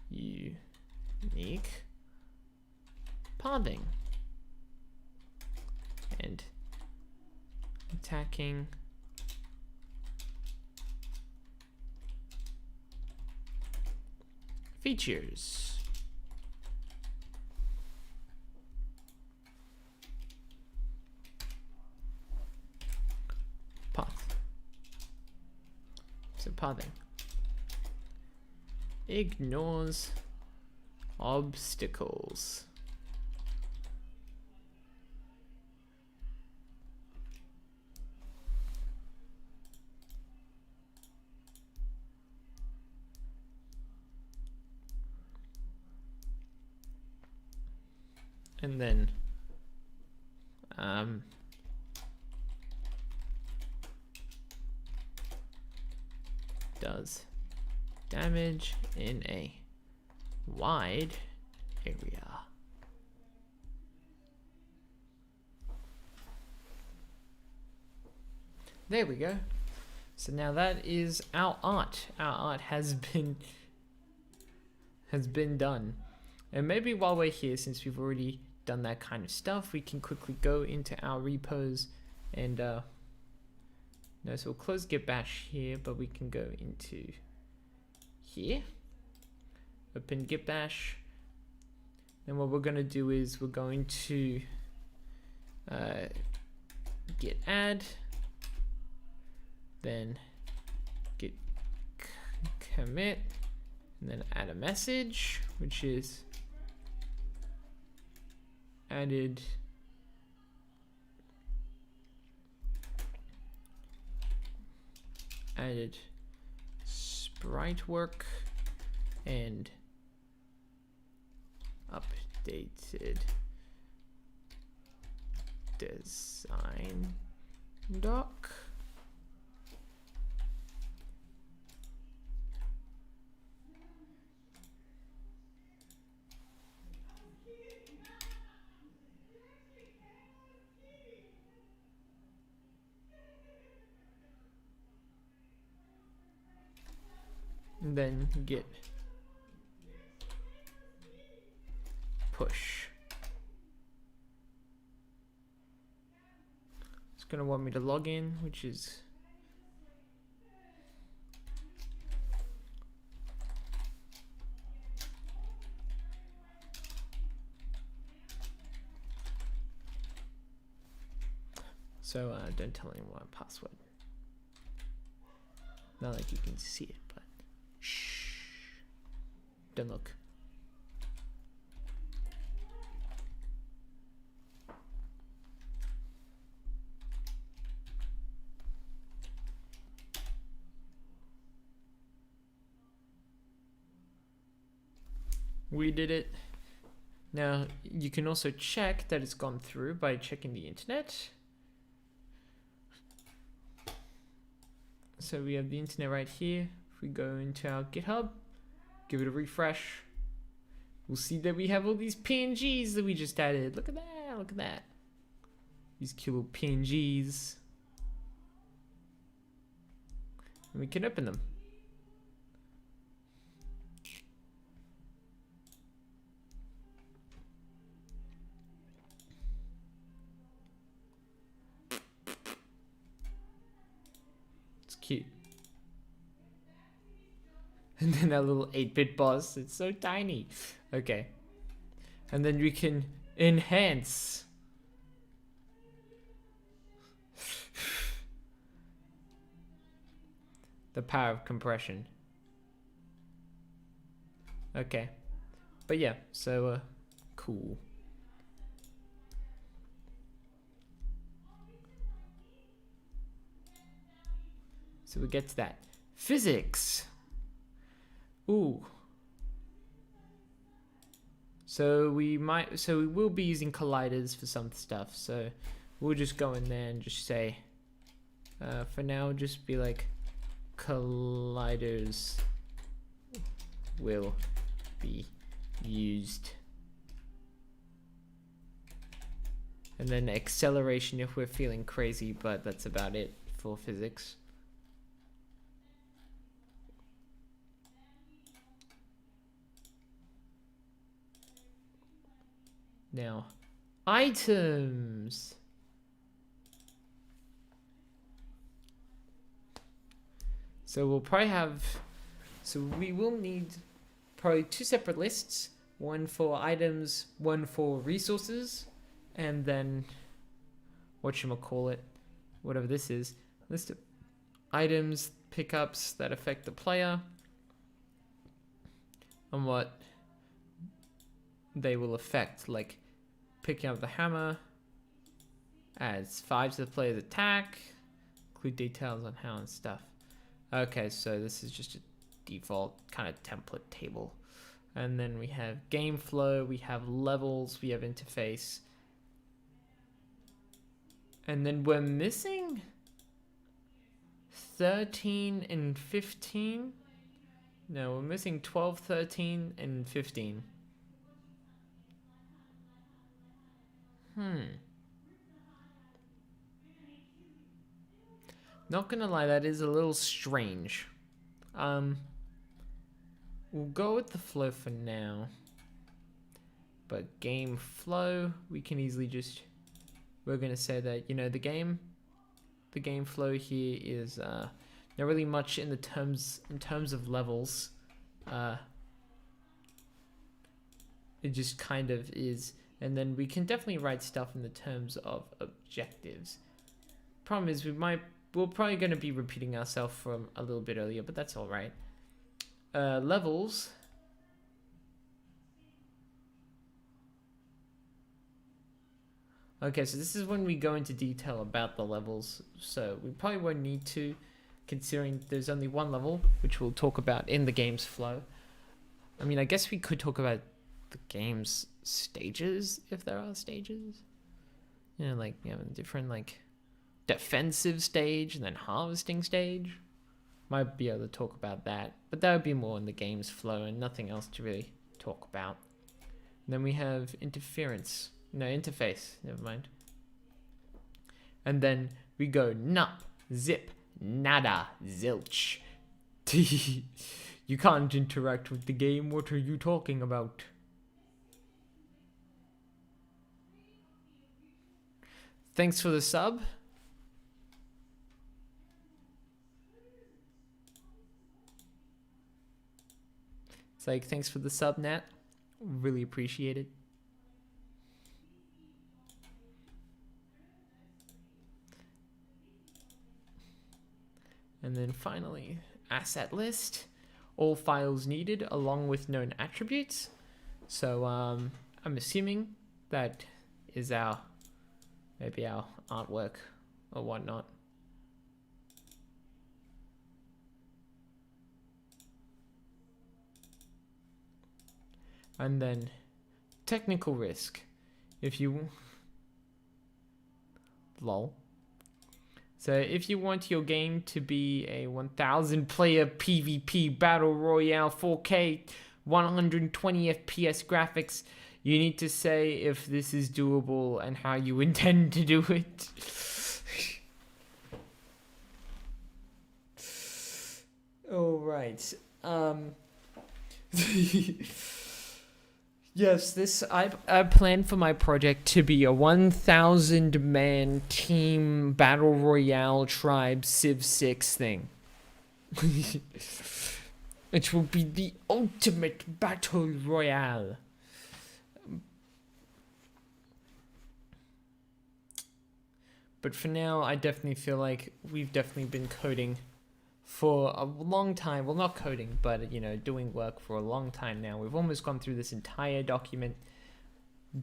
unique pathing. And attacking. Features. Path. So pathing. Ignores obstacles. And then does damage in a wide area. There we go. So now that is our art. Our art has been done. And maybe while we're here, since we've already done that kind of stuff, we can quickly go into our repos and no, so we'll close Git Bash here, but we can go into here, open Git Bash, and what we're going to do is we're going to git add, then git commit, and then add a message, which is added sprite work and updated design doc. And then git push. It's gonna want me to log in, which is so don't tell anyone my password. Not like you can see it, but shh. Don't look. We did it. Now you can also check that it's gone through by checking the internet. So we have the internet right here. If we go into our GitHub, give it a refresh, we'll see that we have all these PNGs that we just added. Look at that, look at that. These cute little PNGs. And we can open them. Cute. And then our little 8-bit boss, it's so tiny. Okay. And then we can enhance. The power of compression. Okay. But yeah, so cool. So we get to that. Physics. Ooh. So we will be using colliders for some stuff. So we'll just go in there and just say, for now, just be like, colliders will be used. And then acceleration if we're feeling crazy, but that's about it for physics. Now, items. So we'll probably have, so we will need probably 2 separate lists. One for items, one for resources, and then whatchamacallit, whatever this is. List of items, pickups that affect the player, and what they will affect, like picking up the hammer adds 5 to the player's attack, include details on how and stuff. Okay, so this is just a default kind of template table. And then we have game flow, we have levels, we have interface. And then we're missing 13 and 15. No, we're missing 12, 13, and 15. Not gonna lie, that is a little strange. We'll go with the flow for now. But game flow, we can easily just, we're gonna say that, you know, the game flow here is not really much in terms of levels. It just kind of is, and then we can definitely write stuff in the terms of objectives. Problem is we're probably going to be repeating ourselves from a little bit earlier, but that's all right. Levels. Okay, so this is when we go into detail about the levels. So we probably won't need to, considering there's only one level, which we'll talk about in the game's flow. I mean, I guess we could talk about the game's stages, if there are stages. You know, like, you know, different, like, defensive stage and then harvesting stage. Might be able to talk about that, but that would be more in the game's flow and nothing else to really talk about. And then we have interface, never mind. And then we go nup, zip, nada, zilch. You can't interact with the game, what are you talking about? Thanks for the sub. It's like, thanks for the sub, Nat. Really appreciate it. And then finally, asset list. All files needed along with known attributes. So I'm assuming that is maybe our artwork or whatnot. And then technical risk. If you lol. So if you want your game to be a 1000 player PvP battle royale 4K 120 FPS graphics, you need to say if this is doable and how you intend to do it. All right. Yes, I plan for my project to be a 1,000 man team battle royale tribe Civ 6 thing. It will be the ultimate battle royale. But for now, I definitely feel like we've definitely been coding for a long time. Well, not coding, but, you know, doing work for a long time now. We've almost gone through this entire document,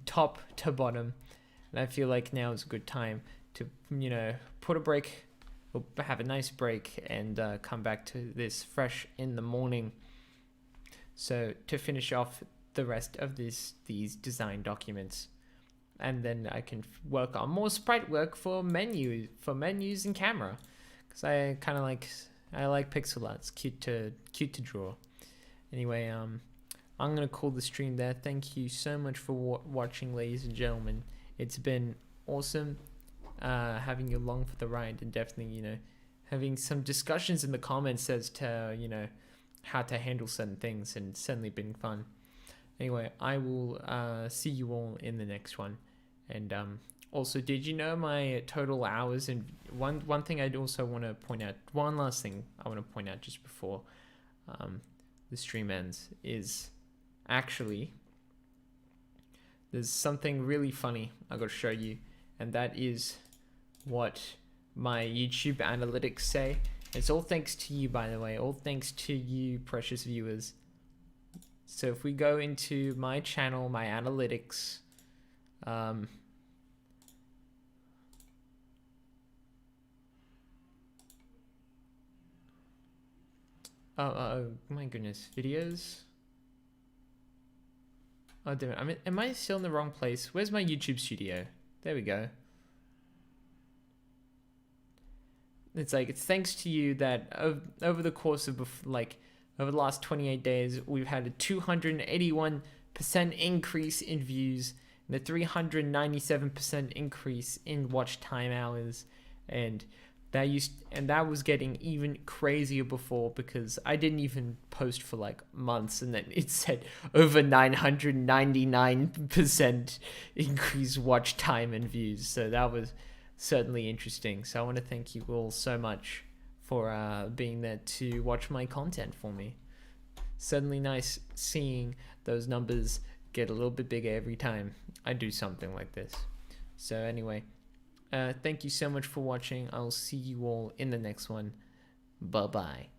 top to bottom. And I feel like now is a good time to, you know, put a break, or have a nice break, and come back to this fresh in the morning. So to finish off the rest of these design documents. And then I can work on more sprite work for menus and camera. Because I kind of like... I like pixel art. It's cute to draw. Anyway, I'm gonna call the stream there. Thank you so much for watching, ladies and gentlemen. It's been awesome having you along for the ride, and definitely, you know, having some discussions in the comments as to, you know, how to handle certain things, and it's certainly been fun. Anyway, I will see you all in the next one. And also, did you know my total hours? And one thing I'd also want to point out, one last thing I want to point out just before the stream ends, is actually there's something really funny I got to show you, and that is what my YouTube analytics say. It's all thanks to you, by the way, all thanks to you, precious viewers. So if we go into my channel, my analytics, oh my goodness, videos. Oh damn it, am I still in the wrong place? Where's my YouTube studio? There we go. It's like, it's thanks to you that over the course of over the last 28 days, we've had a 281% increase in views and a 397% increase in watch time hours. And that was getting even crazier before, because I didn't even post for like months, and then it said over 999% increased watch time and views. So that was certainly interesting. So I want to thank you all so much for being there to watch my content for me. Certainly nice seeing those numbers get a little bit bigger every time I do something like this. So anyway, thank you so much for watching. I'll see you all in the next one. Bye bye.